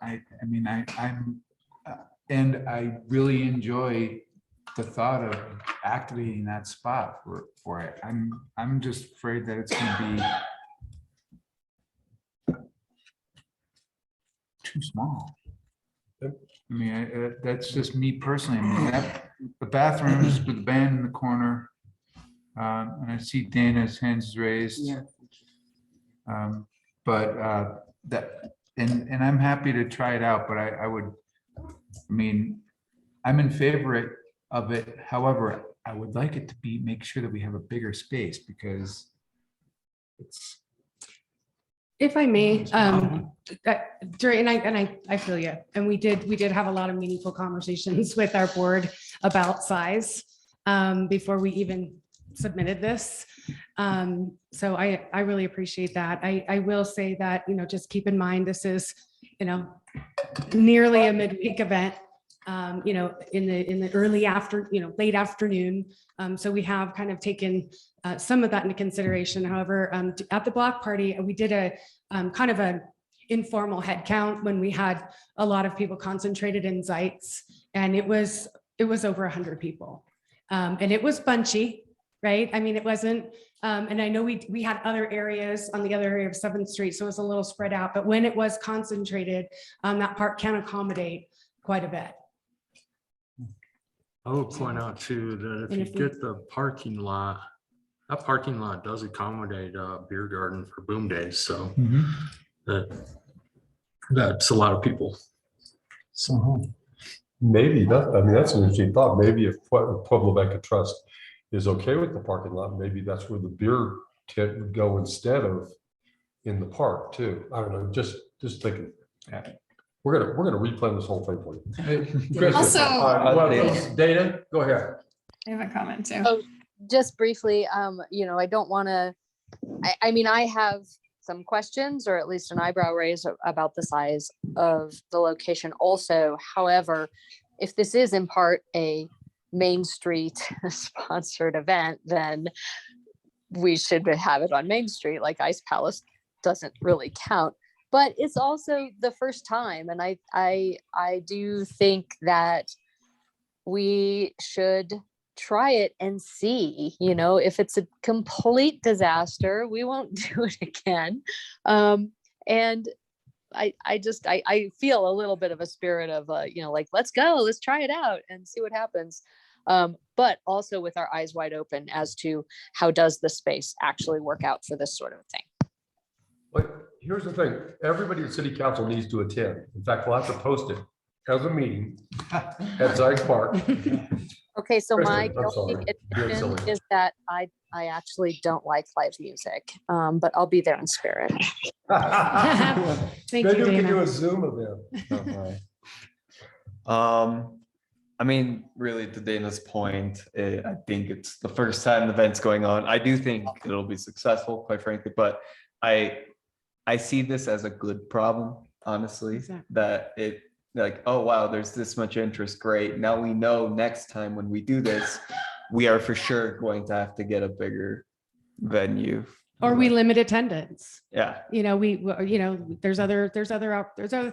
And I really enjoy the thought of activating that spot for it. I'm just afraid that it's gonna be too small. I mean, that's just me personally. I mean, the bathrooms with the band in the corner. And I see Dana's hands raised. Yeah. But and I'm happy to try it out, but I'm in favor of it. However, I would like it to make sure that we have a bigger space because it's. If I may, I feel you. And we did have a lot of meaningful conversations with our board about size before we even submitted this. So I really appreciate that. I will say that, just keep in mind, this is, nearly a midweek event, in the early late afternoon. So we have kind of taken some of that into consideration. However, at the block party, we did a kind of an informal head count when we had a lot of people concentrated in Zeitz, and it was over 100 people. And it was bunchy, right? I mean, it wasn't, and I know we had other areas on the other area of 7th Street, so it was a little spread out, but when it was concentrated, that park can accommodate quite a bit. I would point out too, that And if you if we- get the parking lot, that parking lot does accommodate a beer garden for boom days, so that's a lot of people. So. Maybe that, I mean, that's an interesting thought. Maybe if Pueblo Bank of Trust is okay with the parking lot, maybe that's where the beer tent would go instead of in the park too. I don't know, just thinking. We're gonna replan this whole thing for you. Kristen, Also- Dana, go ahead. I have a comment too. Oh, just briefly, I don't want to, I mean, I have some questions or at least an eyebrow raised about the size of the location also. However, if this is in part a Main Street sponsored event, then we should have it on Main Street. Like Ice Palace doesn't really count, but it's also the first time. And I do think that we should try it and see, if it's a complete disaster, we won't do it again. And I feel a little bit of a spirit of, like, let's go, let's try it out and see what happens. But also with our eyes wide open as to how does the space actually work out for this sort of thing. But here's the thing, everybody at city council needs to attend. In fact, we'll have to post it as a meeting at Zikes Park. Okay, so my Kristen, I'm sorry. guilty You're admission silly. is that I actually don't like live music, but I'll be there in spirit. Thank Maybe you, we can do Dana. a Zoom event. I mean, really to Dana's point, I think it's the first time the event's going on. I do think it'll be successful, quite frankly, but I see this as a good problem, honestly, Exactly. that it like, oh, wow, there's this much interest. Great. Now we know next time when we do this, we are for sure going to have to get a bigger venue. Or we limit attendance. Yeah. There's other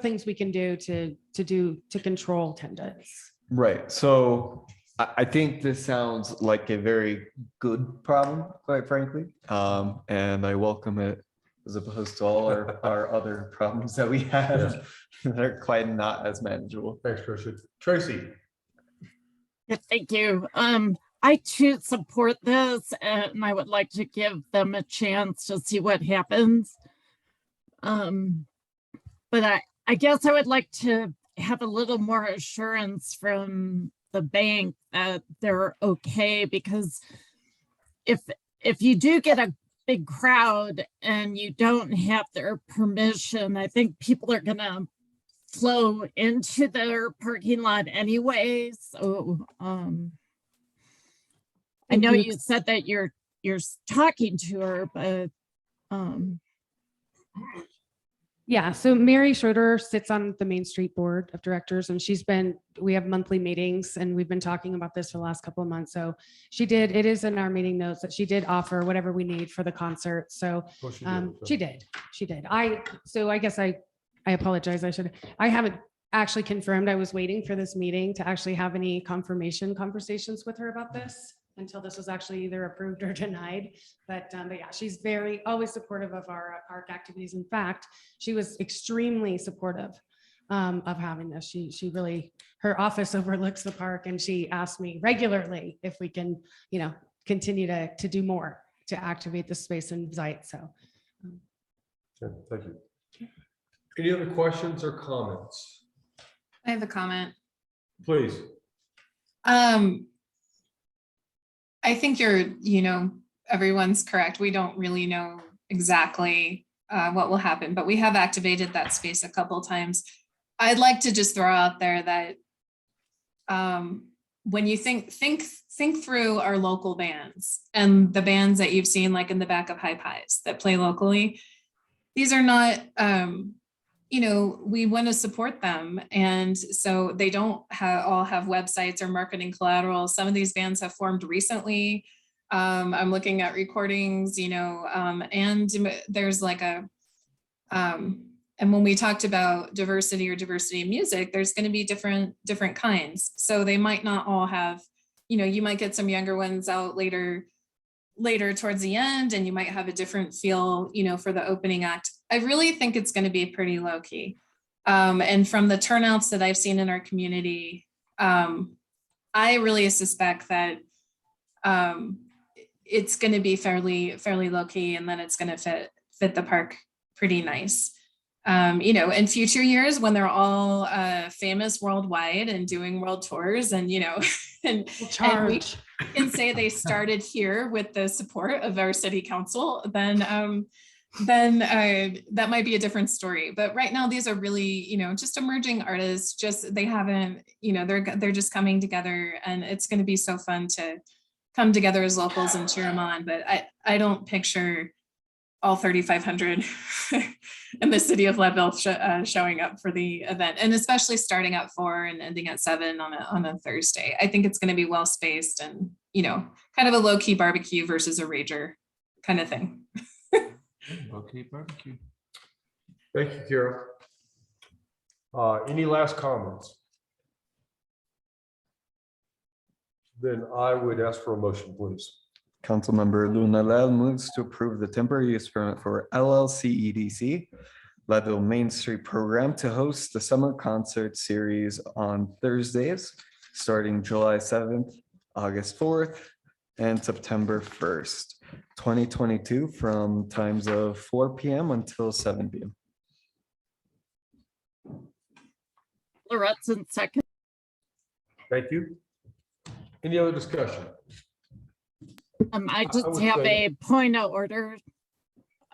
things we can do to control attendance. Right. So I think this sounds like a very good problem, quite frankly. And I welcome it as opposed to all our other problems that we have that are quite not as manageable. Thanks, Christian. Tracy. Yeah, thank you. I too support this and I would like to give them a chance to see what happens. But I guess I would like to have a little more assurance from the bank that they're okay, because if you do get a big crowd and you don't have their permission, I think people are gonna flow into their parking lot anyway. So I know you said that you're talking to her, but Yeah, so Mary Schroeder sits on the Main Street Board of Directors, and we have monthly meetings, and we've been talking about this for the last couple of months. So it is in our meeting notes that she did offer whatever we need for the concert. So Oh, she did, she did. I guess I apologize. I haven't actually confirmed. I was waiting for this meeting to actually have any confirmation conversations with her about this until this was actually either approved or denied. But yeah, she's always supportive of our park activities. In fact, she was extremely supportive of having this. She really, her office overlooks the park, and she asked me regularly if we can, continue to do more to activate the space in Zeit. So. Okay, thank you. Any other questions or comments? I have a comment. Please. I think everyone's correct. We don't really know exactly what will happen, but we have activated that space a couple times. I'd like to just throw out there that when you think through our local bands and the bands that you've seen, like in the back of High Pies that play locally, these are not, we want to support them. And so they don't all have websites or marketing collateral. Some of these bands have formed recently. I'm looking at recordings, and there's like and when we talked about diversity in music, there's going to be different kinds. So they might not all have, you might get some younger ones out later towards the end, and you might have a different feel, for the opening act. I really think it's going to be pretty low key. And from the turnouts that I've seen in our community, I I really suspect that it's going to be fairly low key, and then it's going to fit the park pretty nice. In future years when they're all famous worldwide and doing world tours, and and we can say they started here with the support of our city council, then that might be a different story. But right now, these are really, just emerging artists. Just they haven't, they're just coming together, and it's going to be so fun to come together as locals and cheer them on. But I don't picture all 3,500 in the city of Leadville showing up for the event, and especially starting at 4 and ending at 7 on a Thursday. I think it's going to be well spaced and, kind of a low key barbecue versus a rager kind of thing. Okay, barbecue. Thank you, Kira. Any last comments? Then I would ask for a motion, please. Councilmember Luna Leal moves to approve the temporary use permit for LLC EDC Leadville Main Street program to host the summer concert series on Thursdays, starting July 7th, August 4th, and September 1st, 2022, from times of 4 p.m. until 7 p.m. Laurettson, second. Thank you. Any other discussion? I just would have say- a point of order.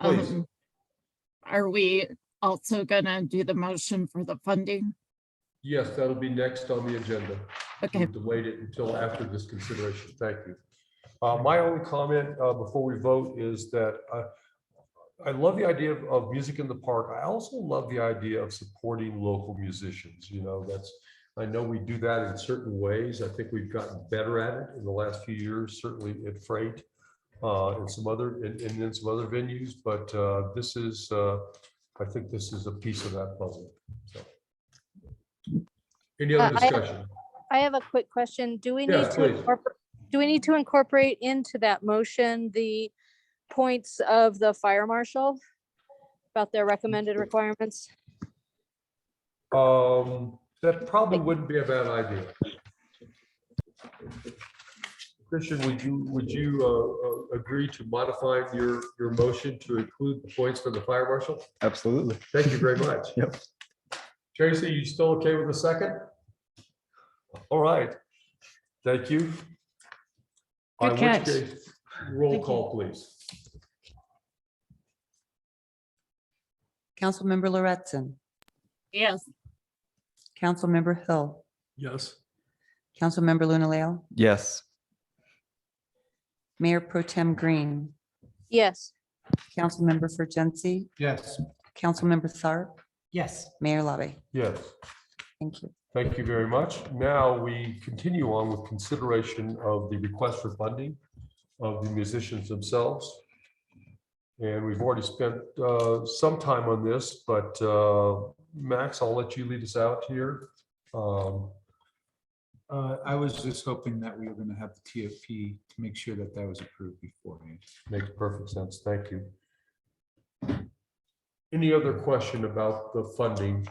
Please. Are we also gonna do the motion for the funding? Yes, that'll be next on the agenda. Okay. We've delayed it until after this consideration. Thank you. My only comment before we vote is that I love the idea of music in the park. I also love the idea of supporting local musicians. I know we do that in certain ways. I think we've gotten better at it in the last few years, certainly at Freight and some other and in some other venues. But this is, I think this is a piece of that puzzle. So. Any other discussion? I have a quick question. Do we Yes, please. need to incorporate into that motion the points of the fire marshal about their recommended requirements? That probably wouldn't be a bad idea. Christian, would you agree to modify your motion to include the points for the fire marshal? Absolutely. Thank you very much. Yep. Tracy, you still okay with the second? All right. Thank you. Good In which catch. case, roll Thank you. call, please. Councilmember Laurettson, Yes. Councilmember Hill, Yes. Councilmember Luna Leal, Yes. Mayor Pro Tem Green, Yes. Councilmember Fergency, Yes. Councilmember Tharp, Yes. Mayor Labby. Yes. Thank you. Thank you very much. Now we continue on with consideration of the request for funding of the musicians themselves. And we've already spent some time on this, but Max, I'll let you lead us out here. I was just hoping that we were going to have the TOP to make sure that that was approved beforehand. Makes perfect sense. Thank you. Any other question about the funding?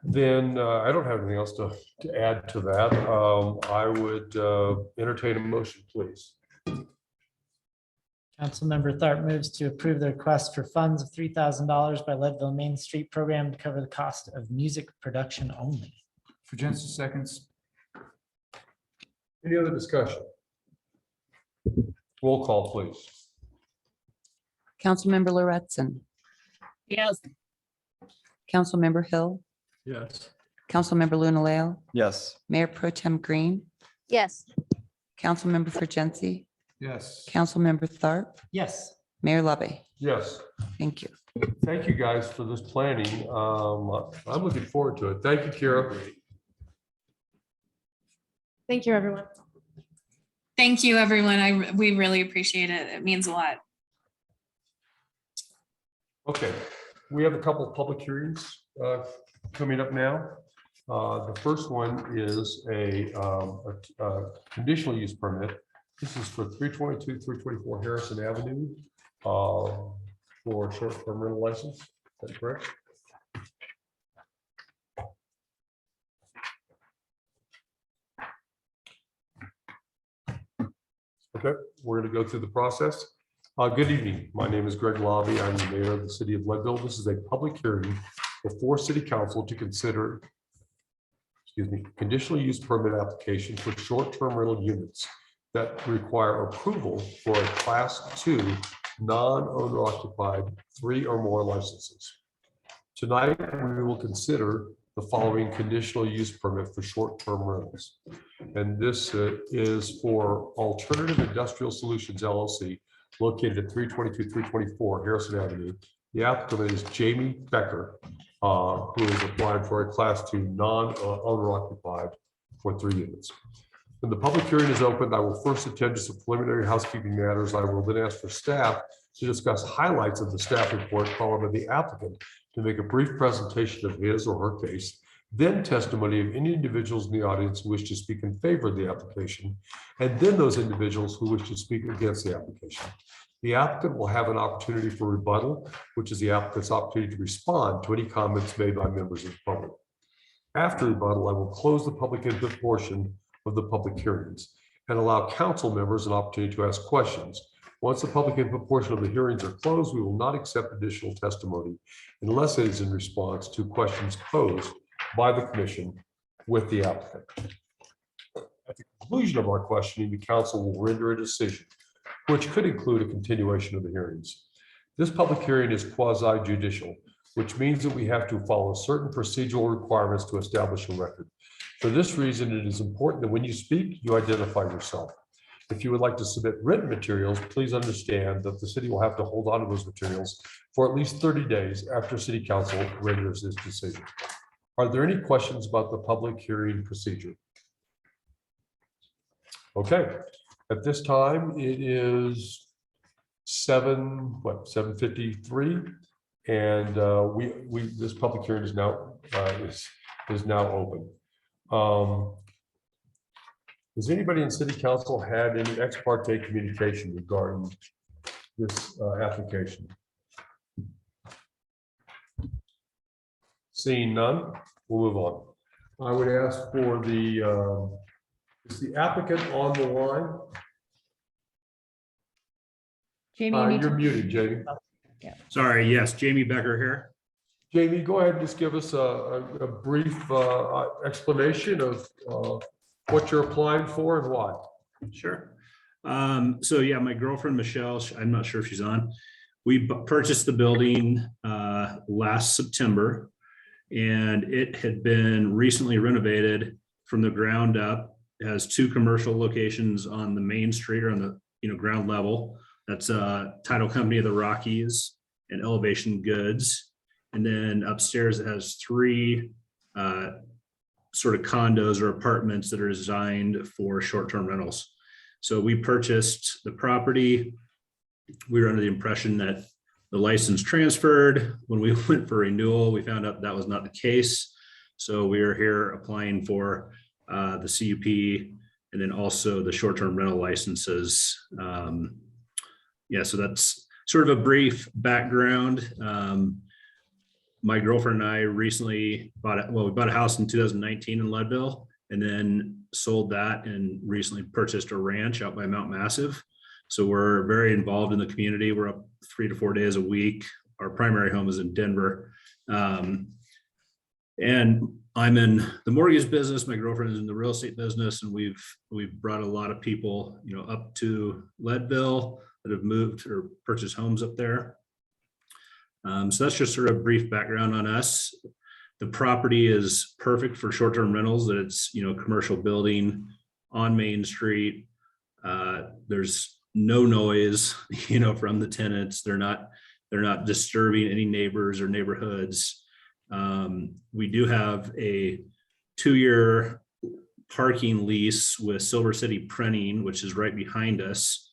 Then I don't have anything else to add to that. I would entertain a motion, please. Councilmember Tharp moves to approve the request for funds of $3,000 by Leadville Main Street program to cover the cost of music production only. Fergency seconds. Any other discussion? Roll call, please. Councilmember Laurettson, Yes. Councilmember Hill, Yes. Councilmember Luna Leal, Yes. Mayor Pro Tem Green, Yes. Councilmember Fergency, Yes. Councilmember Tharp, Yes. Mayor Labby. Yes. Thank you. Thank you, guys, for this planning. I'm looking forward to it. Thank you, Kira. Thank you, everyone. Thank you, everyone. We really appreciate it. It means a lot. Okay, we have a couple of public hearings coming up now. The first one is a conditional use permit. This is for 322, 324 Harrison Avenue. for a short-term rental license. Is that correct? Okay, we're going to go through the process. Good evening. My name is Greg Lobby. I'm the mayor of the city of Leadville. This is a public hearing before city council to consider, conditional use permit application for short-term rental units that require approval for a class 2 non-owner occupied 3 or more licenses. Tonight, we will consider the following conditional use permit for short-term rentals. And this is for Alternative Industrial Solutions LLC, located at 322, 324 Harrison Avenue. The applicant is Jamie Becker, who is applied for a class 2 non-owner occupied for 3 units. When the public hearing is opened, I will first attend to some preliminary housekeeping matters. I will then ask for staff to discuss highlights of the staff report, followed by the applicant to make a brief presentation of his or her case, then testimony of any individuals in the audience who wish to speak in favor of the application, and then those individuals who wish to speak against the application. The applicant will have an opportunity for rebuttal, which is the applicant's opportunity to respond to any comments made by members of the public. After rebuttal, I will close the public input portion of the public hearings and allow council members an opportunity to ask questions. Once the public input portion of the hearings are closed, we will not accept additional testimony unless it is in response to questions posed by the commission with the applicant. At the conclusion of our questioning, the council will render a decision, which could include a continuation of the hearings. This public hearing is quasi-judicial, which means that we have to follow certain procedural requirements to establish a record. For this reason, it is important that when you speak, you identify yourself. If you would like to submit written materials, please understand that the city will have to hold on to those materials for at least 30 days after city council renders this decision. Are there any questions about the public hearing procedure? Okay, at this time, it is 7:53, and this public hearing is now open. Has anybody in city council had any ex parte communication regarding this application? Seeing none, we'll move on. I would ask for is the applicant on the line? Jamie, you need You're to- muted, Jamie. Sorry, yes, Jamie Becker here. Jamie, go ahead and just give us a brief explanation of what you're applying for and why. Sure. So yeah, my girlfriend, Michelle, I'm not sure if she's on. We purchased the building last September, and it had been recently renovated from the ground up. It has 2 commercial locations on the main street or on the ground level. That's Title Company of the Rockies and Elevation Goods. And then upstairs it has 3 sort of condos or apartments that are designed for short-term rentals. So we purchased the property. We were under the impression that the license transferred. When we went for renewal, we found out that was not the case. So we are here applying for the CUP and then also the short-term rental licenses. Yeah, so that's sort of a brief background. My girlfriend and I recently we bought a house in 2019 in Leadville and then sold that and recently purchased a ranch out by Mount Massive. So we're very involved in the community. We're up 3 to 4 days a week. Our primary home is in Denver. And I'm in the mortgage business. My girlfriend is in the real estate business, and we've brought a lot of people, up to Leadville that have moved or purchased homes up there. So that's just sort of a brief background on us. The property is perfect for short-term rentals. That it's a commercial building on Main Street. There's no noise, from the tenants. They're not disturbing any neighbors or neighborhoods. We do have a 2-year parking lease with Silver City Printing, which is right behind us.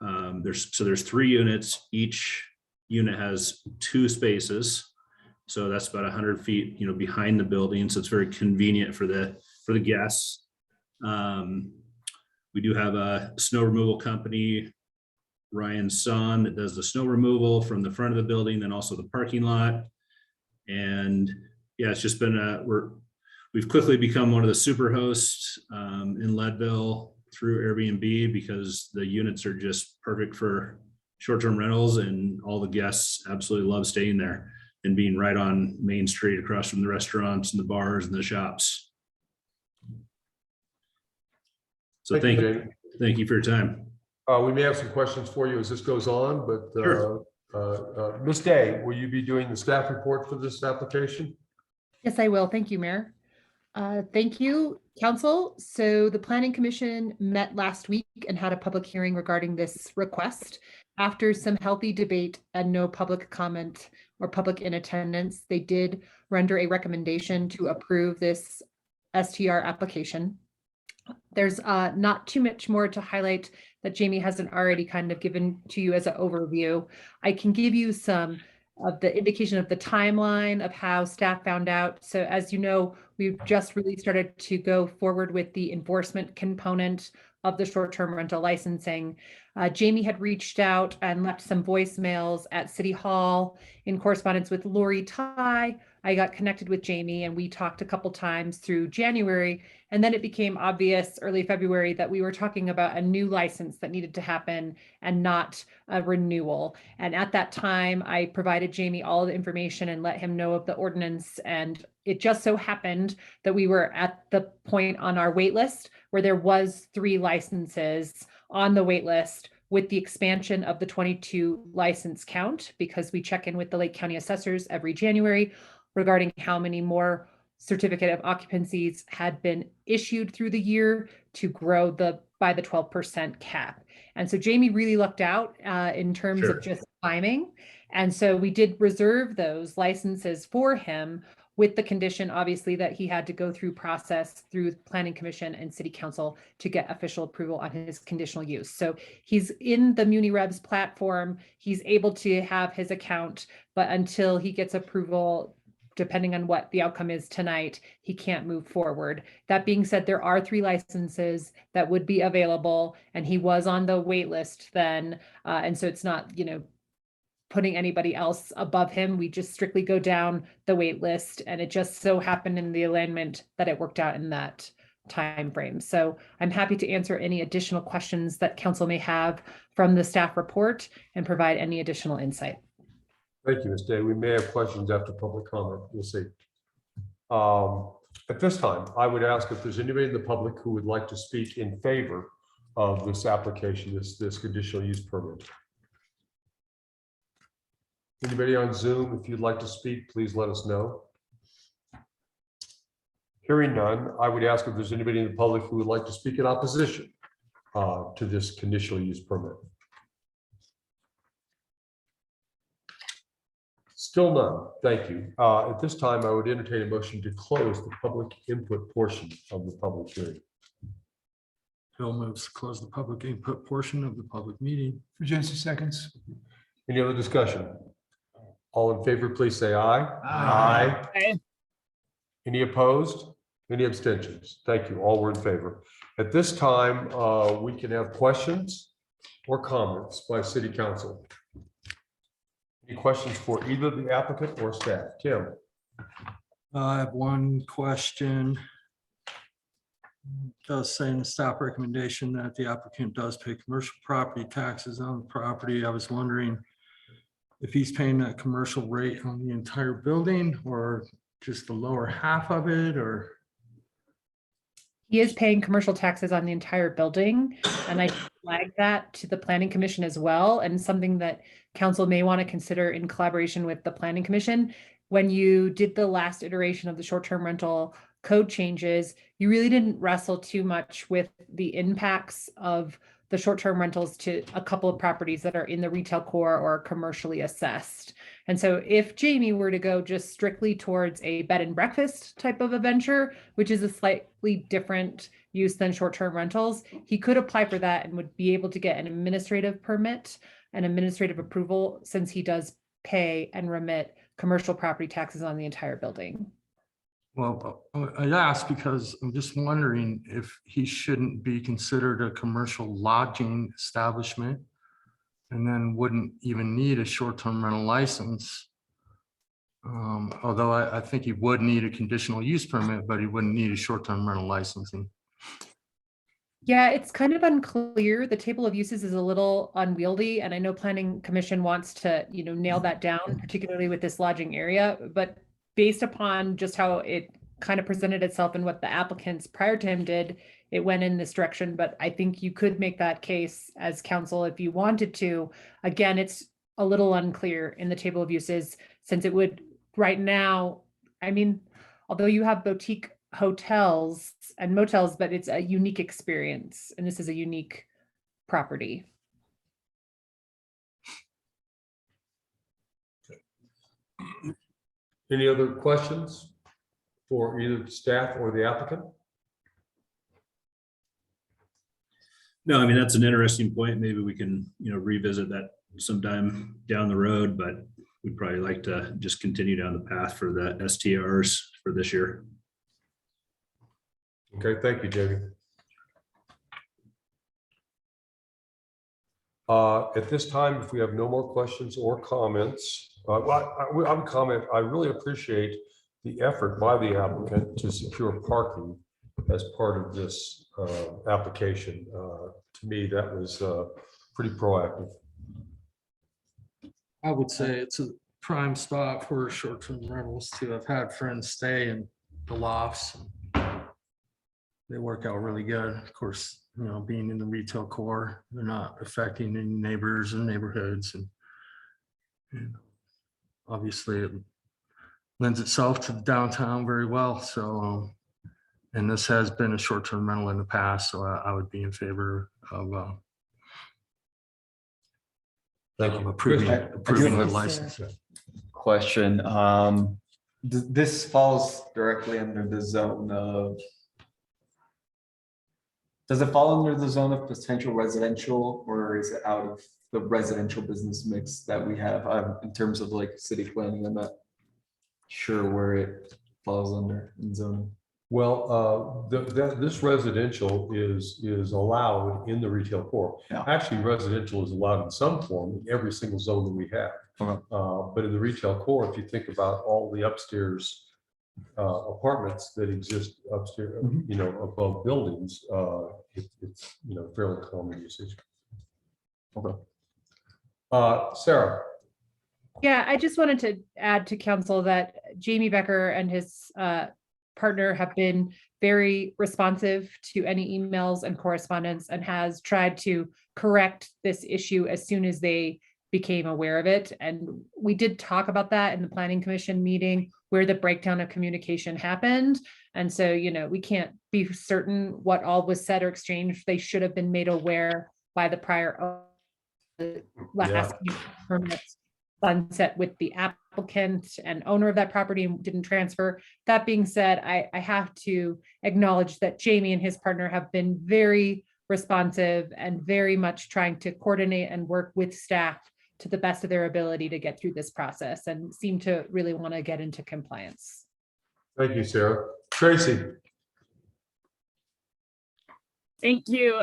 There's 3 units. Each unit has 2 spaces. So that's about 100 feet, behind the building. So it's very convenient for the guests. We do have a snow removal company Ryan Son that does the snow removal from the front of the building, then also the parking lot. And yeah, it's just been we've quickly become one of the super hosts in Leadville through Airbnb because the units are just perfect for short-term rentals, and all the guests absolutely love staying there and being right on Main Street across from the restaurants and the bars and the shops. So thank you. Thank you for your time. We may have some questions for you as this goes on, but Sure. Ms. Day, will you be doing the staff report for this application? Yes, I will. Thank you, Mayor. Thank you, Council. So the Planning Commission met last week and had a public hearing regarding this request. After some healthy debate and no public comment or public in attendance, they did render a recommendation to approve this STR application. There's not too much more to highlight that Jamie hasn't already kind of given to you as an overview. I can give you some of the indication of the timeline of how staff found out. So as you know, we've just really started to go forward with the enforcement component of the short-term rental licensing. Jamie had reached out and left some voicemails at City Hall in correspondence with Lori Ty. I got connected with Jamie and we talked a couple times through January, and then it became obvious early February that we were talking about a new license that needed to happen and not a renewal. And at that time, I provided Jamie all the information and let him know of the ordinance. And it just so happened that we were at the point on our wait list where there was 3 licenses on the wait list, with the expansion of the 22 license count, because we check in with the Lake County assessors every January regarding how many more certificate of occupancies had been issued through the year to grow by the 12% cap. And so Jamie really lucked out in terms Sure. of just timing. And so we did reserve those licenses for him, with the condition, obviously, that he had to go through process through Planning Commission and City Council to get official approval on his conditional use. So he's in the MuniRevs platform. He's able to have his account, but until he gets approval, depending on what the outcome is tonight, he can't move forward. That being said, there are 3 licenses that would be available, and he was on the wait list then. And so it's not, putting anybody else above him. We just strictly go down the wait list, and it just so happened in the alignment that it worked out in that time frame. So I'm happy to answer any additional questions that council may have from the staff report and provide any additional insight. Thank you, Ms. Day. We may have questions after public comment. We'll see. At this time, I would ask if there's anybody in the public who would like to speak in favor of this application, this conditional use permit. Anybody on Zoom, if you'd like to speak, please let us know. Hearing none, I would ask if there's anybody in the public who would like to speak in opposition to this conditional use permit. Still none. Thank you. At this time, I would entertain a motion to close the public input portion of the public hearing. Bill moves to close the public input portion of the public meeting. Virginity seconds. Any other discussion? All in favor, please say aye. Aye. Any opposed? Any abstentions? Thank you. All were in favor. At this time, we can have questions or comments by city council. Any questions for either the applicant or staff? Tim? I have one question. It does say in the staff recommendation that the applicant does pay commercial property taxes on the property. I was wondering if he's paying that commercial rate on the entire building or just the lower half of it, or? He is paying commercial taxes on the entire building, and I flagged that to the Planning Commission as well, and something that council may want to consider in collaboration with the Planning Commission. When you did the last iteration of the short-term rental code changes, you really didn't wrestle too much with the impacts of the short-term rentals to a couple of properties that are in the retail core or commercially assessed. And so if Jamie were to go just strictly towards a bed and breakfast type of a venture, which is a slightly different use than short-term rentals, he could apply for that and would be able to get an administrative permit, an administrative approval, since he does pay and remit commercial property taxes on the entire building. Well, I asked because I'm just wondering if he shouldn't be considered a commercial lodging establishment and then wouldn't even need a short-term rental license. Although I think he would need a conditional use permit, but he wouldn't need a short-term rental licensing. Yeah, it's kind of unclear. The table of uses is a little unwieldy, and I know Planning Commission wants to, nail that down, particularly with this lodging area. But based upon just how it kind of presented itself and what the applicants prior to him did, it went in this direction. But I think you could make that case as council if you wanted to. Again, it's a little unclear in the table of uses, since it would right now, I mean, although you have boutique hotels and motels, but it's a unique experience, and this is a unique property. Any other questions for either staff or the applicant? No, I mean, that's an interesting point. Maybe we can, revisit that sometime down the road, but we'd probably like to just continue down the path for the STRs for this year. Okay, thank you, Jamie. At this time, if we have no more questions or comments, I would comment, I really appreciate the effort by the applicant to secure parking as part of this application. To me, that was pretty proactive. I would say it's a prime spot for short-term rentals too. I've had friends stay in the lofts. They work out really good. Of course, being in the retail core, they're not affecting any neighbors and neighborhoods. And obviously it lends itself to the downtown very well. So, and this has been a short-term rental in the past, so I would be in favor of approving the license. Question, this falls directly under the zone of, does it fall under the zone of potential residential, or is it out of the residential business mix that we have in terms of like city planning? I'm not sure where it falls under in zoning. Well, this residential is allowed in the retail core. Yeah. Actually, residential is allowed in some form in every single zone that we have. Okay. But in the retail core, if you think about all the upstairs apartments that exist upstairs, above buildings, it's fairly common usage. Okay. Sarah. Yeah, I just wanted to add to council that Jamie Becker and his partner have been very responsive to any emails and correspondence, and has tried to correct this issue as soon as they became aware of it. And we did talk about that in the planning commission meeting where the breakdown of communication happened. And so, we can't be certain what all was said or exchanged. They should have been made aware by the prior last permits sunset with the applicant and owner of that property and didn't transfer. That being said, I have to acknowledge that Jamie and his partner have been very responsive and very much trying to coordinate and work with staff to the best of their ability to get through this process, and seem to really want to get into compliance. Thank you, Sarah. Tracy. Thank you.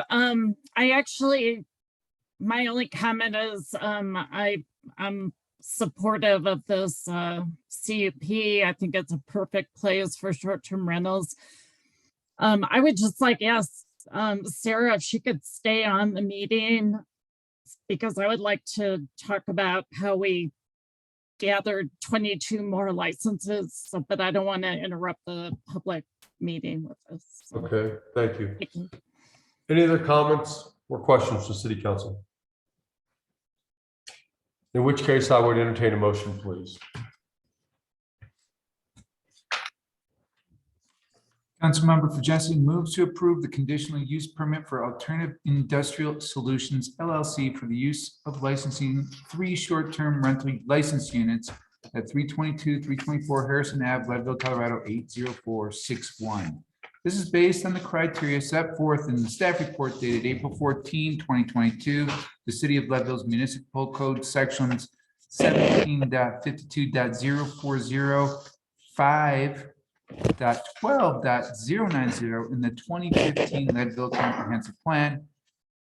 My only comment is I'm supportive of this CUP. I think it's a perfect place for short-term rentals. I would just ask Sarah if she could stay on the meeting, because I would like to talk about how we gathered 22 more licenses, but I don't want to interrupt the public meeting with this. Okay, thank you. Any other comments or questions to City Council? In which case I would entertain a motion, please. Councilmember Fajenski moves to approve the conditional use permit for Alternative Industrial Solutions LLC for the use of licensing 3 short-term rental license units at 322, 324 Harrison Ave, Leadville, Colorado 80461. This is based on the criteria set forth in the staff report dated April 14, 2022. The City of Leadville's Municipal Code sections 17.52.040, 5.12.090 in the 2015 Leadville Comprehensive Plan,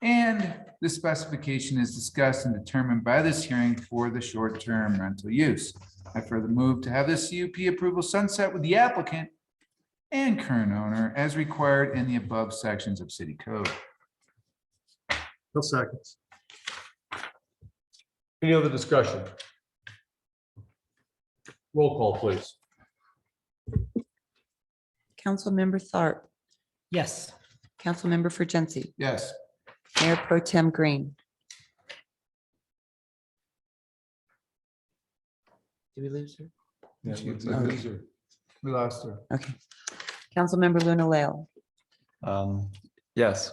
And the specification is discussed and determined by this hearing for the short-term rental use. I further move to have this CUP approval sunset with the applicant and current owner as required in the above sections of city code. No seconds. Any other discussion? Roll call, please. Councilmember Tharp, Yes. Councilmember Fergency, Yes. Mayor Pro Tem Green. Did we lose her? Yeah, She- we lose her. We lost her. Okay. Councilmember Luna Leal, Yes.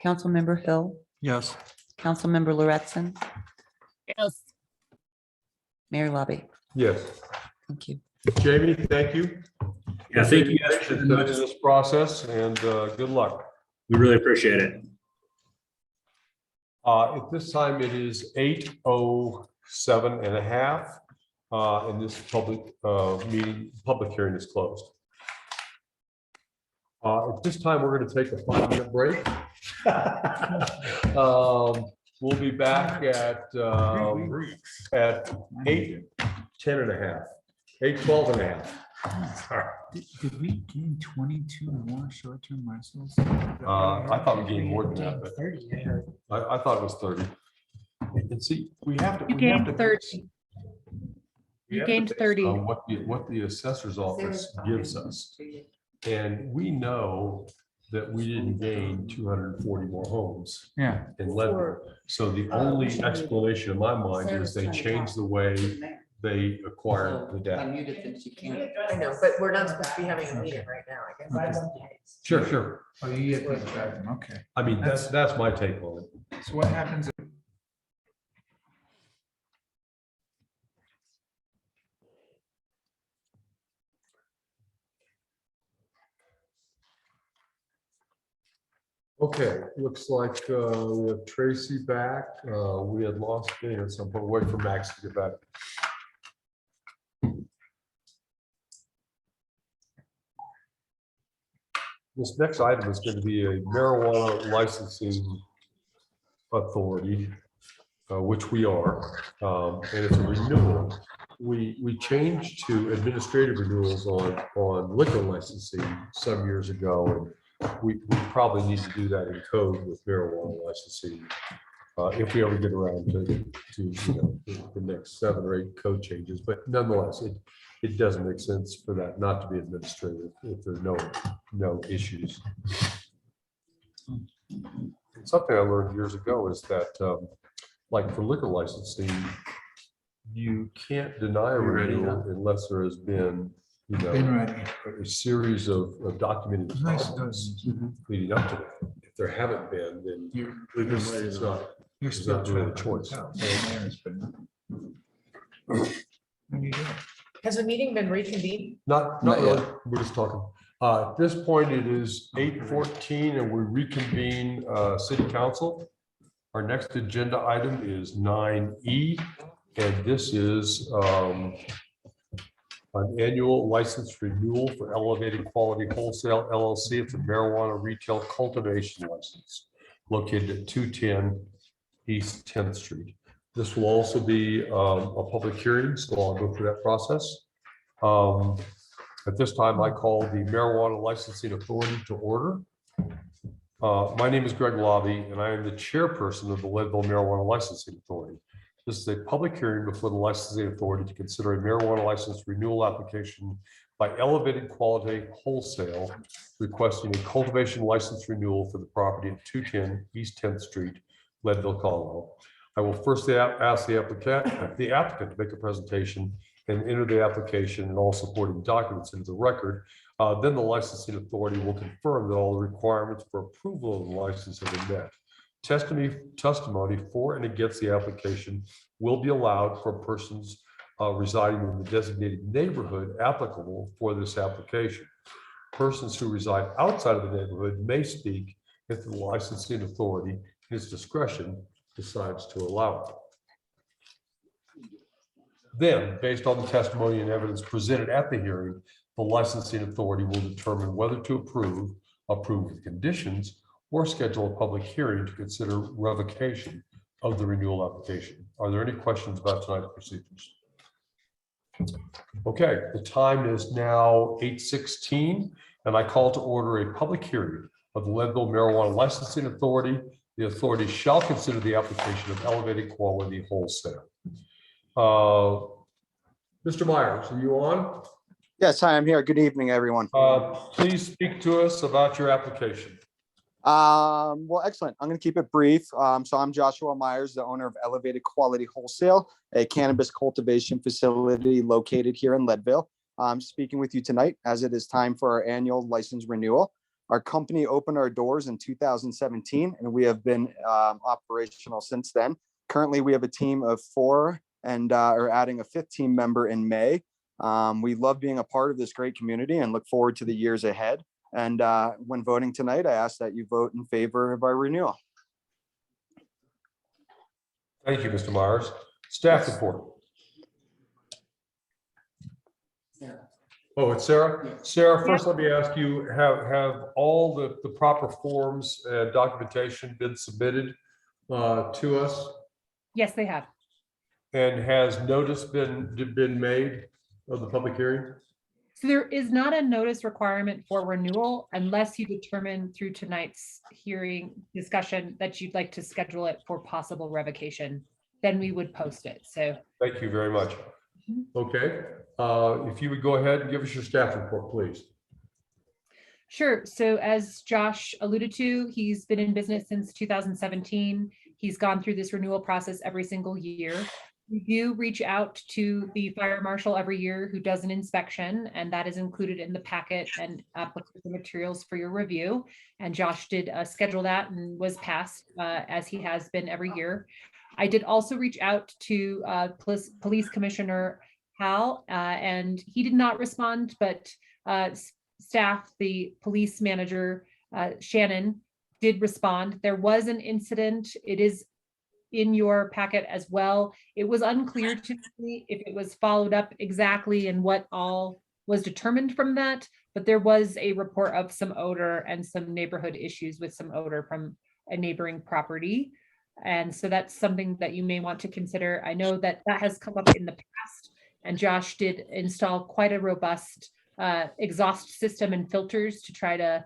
Councilmember Hill, Yes. Councilmember Lauritsen, Yes. Mayor Lobby. Yes. Thank you. Jamie, thank you. Yeah, thank you guys For very much. this process and good luck. We really appreciate it. At this time, it is 8:07 and a half. And this public public hearing is closed. At this time, we're going to take a 5-minute break. We'll be back at 8:10 and a half, 8:12 and a half. Did we gain 22 more short-term rentals? I thought we gained more than that, but 30, I heard. I thought it was 30. And see, we have to. You we have gained to- 30. we You have to gained base 30. on What the assessor's office gives us. And we know that we didn't gain 240 more homes Yeah. in Leadville. So the only explanation in my mind is they changed the way they acquired the data. muted them, she can't. I know, but we're not supposed to be having a meeting right now, I guess. Sure, sure. Oh, you get things back. Okay. I mean, that's my take on it. So what happens? Okay, looks like we have Tracy back. We had lost Dana at some point. Wait for Max to get back. This next item is going to be a marijuana licensing authority, which we are, and it's a renewal. We changed to administrative renewals on liquor licensing some years ago, and we probably need to do that in code with marijuana licensing. If we ever get around to the next 7 or 8 code changes, but nonetheless, it doesn't make sense for that not to be administrative if there are no issues. Something I learned years ago is that, like for liquor licensing, you can't deny a renewal unless there has been, a series of documented problems leading up to that. If there haven't been, then it's not. You're It's still not really a trying choice. Has the meeting been reconvened? Not really. We're just talking. At this point, it is 8:14 and we reconvene city council. Our next agenda item is 9E, and this is an annual license renewal for Elevated Quality Wholesale LLC. It's a marijuana retail cultivation license located at 210 East 10th Street. This will also be a public hearing, so I'll go through that process. At this time, I call the Marijuana Licensing Authority to order. My name is Greg Lobby, and I am the chairperson of the Leadville Marijuana Licensing Authority. This is a public hearing before the licensing authority to consider a marijuana license renewal application by Elevated Quality Wholesale, requesting a cultivation license renewal for the property at 210 East 10th Street, Leadville, Colorado. I will first ask the applicant to make a presentation and enter the application and all supporting documents into the record. Then the licensing authority will confirm that all the requirements for approval of the license have been met. Testimony for and against the application will be allowed for persons residing in the designated neighborhood applicable for this application. Persons who reside outside of the neighborhood may speak if the licensing authority, in its discretion, decides to allow it. Then, based on the testimony and evidence presented at the hearing, the licensing authority will determine whether to approve with conditions, or schedule a public hearing to consider revocation of the renewal application. Are there any questions about tonight's procedures? Okay, the time is now 8:16, and I call to order a public hearing of the Leadville Marijuana Licensing Authority. The authority shall consider the application of Elevated Quality Wholesale. Mr. Myers, are you on? Yes, hi, I'm here. Good evening, everyone. Please speak to us about your application. Well, excellent. I'm going to keep it brief. So I'm Joshua Myers, the owner of Elevated Quality Wholesale, a cannabis cultivation facility located here in Leadville. I'm speaking with you tonight as it is time for our annual license renewal. Our company opened our doors in 2017, and we have been operational since then. Currently, we have a team of 4 and are adding a 5th team member in May. We love being a part of this great community and look forward to the years ahead. And when voting tonight, I ask that you vote in favor of our renewal. Thank you, Mr. Myers. Staff report. Oh, it's Sarah. Sarah, first let me ask you, have all the proper forms and documentation been submitted to us? Yes, they have. And has notice been made of the public hearing? So there is not a notice requirement for renewal unless you determine through tonight's hearing discussion that you'd like to schedule it for possible revocation. Then we would post it. So Thank you very much. Okay, if you would go ahead and give us your staff report, please. sure. So as Josh alluded to, he's been in business since 2017. He's gone through this renewal process every single year. We do reach out to the fire marshal every year who does an inspection, and that is included in the packet and applicable materials for your review. And Josh did schedule that and was passed as he has been every year. I did also reach out to Police Commissioner Hal, and he did not respond, but staff, the police manager, Shannon, did respond. There was an incident. It is in your packet as well. It was unclear to me if it was followed up exactly and what all was determined from that, but there was a report of some odor and some neighborhood issues with some odor from a neighboring property. And so that's something that you may want to consider. I know that that has come up in the past, and Josh did install quite a robust exhaust system and filters to try to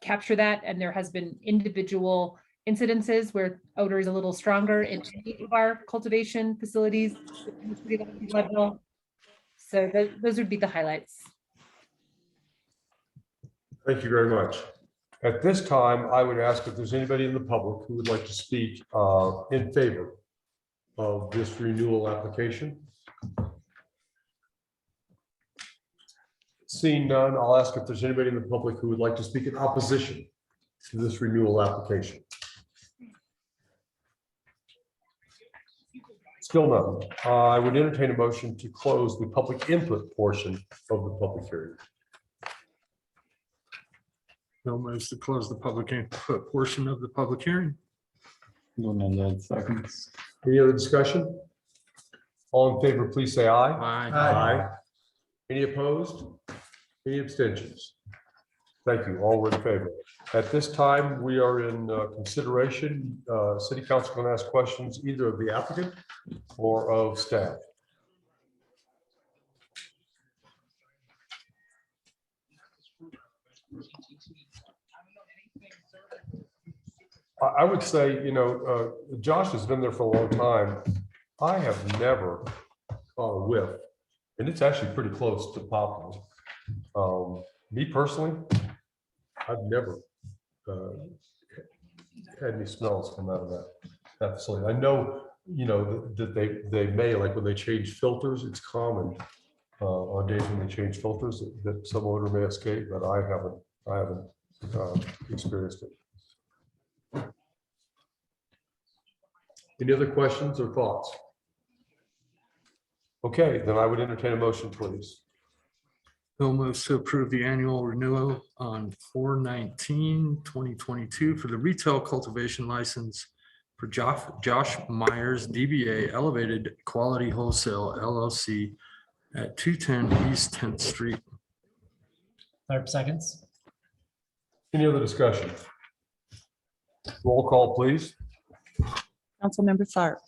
capture that. And there has been individual incidences where odor is a little stronger in any of our cultivation facilities. So those would be the highlights. Thank you very much. At this time, I would ask if there's anybody in the public who would like to speak in favor of this renewal application. Seeing none, I'll ask if there's anybody in the public who would like to speak in opposition to this renewal application. Still none. I would entertain a motion to close the public input portion of the public hearing. Bill moves to close the public input portion of the public hearing. Seconds. Any other discussion? All in favor, please say aye. Aye. Any opposed? Any abstentions? Thank you. All were in favor. At this time, we are in consideration. City Council can ask questions either of the applicant or of staff. I would say, Josh has been there for a long time. I have never caught a whiff, and it's actually pretty close to popping. Me personally, I've never had any smells come out of that facility. I know, that they may, like when they change filters, it's common on days when they change filters that some odor may escape, but I haven't experienced it. Any other questions or thoughts? Okay, then I would entertain a motion, please. Bill moves to approve the annual renewal on 4/19/2022 for the retail cultivation license for Josh Myers, DBA Elevated Quality Wholesale LLC at 210 East 10th Street. Tharp seconds. Any other discussion? Roll call, please. Councilmember Tharp,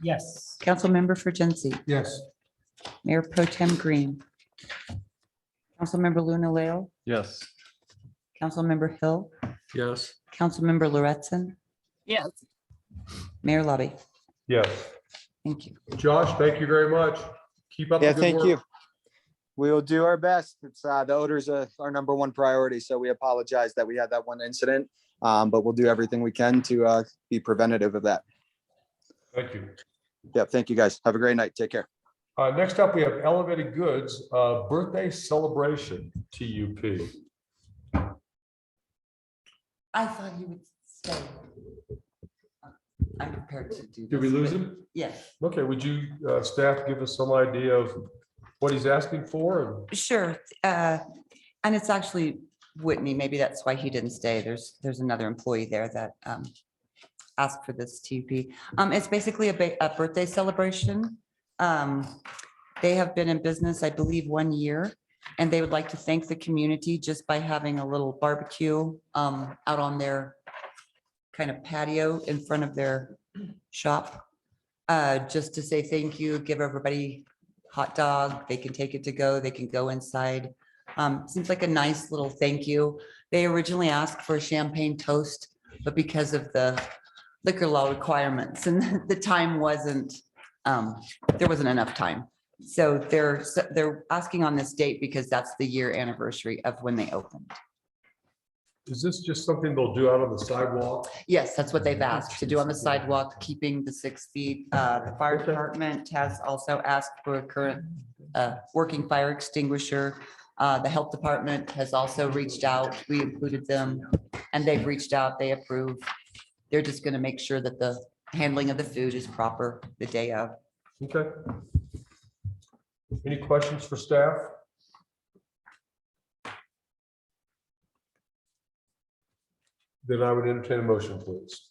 Yes. Councilmember Fergency, Yes. Mayor Pro Tem Green, Councilmember Luna Leal, Yes. Councilmember Hill, Yes. Councilmember Lauritsen, Yes. Mayor Lobby. Yes. Thank you. Josh, thank you very much. Keep up the Yeah, good thank work. you. We will do our best. It's the odors are our number one priority, so we apologize that we had that one incident. But we'll do everything we can to be preventative of that. Thank you. Yeah, thank you guys. Have a great night. Take care. Next up, we have Elevated Goods, birthday celebration, TUP. I thought he would stay. I'm prepared to do. Did we this, lose but- him? Yes. Okay, would you, staff, give us some idea of what he's asking for? Sure. And it's actually Whitney. Maybe that's why he didn't stay. There's another employee there that asked for this TP. It's basically a birthday celebration. They have been in business, I believe, 1 year, and they would like to thank the community just by having a little barbecue out on their kind of patio in front of their shop. Just to say thank you, give everybody hot dog. They can take it to go. They can go inside. Seems like a nice little thank you. They originally asked for a champagne toast, but because of the liquor law requirements and the time wasn't, there wasn't enough time. So they're asking on this date because that's the year anniversary of when they opened. Is this just something they'll do out on the sidewalk? Yes, that's what they've asked to do on the sidewalk, keeping the 6 feet. The fire department has also asked for a current working fire extinguisher. The health department has also reached out. We included them and they've reached out, they approve. They're just gonna make sure that the handling of the food is proper the day of. Okay. Any questions for staff? Then I would entertain a motion, please.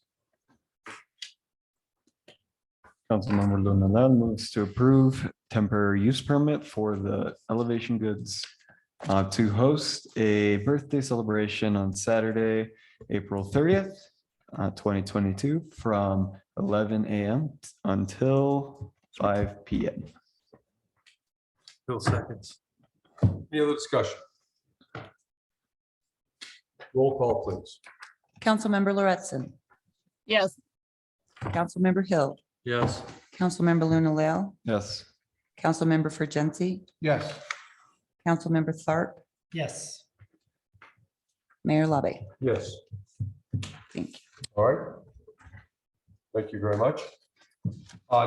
Councilmember Luna Leal moves to approve temporary use permit for the Elevation Goods to host a birthday celebration on Saturday, April 30th, 2022, from 11 a.m. until 5 p.m. Bill seconds. Any other discussion? Roll call, please. Councilmember Lauritsen, Yes. Councilmember Hill, Yes. Councilmember Luna Leal, Yes. Councilmember Fergency, Yes. Councilmember Tharp, Yes. Mayor Lobby. Yes. Thank you. All right. Thank you very much.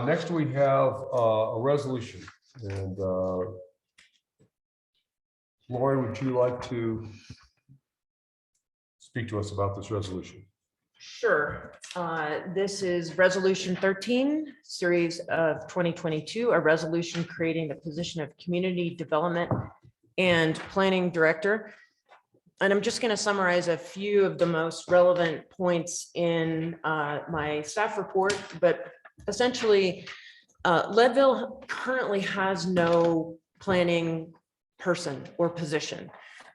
Next, we have a resolution, and Lori, would you like to speak to us about this resolution? Sure. This is Resolution 13, Series of 2022, a resolution creating the position of Community Development and Planning Director. And I'm just going to summarize a few of the most relevant points in my staff report, but essentially, Leadville currently has no planning person or position.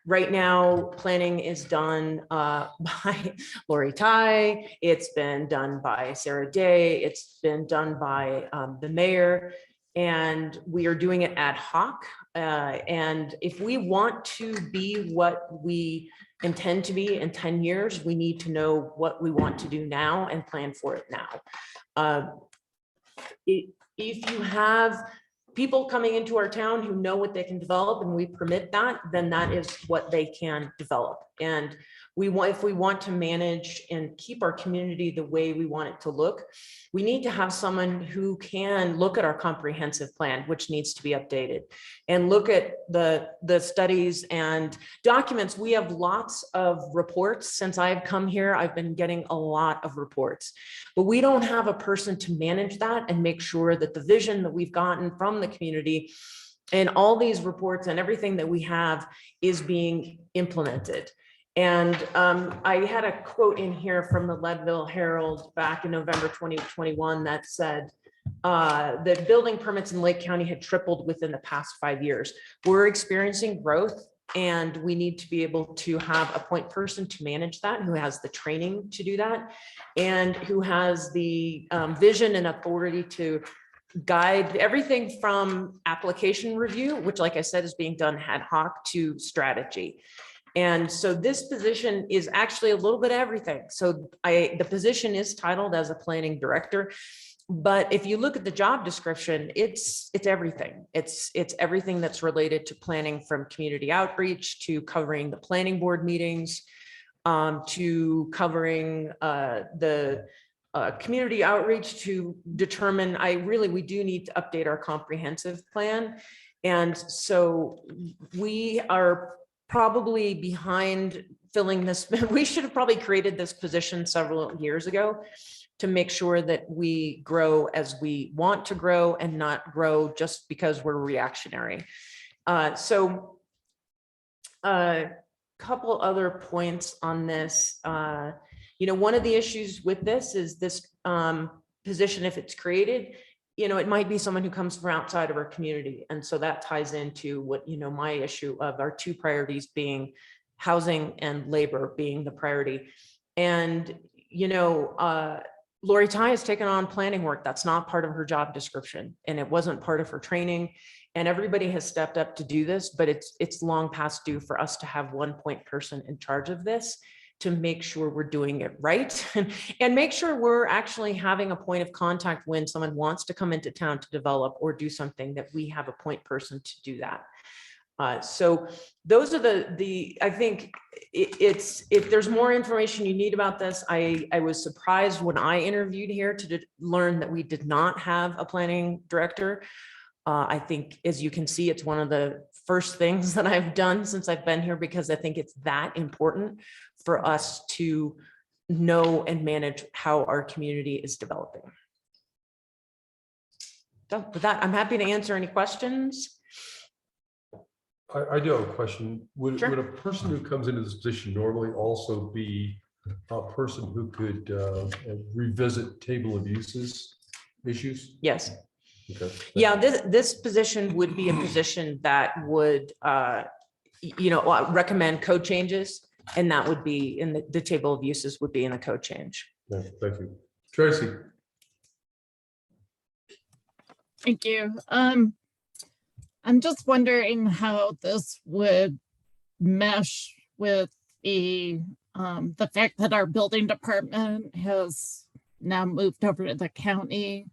Right now, planning is done by Lori Ty. It's been done by Sarah Day. It's been done by the mayor. And we are doing it ad hoc. And if we want to be what we intend to be in 10 years, we need to know what we want to do now and plan for it now. If you have people coming into our town who know what they can develop and we permit that, then that is what they can develop. And if we want to manage and keep our community the way we want it to look, we need to have someone who can look at our comprehensive plan, which needs to be updated, and look at the studies and documents. We have lots of reports. Since I've come here, I've been getting a lot of reports, but we don't have a person to manage that and make sure that the vision that we've gotten from the community and all these reports and everything that we have is being implemented. And I had a quote in here from the Leadville Herald back in November 2021 that said that building permits in Lake County had tripled within the past 5 years. We're experiencing growth And we need to be able to have a point person to manage that, who has the training to do that, and who has the vision and authority to guide everything from application review, which, like I said, is being done ad hoc, to strategy. And so this position is actually a little bit of everything. So the position is titled as a planning director. But if you look at the job description, it's everything. It's everything that's related to planning, from community outreach to covering the planning board meetings, to covering the community outreach to determine, we do need to update our comprehensive plan. And so we are probably behind filling this. We should have probably created this position several years ago, to make sure that we grow as we want to grow and not grow just because we're reactionary. So a couple other points on this. One of the issues with this is this position, if it's created, it might be someone who comes from outside of our community. And so that ties into what, my issue of our two priorities being housing and labor being the priority. And, Lori Ty has taken on planning work. That's not part of her job description, and it wasn't part of her training. And everybody has stepped up to do this, but it's long past due for us to have one point person in charge of this, to make sure we're doing it right and make sure we're actually having a point of contact when someone wants to come into town to develop or do something, that we have a point person to do that. So those are I think if there's more information you need about this, I was surprised when I interviewed here to learn that we did not have a planning director. I think, as you can see, it's one of the first things that I've done since I've been here, because I think it's that important for us to know and manage how our community is developing. So with that, I'm happy to answer any questions. I do have a question. Would a person who comes into this position normally also be a person who could revisit table of uses issues? Yes. Okay. Yeah, this position would be a position that would, recommend code changes, and that would be in the table of uses would be in the code change. Yeah, thank you. Tracy. Thank you. I'm just wondering how this would mesh with the fact that our building department has now moved over to the county.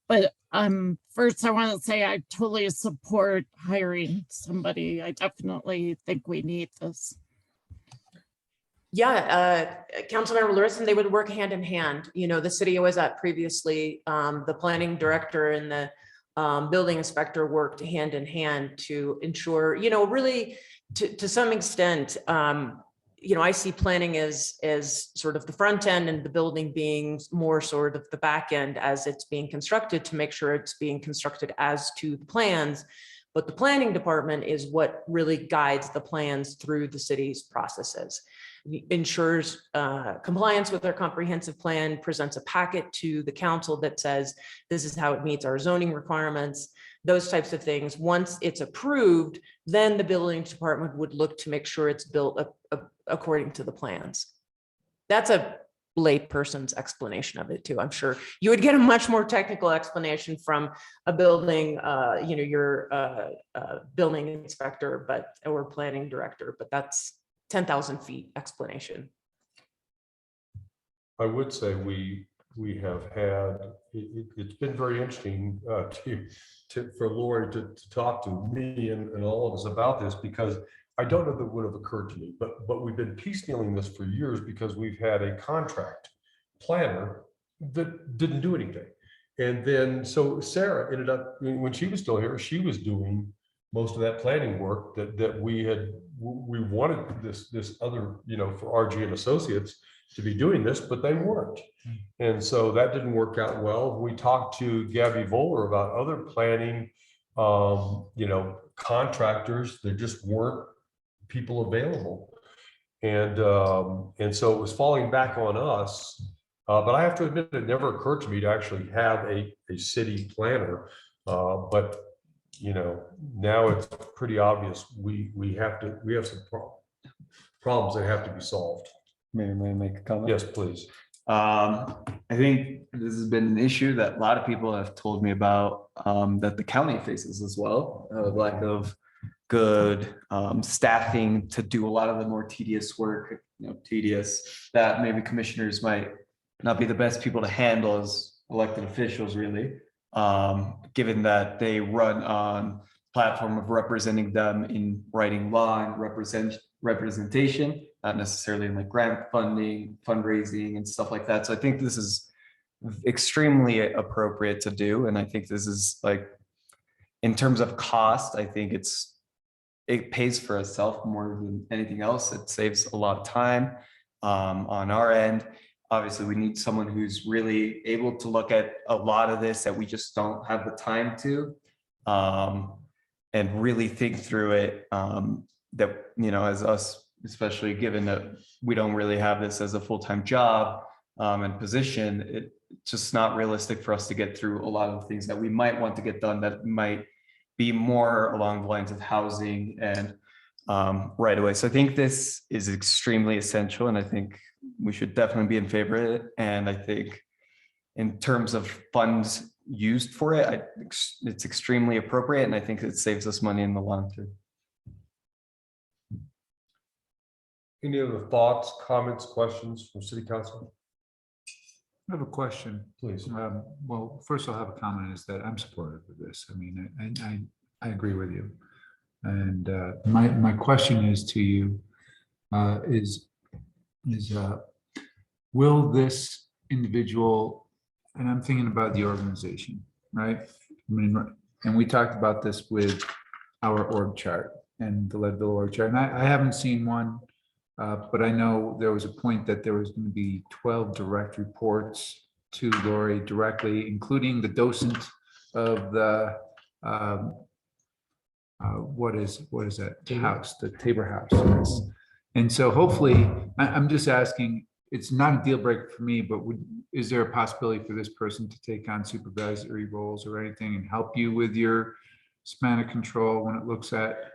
But first, I want to say I totally support hiring somebody. I definitely think we need this. Yeah, Councilmember Larson, they would work hand in hand. The city I was at previously, the planning director and the building inspector worked hand in hand to ensure, really to some extent, I see planning as sort of the front end, and the building being more sort of the back end as it's being constructed, to make sure it's being constructed as to the plans. But the planning department is what really guides the plans through the city's processes, ensures compliance with our comprehensive plan, presents a packet to the council that says this is how it meets our zoning requirements, those types of things. Once it's approved, then the building department would look to make sure it's built according to the plans. That's a lay person's explanation of it too. I'm sure you would get a much more technical explanation from a building, your building inspector, or planning director, but that's 10,000 feet explanation. I would say we have had, it's been very interesting for Lori to talk to me and all of us about this, because I don't know that would have occurred to me, but we've been piecemealing this for years because we've had a contract planner that didn't do anything. And then, so Sarah ended up, when she was still here, she was doing most of that planning work that we wanted this other, for RG and Associates to be doing this, but they weren't. And so that didn't work out well. We talked to Gabby Voller about other planning, contractors. There just weren't people available. And so it was falling back on us. But I have to admit, it never occurred to me to actually have a city planner. But now it's pretty obvious, we have some problems that have to be solved. May I make a comment? Yes, please. I think this has been an issue that a lot of people have told me about, that the county faces as well, lack of good staffing to do a lot of the more tedious work, tedious that maybe commissioners might not be the best people to handle as elected officials, really, given that they run on platform of representing them in writing law and representation, not necessarily in like grant funding, fundraising and stuff like that. So I think this is extremely appropriate to do. And I think this is like, in terms of cost, I think it pays for itself more than anything else. It saves a lot of time on our end. Obviously, we need someone who's really able to look at a lot of this that we just don't have the time to, and really think through it. That, as us, especially given that we don't really have this as a full-time job and position, it's just not realistic for us to get through a lot of the things that we might want to get done that might be more along the lines of housing and right away. So I think this is extremely essential, and I think we should definitely be in favor of it. And I think in terms of funds used for it, it's extremely appropriate, and I think it saves us money in the long term. Any other thoughts, comments, questions from city council? I have a question. Please. Well, first I'll have a comment is that I'm supportive of this. I mean, I agree with you. And my question is to you, will this individual, and I'm thinking about the organization, right? I mean, and we talked about this with our org chart and the Leadville org chart, and I haven't seen one. But I know there was a point that there was going to be 12 direct reports to Lori directly, including the docent of the, what is that house, the Tabor House. Yes. And so hopefully, I'm just asking, it's not a deal breaker for me, but is there a possibility for this person to take on supervisory roles or anything and help you with your span of control when it looks at?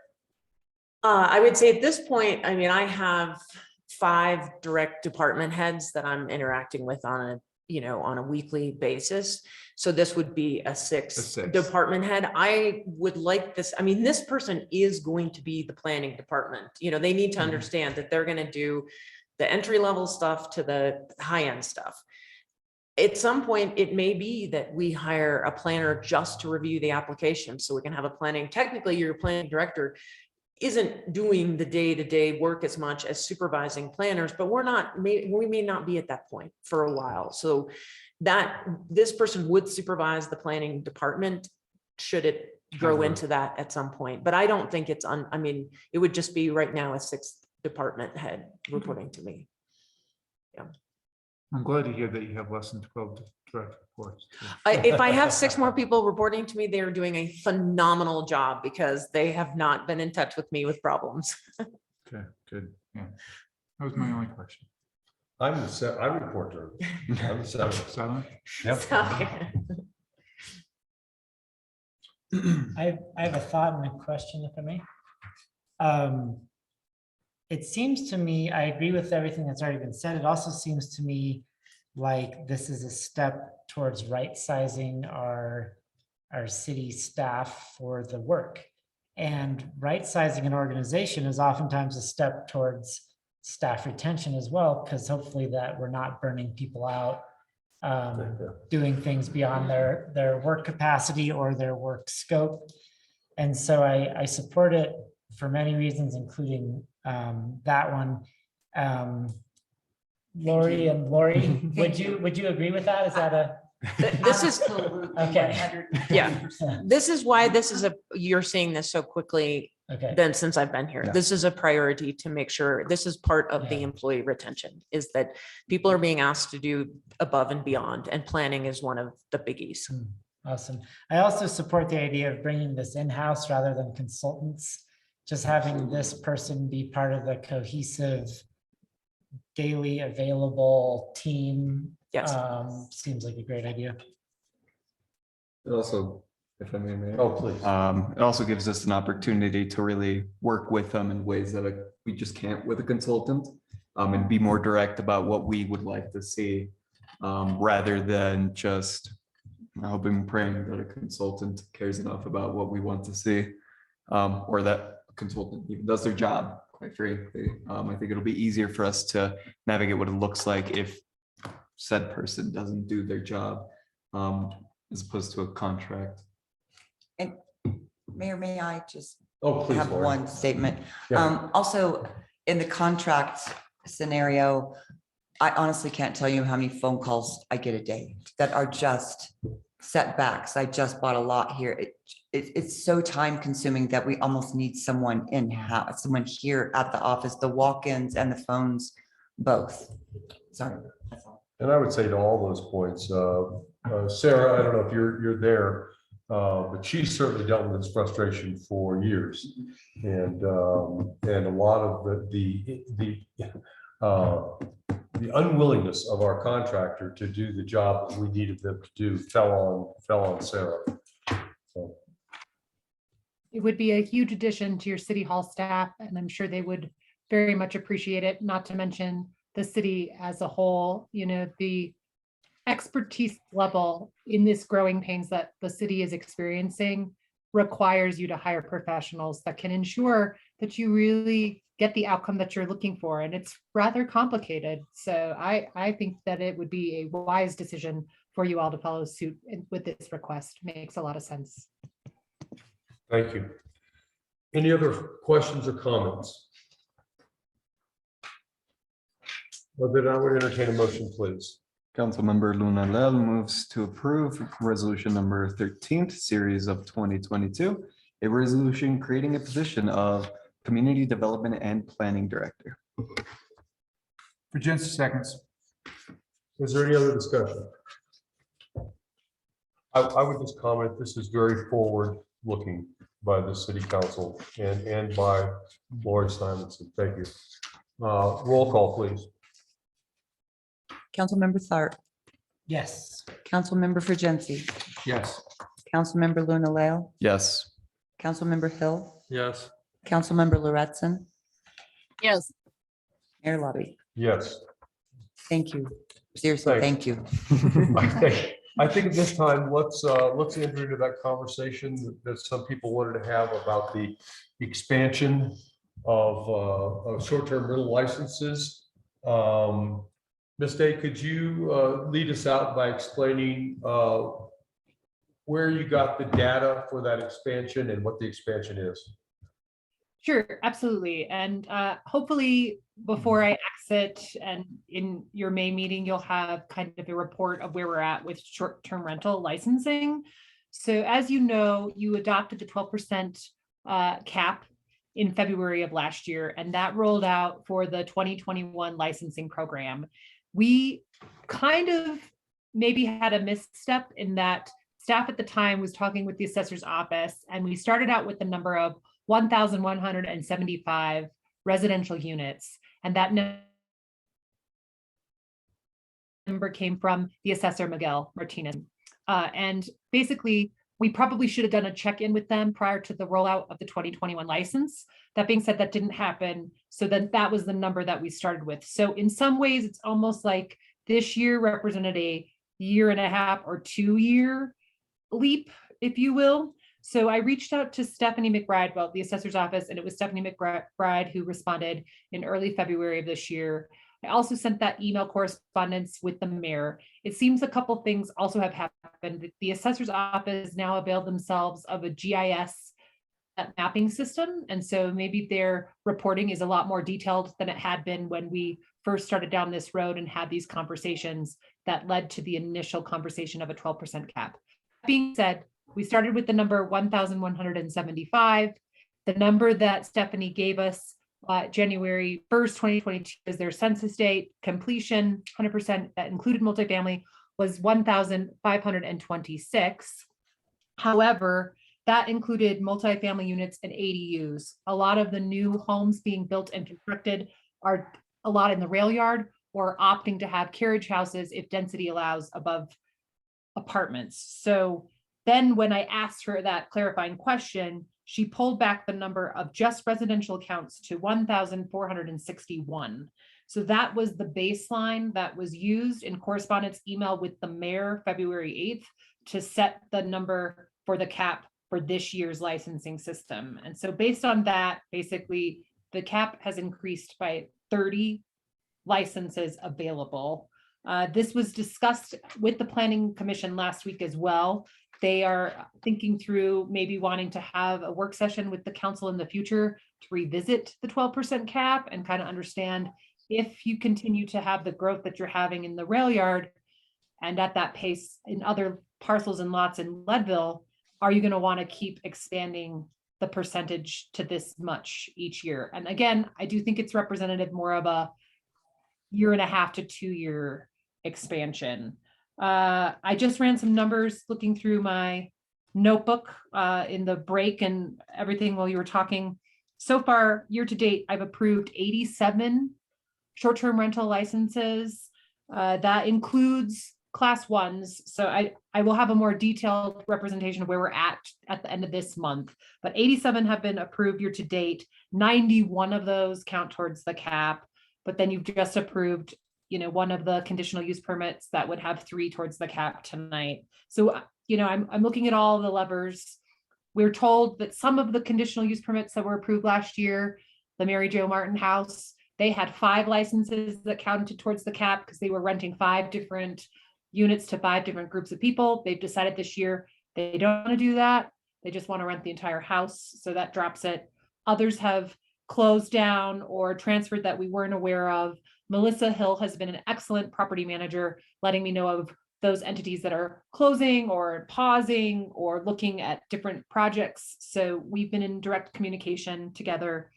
I would say at this point, I mean, I have 5 direct department heads that I'm interacting with on a weekly basis. So this would be a sixth department head. I would like this. I mean, this person is going to be the planning department. They need to understand that they're going to do the entry level stuff to the high end stuff. At some point, it may be that we hire a planner just to review the application so we can have a planning. Technically, your planning director isn't doing the day-to-day work as much as supervising planners, but we may not be at that point for a while. So that this person would supervise the planning department should it grow into that at some point. But I don't think I mean, it would just be right now a 6th department head reporting to me. Yeah. I'm glad to hear that you have less than 12 direct reports. If I have 6 more people reporting to me, they're doing a phenomenal job because they have not been in touch with me with problems. Okay, good. Yeah, that was my only question. I report to her. I'm the 7th. Silent? Yep. I have a thought and a question, if I may. It seems to me, I agree with everything that's already been said. It also seems to me like this is a step towards right-sizing our city staff for the work. And right-sizing an organization is oftentimes a step towards staff retention as well, because hopefully that we're not burning people out, doing things beyond their work capacity or their work scope. And so I support it for many reasons, including that one. Lori, would you agree with that? Is that a? This is okay. Yeah, this is why you're seeing this so quickly. Okay. Then since I've been here, this is a priority to make sure this is part of the employee retention, is that people are being asked to do above and beyond, and planning is one of the biggies. Awesome. I also support the idea of bringing this in-house rather than consultants. Just having this person be part of the cohesive, daily available team seems like a great idea. It also if I may, Mayor. Oh, please. It also gives us an opportunity to really work with them in ways that we just can't with a consultant. And be more direct about what we would like to see, rather than just hoping and praying that a consultant cares enough about what we want to see. Or that a consultant even does their job, quite frankly. I think it'll be easier for us to navigate what it looks like if said person doesn't do their job, as opposed to a contract. And Mayor, may I just Oh, please, have Lori. one statement? Yeah. Also, in the contract scenario, I honestly can't tell you how many phone calls I get a day that are just setbacks. I just bought a lot here. It's so time consuming that we almost need someone in-house, someone here at the office, the walk-ins and the phones, both. Sorry. that's all. And I would say to all those points, Sarah, I don't know if you're there, but she's certainly dealt with this frustration for years. And a lot of the unwillingness of our contractor to do the job that we needed them to do fell on Sarah. So, It would be a huge addition to your city hall staff, and I'm sure they would very much appreciate it, not to mention the city as a whole. You know, the expertise level in this growing pains that the city is experiencing requires you to hire professionals that can ensure that you really get the outcome that you're looking for. And it's rather complicated. So I think that it would be a wise decision for you all to follow suit with this request. Makes a lot of sense. thank you. Any other questions or comments? Well, then I would entertain a motion, please. Councilmember Luna Lel moves to approve resolution number 13th series of 2022, a resolution creating a position of Community Development and Planning Director. Virginia seconds. Is there any other discussion? I would just comment, this is very forward-looking by the city council and by Lori Simonson. Thank you. Roll call, please. Councilmember Tharp, Yes. Councilmember Fergency, Yes. Councilmember Luna Leo, Yes. Councilmember Hill, Yes. Councilmember Lauretson, Yes. Mayor Lobby. Yes. Thank you. Seriously, Thanks. thank you. I think at this time, let's enter into that conversation that some people wanted to have about the expansion of short-term rental licenses. Ms. Day, could you lead us out by explaining where you got the data for that expansion and what the expansion is? Sure, absolutely. And hopefully before I exit and in your May meeting, you'll have kind of a report of where we're at with short-term rental licensing. So as you know, you adopted the 12% cap in February of last year, and that rolled out for the 2021 licensing program. We kind of maybe had a misstep in that staff at the time was talking with the assessor's office, and we started out with the number of 1,175 residential units. And that number came from the assessor Miguel Martinez. And basically, we probably should have done a check-in with them prior to the rollout of the 2021 license. That being said, that didn't happen. So then that was the number that we started with. So in some ways, it's almost like this year represented a 1.5 or 2-year leap, if you will. So I reached out to Stephanie McBride, well, the assessor's office, and it was Stephanie McBride who responded in early February of this year. I also sent that email correspondence with the mayor. It seems a couple things also have happened. The assessor's office now availed themselves of a GIS mapping system. And so maybe their reporting is a lot more detailed than it had been when we first started down this road and had these conversations that led to the initial conversation of a 12% cap. That being said, we started with the number 1,175. The number that Stephanie gave us January 1st, 2022 is their census date. Completion, 100% that included multifamily, was 1,526. However, that included multifamily units and ADUs. A lot of the new homes being built and constructed are a lot in the rail yard or opting to have carriage houses if density allows above apartments. So Then when I asked her that clarifying question, she pulled back the number of just residential accounts to 1,461. So that was the baseline that was used in correspondence email with the mayor February 8th to set the number for the cap for this year's licensing system. And so based on that, basically the cap has increased by 30 licenses available. This was discussed with the Planning Commission last week as well. They are thinking through maybe wanting to have a work session with the council in the future to revisit the 12% cap and kind of understand if you continue to have the growth that you're having in the rail yard and at that pace in other parcels and lots in Leadville, are you going to want to keep expanding the percentage to this much each year? And again, I do think it's representative more of a 1.5 to 2 year expansion. I just ran some numbers looking through my notebook in the break and everything while you were talking. So far, year to date, I've approved 87 short-term rental licenses. That includes class ones. So I will have a more detailed representation of where we're at the end of this month. But 87 have been approved year to date. 91 of those count towards the cap. But then you've just approved, one of the conditional use permits that would have 3 towards the cap tonight. So, I'm looking at all the levers. We're told that some of the conditional use permits that were approved last year, the Mary Jo Martin House, they had 5 licenses that counted towards the cap because they were renting 5 different units to 5 different groups of people. They've decided this year they don't want to do that. They just want to rent the entire house. So that drops it. Others have closed down or transferred that we weren't aware of. Melissa Hill has been an excellent property manager, letting me know of those entities that are closing or pausing or looking at different projects. So we've been in direct communication together.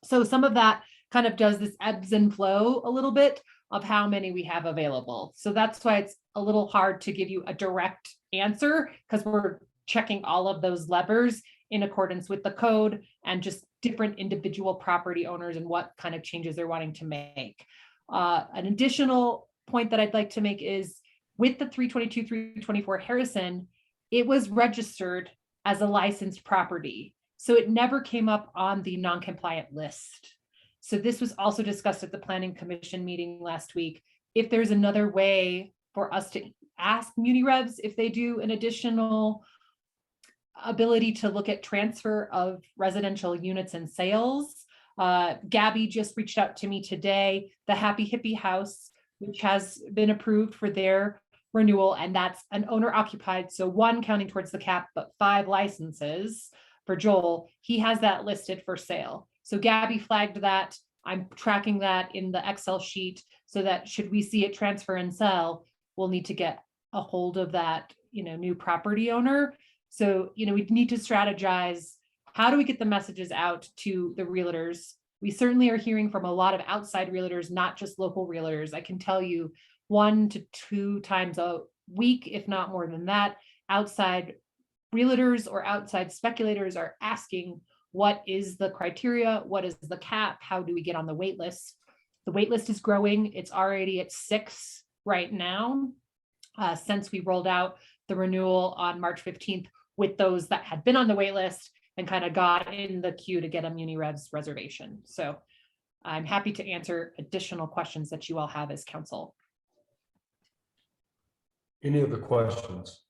So some of that kind of does this ebbs and flow a little bit of how many we have available. So that's why it's a little hard to give you a direct answer because we're checking all of those levers in accordance with the code and just different individual property owners and what kind of changes they're wanting to make. An additional point that I'd like to make is with the 322, 324 Harrison, it was registered as a licensed property. So it never came up on the non-compliant list. So this was also discussed at the Planning Commission meeting last week. If there's another way for us to ask MuniRevs if they do an additional ability to look at transfer of residential units and sales. Gabby just reached out to me today, the Happy Hippie House, which has been approved for their renewal, and that's an owner occupied. So 1 counting towards the cap, but 5 licenses for Joel. He has that listed for sale. So Gabby flagged that. I'm tracking that in the Excel sheet so that should we see it transfer and sell, we'll need to get a hold of that, new property owner. So, we need to strategize. How do we get the messages out to the realtors? We certainly are hearing from a lot of outside realtors, not just local realtors. I can tell you 1 to 2 times a week, if not more than that, outside realtors or outside speculators are asking, what is the criteria? What is the cap? How do we get on the wait list? The wait list is growing. It's already at 6 right now since we rolled out the renewal on March 15th with those that had been on the wait list and kind of got in the queue to get a MuniRevs reservation. So I'm happy to answer additional questions that you all have as council. Any other questions?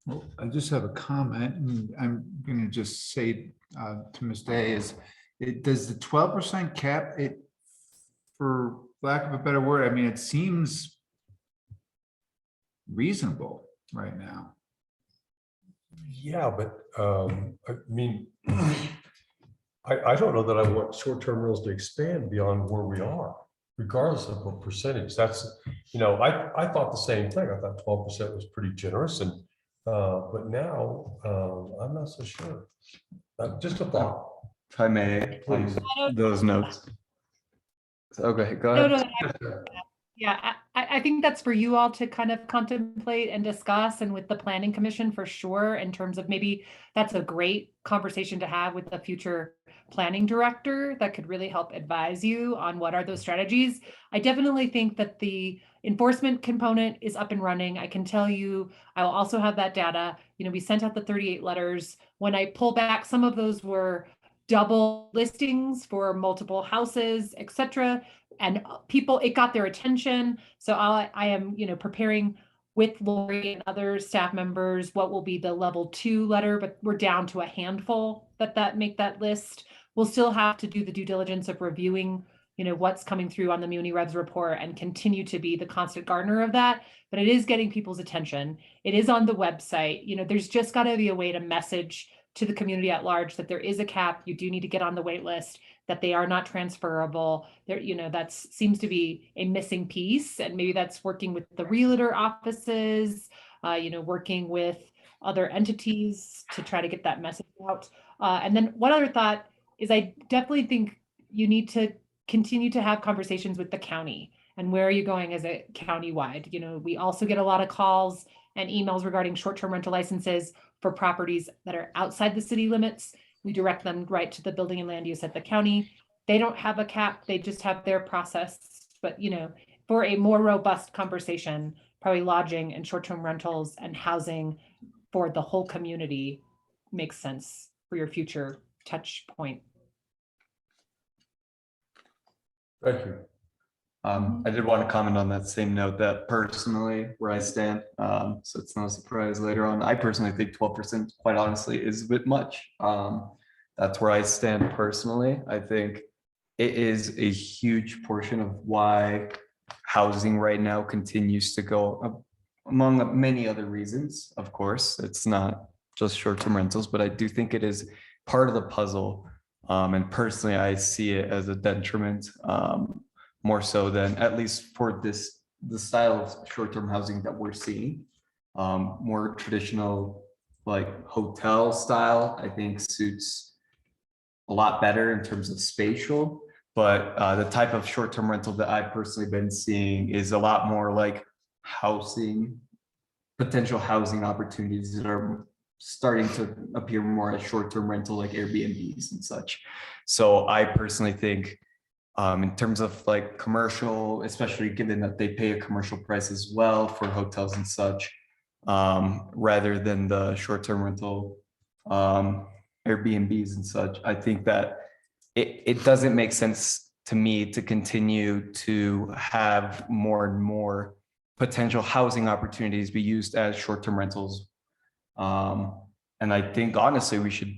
Well, I just have a comment, and I'm going to just say to Ms. Day does the 12% cap, for lack of a better word, I mean, it seems reasonable right now. Yeah, but I mean, I don't know that I want short-term rentals to expand beyond where we are, regardless of what percentage. That's, I thought the same thing. I thought 12% was pretty generous, and but now I'm not so sure. Just a thought. If I may, Please. those notes. Okay, go ahead. No. Yeah, I think that's for you all to kind of contemplate and discuss, and with the Planning Commission for sure, in terms of maybe that's a great conversation to have with the future planning director that could really help advise you on what are those strategies. I definitely think that the enforcement component is up and running. I can tell you, I will also have that data. You know, we sent out the 38 letters. When I pull back, some of those were double listings for multiple houses, etc. And people, it got their attention. So I am, you know, preparing with Lori and other staff members what will be the level 2 letter, but we're down to a handful that make that list. We'll still have to do the due diligence of reviewing, you know, what's coming through on the Muni Revs report and continue to be the constant gardener of that. But it is getting people's attention. It is on the website. You know, there's just got to be a way to message to the community at large that there is a cap. You do need to get on the wait list, that they are not transferable. There, you know, that seems to be a missing piece. And maybe that's working with the realtor offices, you know, working with other entities to try to get that message out. And then one other thought is I definitely think you need to continue to have conversations with the county and where are you going as a county-wide. You know, we also get a lot of calls and emails regarding short-term rental licenses for properties that are outside the city limits. We direct them right to the building and land use at the county. They don't have a cap, they just have their process. But, you know, for a more robust conversation, probably lodging and short-term rentals and housing for the whole community makes sense for your future touch point. Thank you. I did want to comment on that same note that personally, where I stand, so it's no surprise later on, I personally think 12%, quite honestly, is a bit much. That's where I stand personally. I think it is a huge portion of why housing right now continues to go up, among many other reasons. Of course, it's not just short-term rentals, but I do think it is part of the puzzle. And personally, I see it as a detriment, more so than, at least for the style of short-term housing that we're seeing. More traditional, like hotel style, I think suits a lot better in terms of spatial. But the type of short-term rental that I've personally been seeing is a lot more like housing, potential housing opportunities that are starting to appear more as short-term rental, like Airbnbs and such. So I personally think, in terms of like commercial, especially given that they pay a commercial price as well for hotels and such, rather than the short-term rental Airbnbs and such, I think that it doesn't make sense to me to continue to have more and more potential housing opportunities be used as short-term rentals. And I think honestly, we should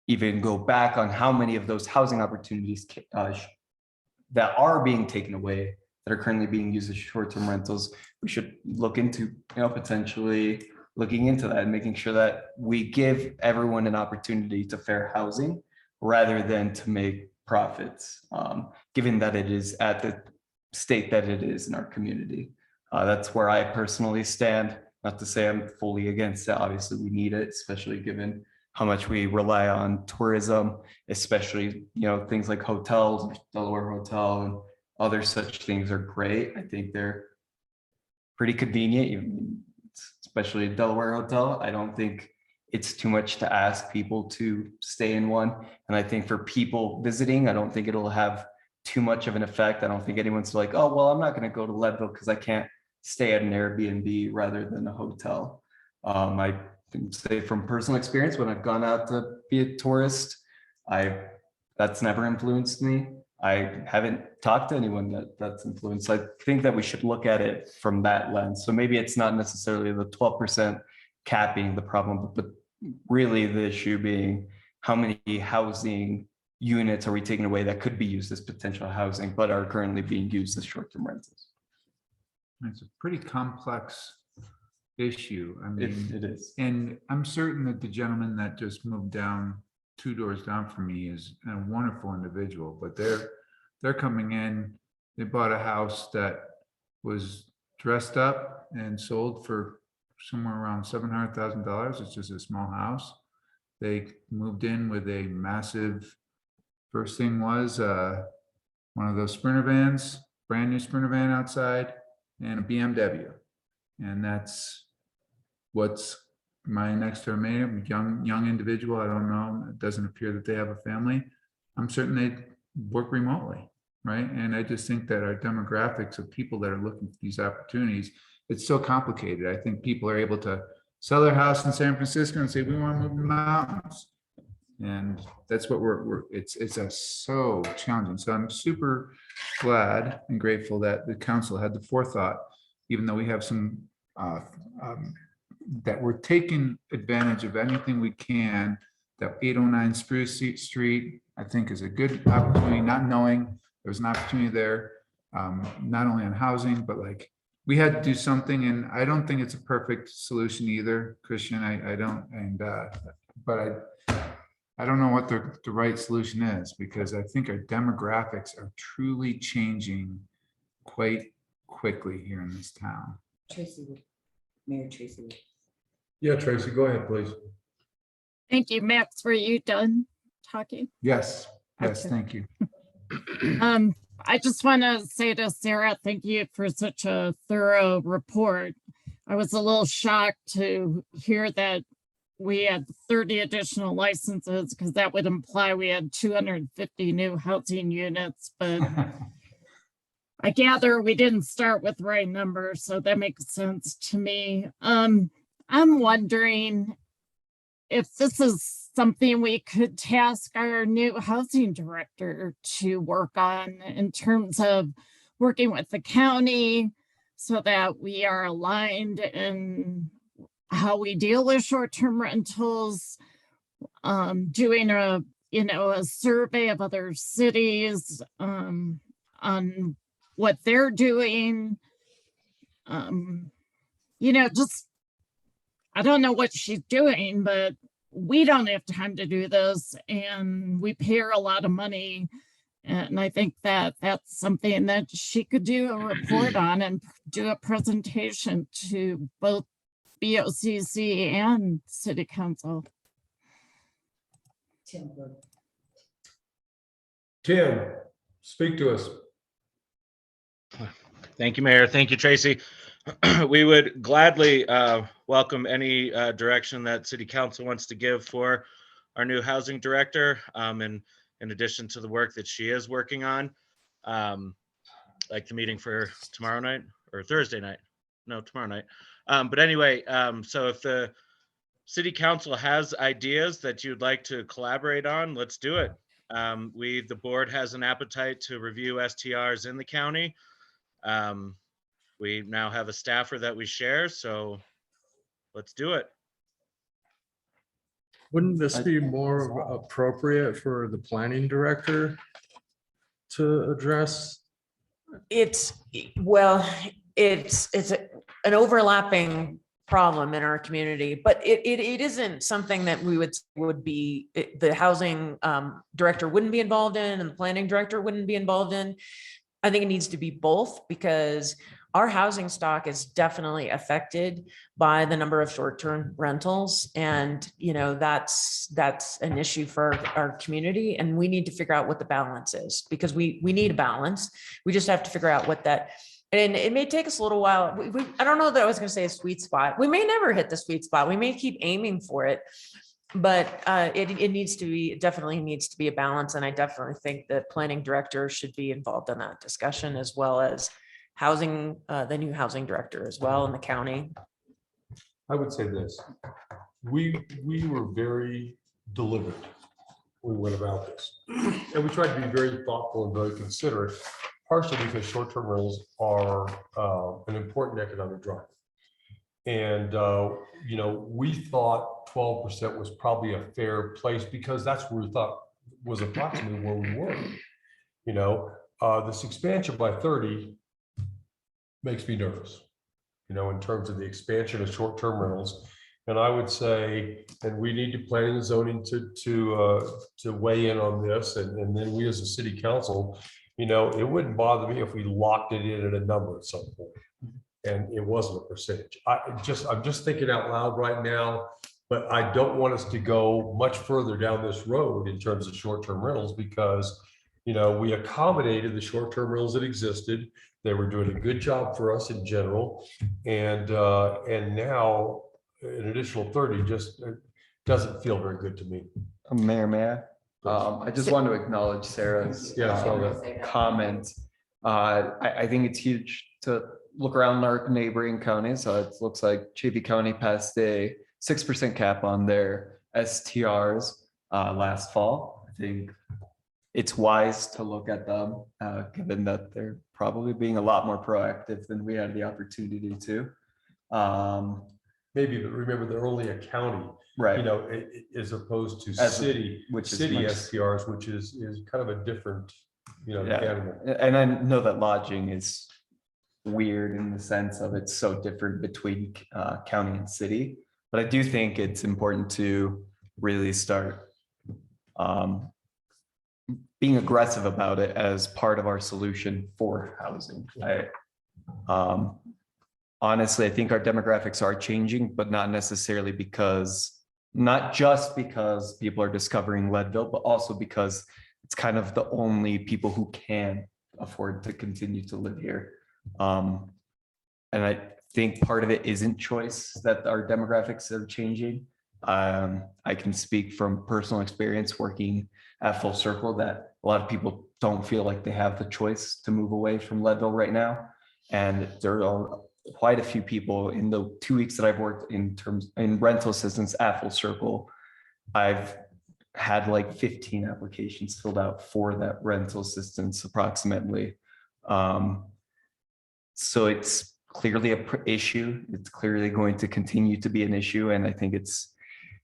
even go back on how many of those housing opportunities that are being taken away, that are currently being used as short-term rentals. We should look into, you know, potentially looking into that and making sure that we give everyone an opportunity to fair housing rather than to make profits, given that it is at the state that it is in our community. That's where I personally stand. Not to say I'm fully against it. Obviously, we need it, especially given how much we rely on tourism, especially, you know, things like hotels, Delaware Hotel and other such things are great. I think they're pretty convenient, especially a Delaware Hotel. I don't think it's too much to ask people to stay in one. And I think for people visiting, I don't think it'll have too much of an effect. I don't think anyone's like, oh, well, I'm not going to go to Leadville because I can't stay at an Airbnb rather than a hotel. I can say from personal experience, when I've gone out to be a tourist, that's never influenced me. I haven't talked to anyone that's influenced. I think that we should look at it from that lens. So maybe it's not necessarily the 12% capping the problem, but really the issue being how many housing units are we taking away that could be used as potential housing, but are currently being used as short-term rentals. It's a pretty complex issue. I mean, it is. And I'm certain that the gentleman that just moved down 2 doors down from me is a wonderful individual, but they're coming in, they bought a house that was dressed up and sold for somewhere around $700,000. It's just a small house. They moved in with a massive, first thing was one of those Sprinter vans, brand new Sprinter van outside, and a BMW. And that's what's my next door neighbor, young individual. I don't know. It doesn't appear that they have a family. I'm certain they work remotely. right? And I just think that our demographics of people that are looking for these opportunities, it's so complicated. I think people are able to sell their house in San Francisco and say, we want to move to the mountains. And that's what it's so challenging. So I'm super glad and grateful that the council had the forethought, even though we have some, that we're taking advantage of anything we can. That 809 Spruce Street, I think, is a good opportunity, not knowing there's an opportunity there, not only on housing, but like, we had to do something, and I don't think it's a perfect solution either, Christian. I don't, and but I don't know what the right solution is, because I think our demographics are truly changing quite quickly here in this town. Mayor Tracy. Yeah, Tracy, go ahead, please. Thank you, Max. Were you done talking? Yes, yes, Okay. thank you. I just want to say to Sarah, thank you for such a thorough report. I was a little shocked to hear that we had 30 additional licenses, because that would imply we had 250 new housing units, but I gather we didn't start with the right number, so that makes sense to me. I'm wondering if this is something we could task our new housing director to work on in terms of working with the county so that we are aligned in how we deal with short-term rentals, doing a survey of other cities on what they're doing. Just, I don't know what she's doing, but we don't have time to do this, and we pay her a lot of money. And I think that that's something that she could do a report on and do a presentation to both BOCC and City Council. Tim, speak to us. Thank you, Mayor. Thank you, Tracy. We would gladly welcome any direction that City Council wants to give for our new housing director, and in addition to the work that she is working on, like the meeting for tomorrow night or Thursday night. No, tomorrow night. But anyway, so if the City Council has ideas that you'd like to collaborate on, let's do it. The board has an appetite to review STRs in the county. We now have a staffer that we share, so let's do it. Wouldn't this be more appropriate for the planning director to address? It's an overlapping problem in our community, but it isn't something that we would be, the housing director wouldn't be involved in and the planning director wouldn't be involved in. I think it needs to be both, because our housing stock is definitely affected by the number of short-term rentals. And, that's an issue for our community, and we need to figure out what the balance is, because we need a balance. We just have to figure out what that, and it may take us a little while. I don't know that I was going to say a sweet spot. We may never hit the sweet spot. We may keep aiming for it, but it needs to be, definitely needs to be a balance. And I definitely think the planning director should be involved in that discussion, as well as housing, the new housing director as well in the county. I would say this, we were very deliberate when we went about this. And we tried to be very thoughtful and very considerate, partially because short-term rentals are an important economic driver. And, we thought 12% was probably a fair place, because that's where we thought was approximately where we were. This expansion by 30 makes me nervous, in terms of the expansion of short-term rentals. And I would say, and we need to planning and zoning to weigh in on this. And then we as a city council, it wouldn't bother me if we locked it in at a number at some point. And it wasn't a percentage. I'm just thinking out loud right now, but I don't want us to go much further down this road in terms of short-term rentals, because, we accommodated the short-term rentals that existed. They were doing a good job for us in general. And now an additional 30 just doesn't feel very good to me. Mayor, I just want to acknowledge Sarah's comment. I think it's huge to look around our neighboring counties. It looks like Chaffey County passed a 6% cap on their STRs last fall. I think it's wise to look at them, given that they're probably being a lot more proactive than we had the opportunity to. Maybe, but remember, they're only a county. Right. You know, as opposed to As- city, which is city much- STRs, which is kind of a different, Yeah, animal. and I know that lodging is weird in the sense of it's so different between county and city, but I do think it's important to really start being aggressive about it as part of our solution for housing. Honestly, I think our demographics are changing, but not necessarily not just because people are discovering Leadville, but also because it's kind of the only people who can afford to continue to live here. And I think part of it isn't choice that our demographics are changing. I can speak from personal experience working at Full Circle that a lot of people don't feel like they have the choice to move away from Leadville right now. And there are quite a few people in the 2 weeks that I've worked in rental assistance at Full Circle. I've had like 15 applications filled out for that rental assistance approximately. So it's clearly an issue. It's clearly going to continue to be an issue. And I think it's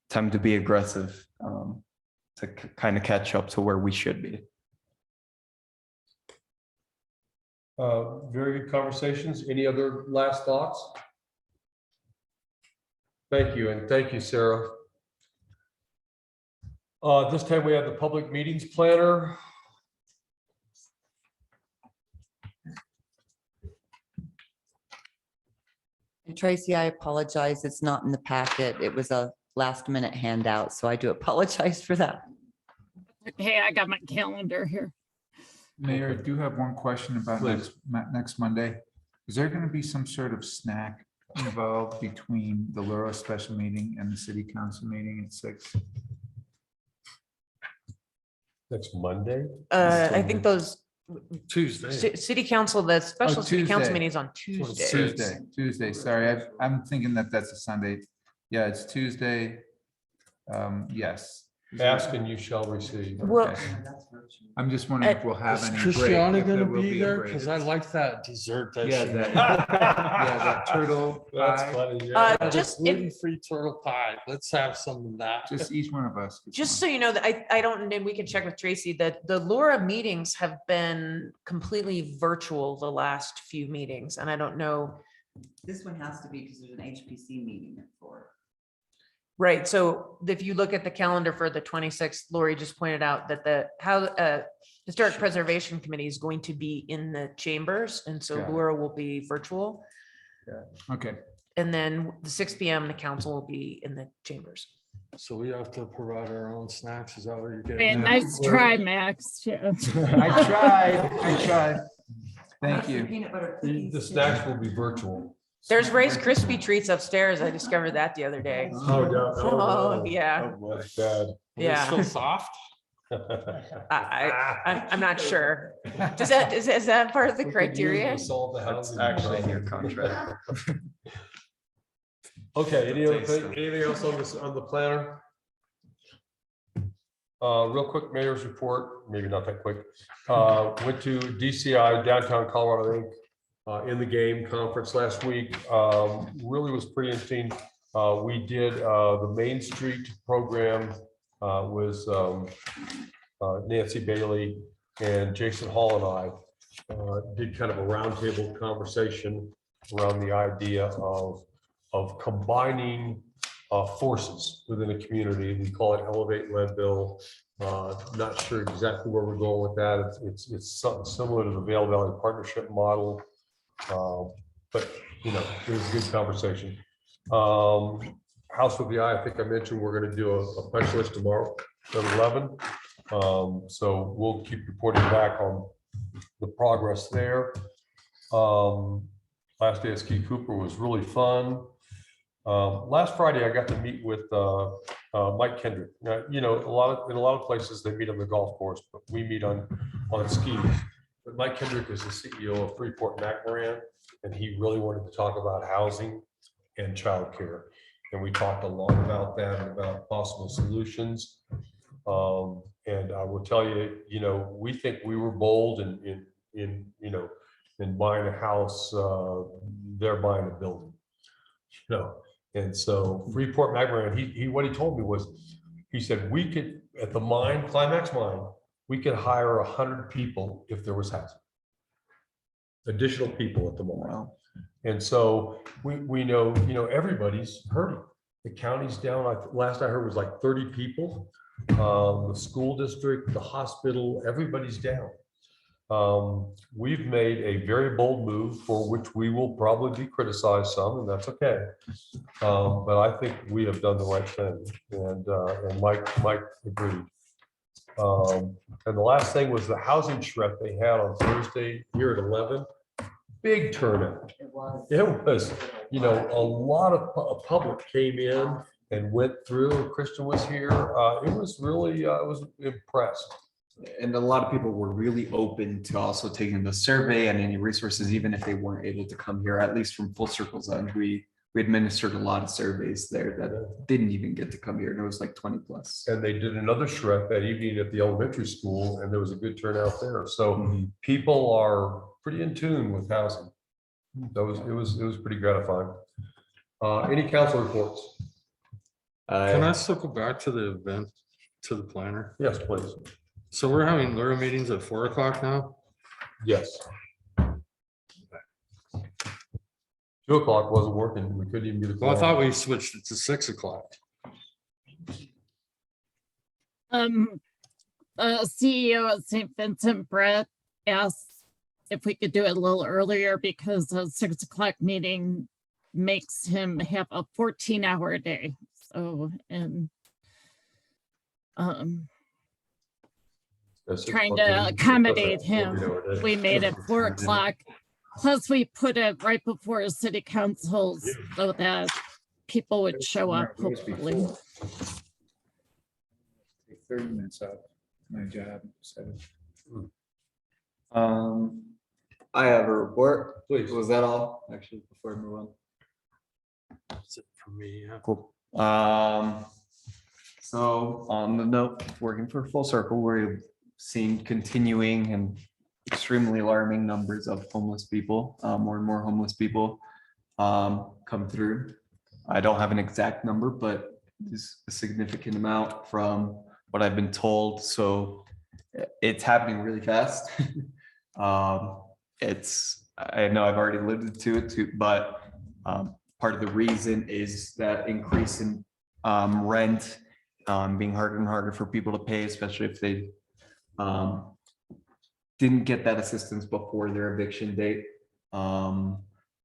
time to be aggressive to kind of catch up to where we should be. Very good conversations. Any other last thoughts? Thank you, and thank you, Sarah. This time we have the public meetings planner. And Tracy, I apologize. It's not in the packet. It was a last minute handout, so I do apologize for that. Hey, I got my calendar here. Mayor, I do have one question about Please. next Monday. Is there going to be some sort of snack involved between the Laurel special meeting and the city council meeting at 6? Next Monday? I think those Tuesday. city council, the special city council Tuesday. meeting is on Tuesday. Tuesday, sorry, I'm thinking that that's a Sunday. Yeah, it's Tuesday. Yes. Ask and you shall receive. Well, Okay. I'm just wondering if we'll have Is any. break, Christiana if there gonna will be a there? break. Because I like that dessert that Yeah, she that- made. yeah, that turtle That's pie. funny, yeah. just if- Gluten-free turtle pie. Let's have some of that. Just each one of us. gets Just one. so you know, that I don't, and we can check with Tracy, that the Laura meetings have been completely virtual the last few meetings, and I don't know. This one has to be because there's an HPC meeting at 4. Right, so if you look at the calendar for the 26th, Lori just pointed out that the Historic Preservation Committee is going to be in the chambers, and so Got it. Laura will be virtual. Okay, And then the 6 PM, the council will be in the chambers. So we have to provide our own snacks. Is that what you're Man, getting? at? nice try, Max. Yeah. I tried. Thank you. Peanut butter The cookies. snacks will be virtual. There's Rice Krispie treats upstairs. I discovered that the other day. Oh, yeah, That's bad. Are they yeah. Still soft? I'm not sure. Is that part of the We could use criteria? to solve the That's housing actually in your problem. contract. Okay, anything else on the planner? Real quick, mayor's report, maybe not that quick. Went to DCI, Downtown Colorado Inc. In the game conference last week. Really was pretty interesting. We did the Main Street program was Nancy Bailey and Jason Hall and I did kind of a roundtable conversation around the idea of combining forces within a community. We call it Elevate Leadville. Not sure exactly where we're going with that. It's something similar to the Vail Valley Partnership model. But you know, it was a good conversation. House with the Eye, I think I mentioned we're going to do a punch list tomorrow at 11. So we'll keep reporting back on the progress there. Last day at Ski Cooper was really fun. Last Friday, I got to meet with Mike Kendrick. Now, you know, in a lot of places, they meet on the golf course, but we meet on skis. But Mike Kendrick is the CEO of Freeport McMoran, and he really wanted to talk about housing and childcare. And we talked a lot about that and about possible solutions. And I will tell you, you know, we think we were bold in buying a house, they're buying a building. You know, and so Freeport McMoran, what he told me was, he said, we could, at the mine, Climax Mine, we could hire 100 people if there was housing. Additional people at the mine. And so we know, you know, everybody's hurting. The county's down, last I heard was like 30 people. The school district, the hospital, everybody's down. We've made a very bold move for which we will probably be criticized some, and that's okay. But I think we have done the right thing, and Mike agreed. And the last thing was the housing shred they had on Thursday here at 11. Big turnout. It was, you know, a lot of public came in and went through. Christian was here. It was really, I was impressed. And a lot of people were really open to also taking the survey and any resources, even if they weren't able to come here, at least from Full Circle's end. We administered a lot of surveys there that didn't even get to come here, and it was like 20 plus. And they did another shred that evening at the elementary school, and there was a good turnout there. So people are pretty in tune with housing. It was pretty gratifying. Any council reports? Can I circle back to the event, to the planner? Yes, please. So we're having Lura meetings at 4 o'clock now? Yes. 2 o'clock wasn't working. We couldn't even get a. Well, I thought we switched it to 6 o'clock. CEO of St. Vincent, Brett, asked if we could do it a little earlier because a 6 o'clock meeting makes him have a 14-hour day. So, and trying to accommodate him, we made it 4 o'clock. Plus, we put it right before city councils so that people would show up, hopefully. 30 minutes out my job. So. I have a report. Please. Was that all? Actually, before I move on. That's it for me. Yeah. Cool. So on the note, working for Full Circle, we're seeing continuing and extremely alarming numbers of homeless people, more and more homeless people come through. I don't have an exact number, but it's a significant amount from what I've been told. So it's happening really fast. I know I've already alluded to it too, but part of the reason is that increase in rent being harder and harder for people to pay, especially if they didn't get that assistance before their eviction date. And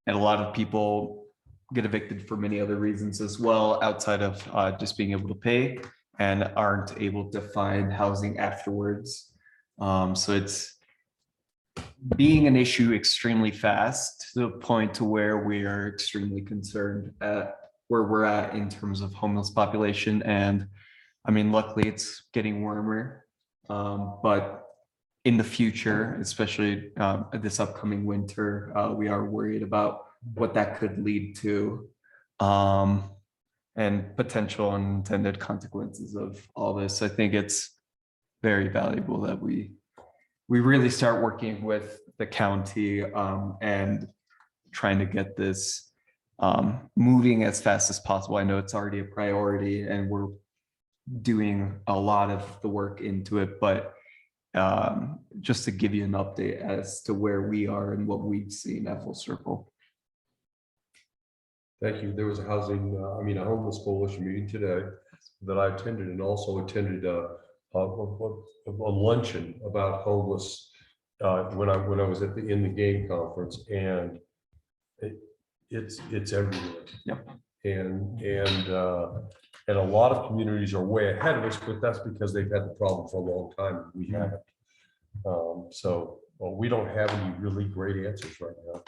a lot of people get evicted for many other reasons as well, outside of just being able to pay, and aren't able to find housing afterwards. So it's being an issue extremely fast, to the point to where we are extremely concerned at where we're at in terms of homeless population. And I mean, luckily it's getting warmer, but in the future, especially this upcoming winter, we are worried about what that could lead to, and potential unintended consequences of all this. I think it's very valuable that we really start working with the county and trying to get this moving as fast as possible. I know it's already a priority and we're doing a lot of the work into it, but just to give you an update as to where we are and what we've seen at Full Circle. Thank you. There was a homeless coalition meeting today that I attended, and also attended a luncheon about homeless when I was in the game conference, and it's everywhere. Yep. And a lot of communities are way ahead of us, but that's because they've had the problem for a long time. We haven't. So we don't have any really great answers right now.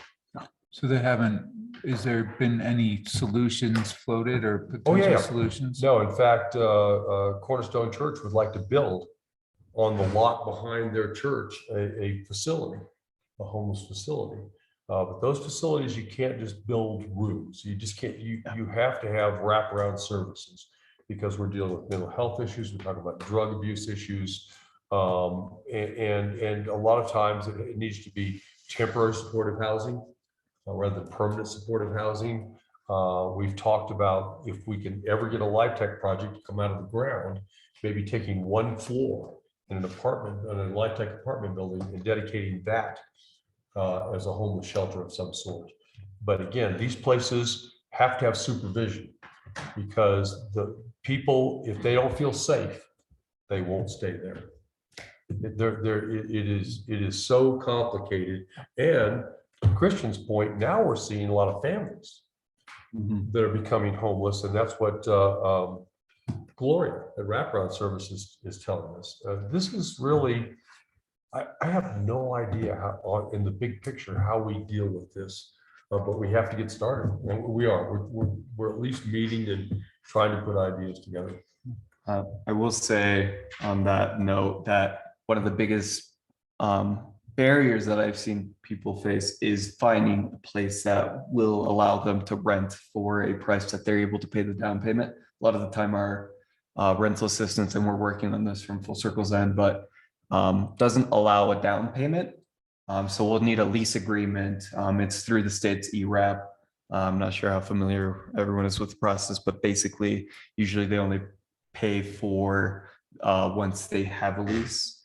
So they haven't, is there been any solutions floated or Oh, yeah. potential solutions? No, in fact, Cornerstone Church would like to build on the lot behind their church, a facility, a homeless facility. But those facilities, you can't just build rooms. You just can't, you have to have wraparound services because we're dealing with mental health issues. We're talking about drug abuse issues. And a lot of times it needs to be temporary supportive housing rather than permanent supportive housing. We've talked about if we can ever get a Life Tech project to come out of the ground, maybe taking one floor in an apartment, in a Life Tech apartment building and dedicating that as a homeless shelter of some sort. But again, these places have to have supervision because the people, if they don't feel safe, they won't stay there. It is so complicated. And to Christian's point, now we're seeing a lot of families that are becoming homeless, and that's what Gloria at Wraparound Services is telling us. This is really, I have no idea how, in the big picture, how we deal with this, but we have to get started, and we are. We're at least meeting and trying to put ideas together. I will say on that note that one of the biggest barriers that I've seen people face is finding a place that will allow them to rent for a price that they're able to pay the down payment. A lot of the time our rental assistance, and we're working on this from Full Circle's end, but doesn't allow a down payment. So we'll need a lease agreement. It's through the state's ERAP. I'm not sure how familiar everyone is with the process, but basically, usually they only pay for once they have a lease.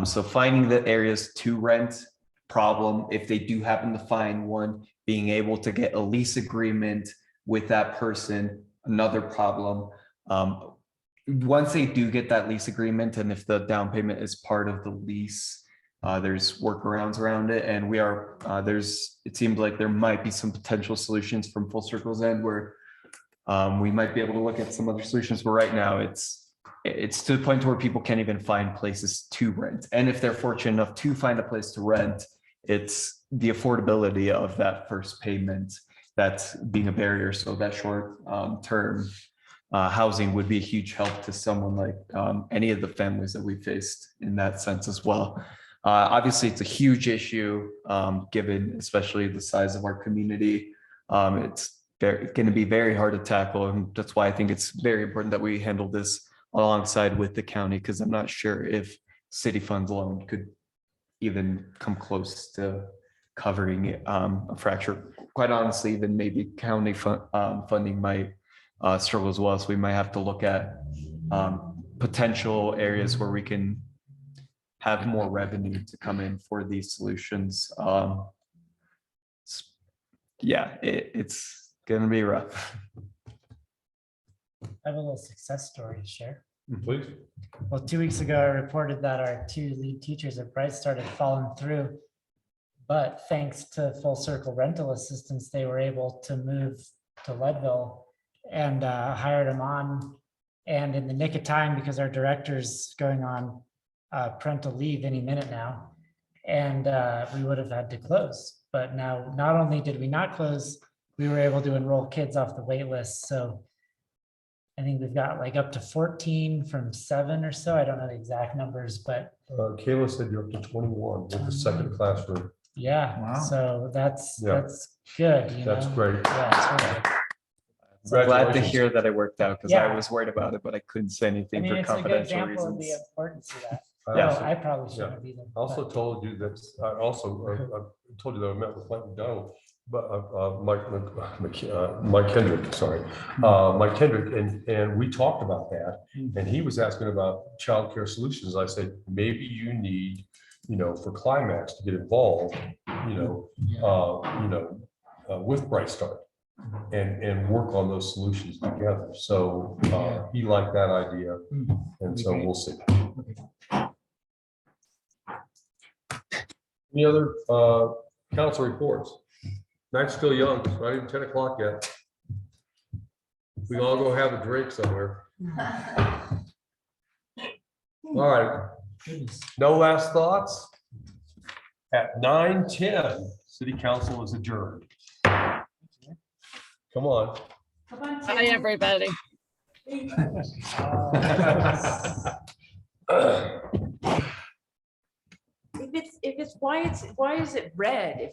So finding the areas to rent, problem. If they do happen to find one, being able to get a lease agreement with that person, another problem. Once they do get that lease agreement, and if the down payment is part of the lease, there's workarounds around it. And we are, it seemed like there might be some potential solutions from Full Circle's end where we might be able to look at some other solutions, but right now it's to the point where people can't even find places to rent. And if they're fortunate enough to find a place to rent, it's the affordability of that first payment that's being a barrier. So that short term housing would be a huge help to someone like any of the families that we faced in that sense as well. Obviously, it's a huge issue given especially the size of our community. It's going to be very hard to tackle. And that's why I think it's very important that we handle this alongside with the county, because I'm not sure if city funds alone could even come close to covering a fracture. Quite honestly, even maybe county funding might struggle as well. So we might have to look at potential areas where we can have more revenue to come in for these solutions. Yeah, it's going to be rough. I have a little success story to share. Please. Well, 2 weeks ago, I reported that our 2 lead teachers at Bright started falling through. But thanks to Full Circle rental assistance, they were able to move to Leadville and hired them on. And in the nick of time, because our director's going on parental leave any minute now, and we would have had to close. But now, not only did we not close, we were able to enroll kids off the wait list. So I think we've got like up to 14 from 7 or so. I don't know the exact numbers, but Kayla said you're up to 21 with the second classroom. yeah. Wow. So that's Yeah. good. You That's know? great. Yeah, it's really good. I'm glad to Congratulations. hear that it worked out because Yeah. I was worried about it, but I couldn't say I anything mean, for it's a good confidential example of the reasons. importance of that. Yeah. No, I probably shouldn't Yeah. have either. I also told you that, I told you that I met with Mike McDonald, but Mike Kendrick, sorry. Mike Kendrick, and we talked about that. And he was asking about childcare solutions. I said, maybe you need, for Climax to get involved, with Bright Start and work on those solutions together. So he liked that idea. And so we'll see. Any other council reports? Night's still young, it's not even 10 o'clock yet. We all go have a drink somewhere. All right, no last thoughts? At 9:10, city council is adjourned. Come on. Hi, everybody. If it's, why is it red?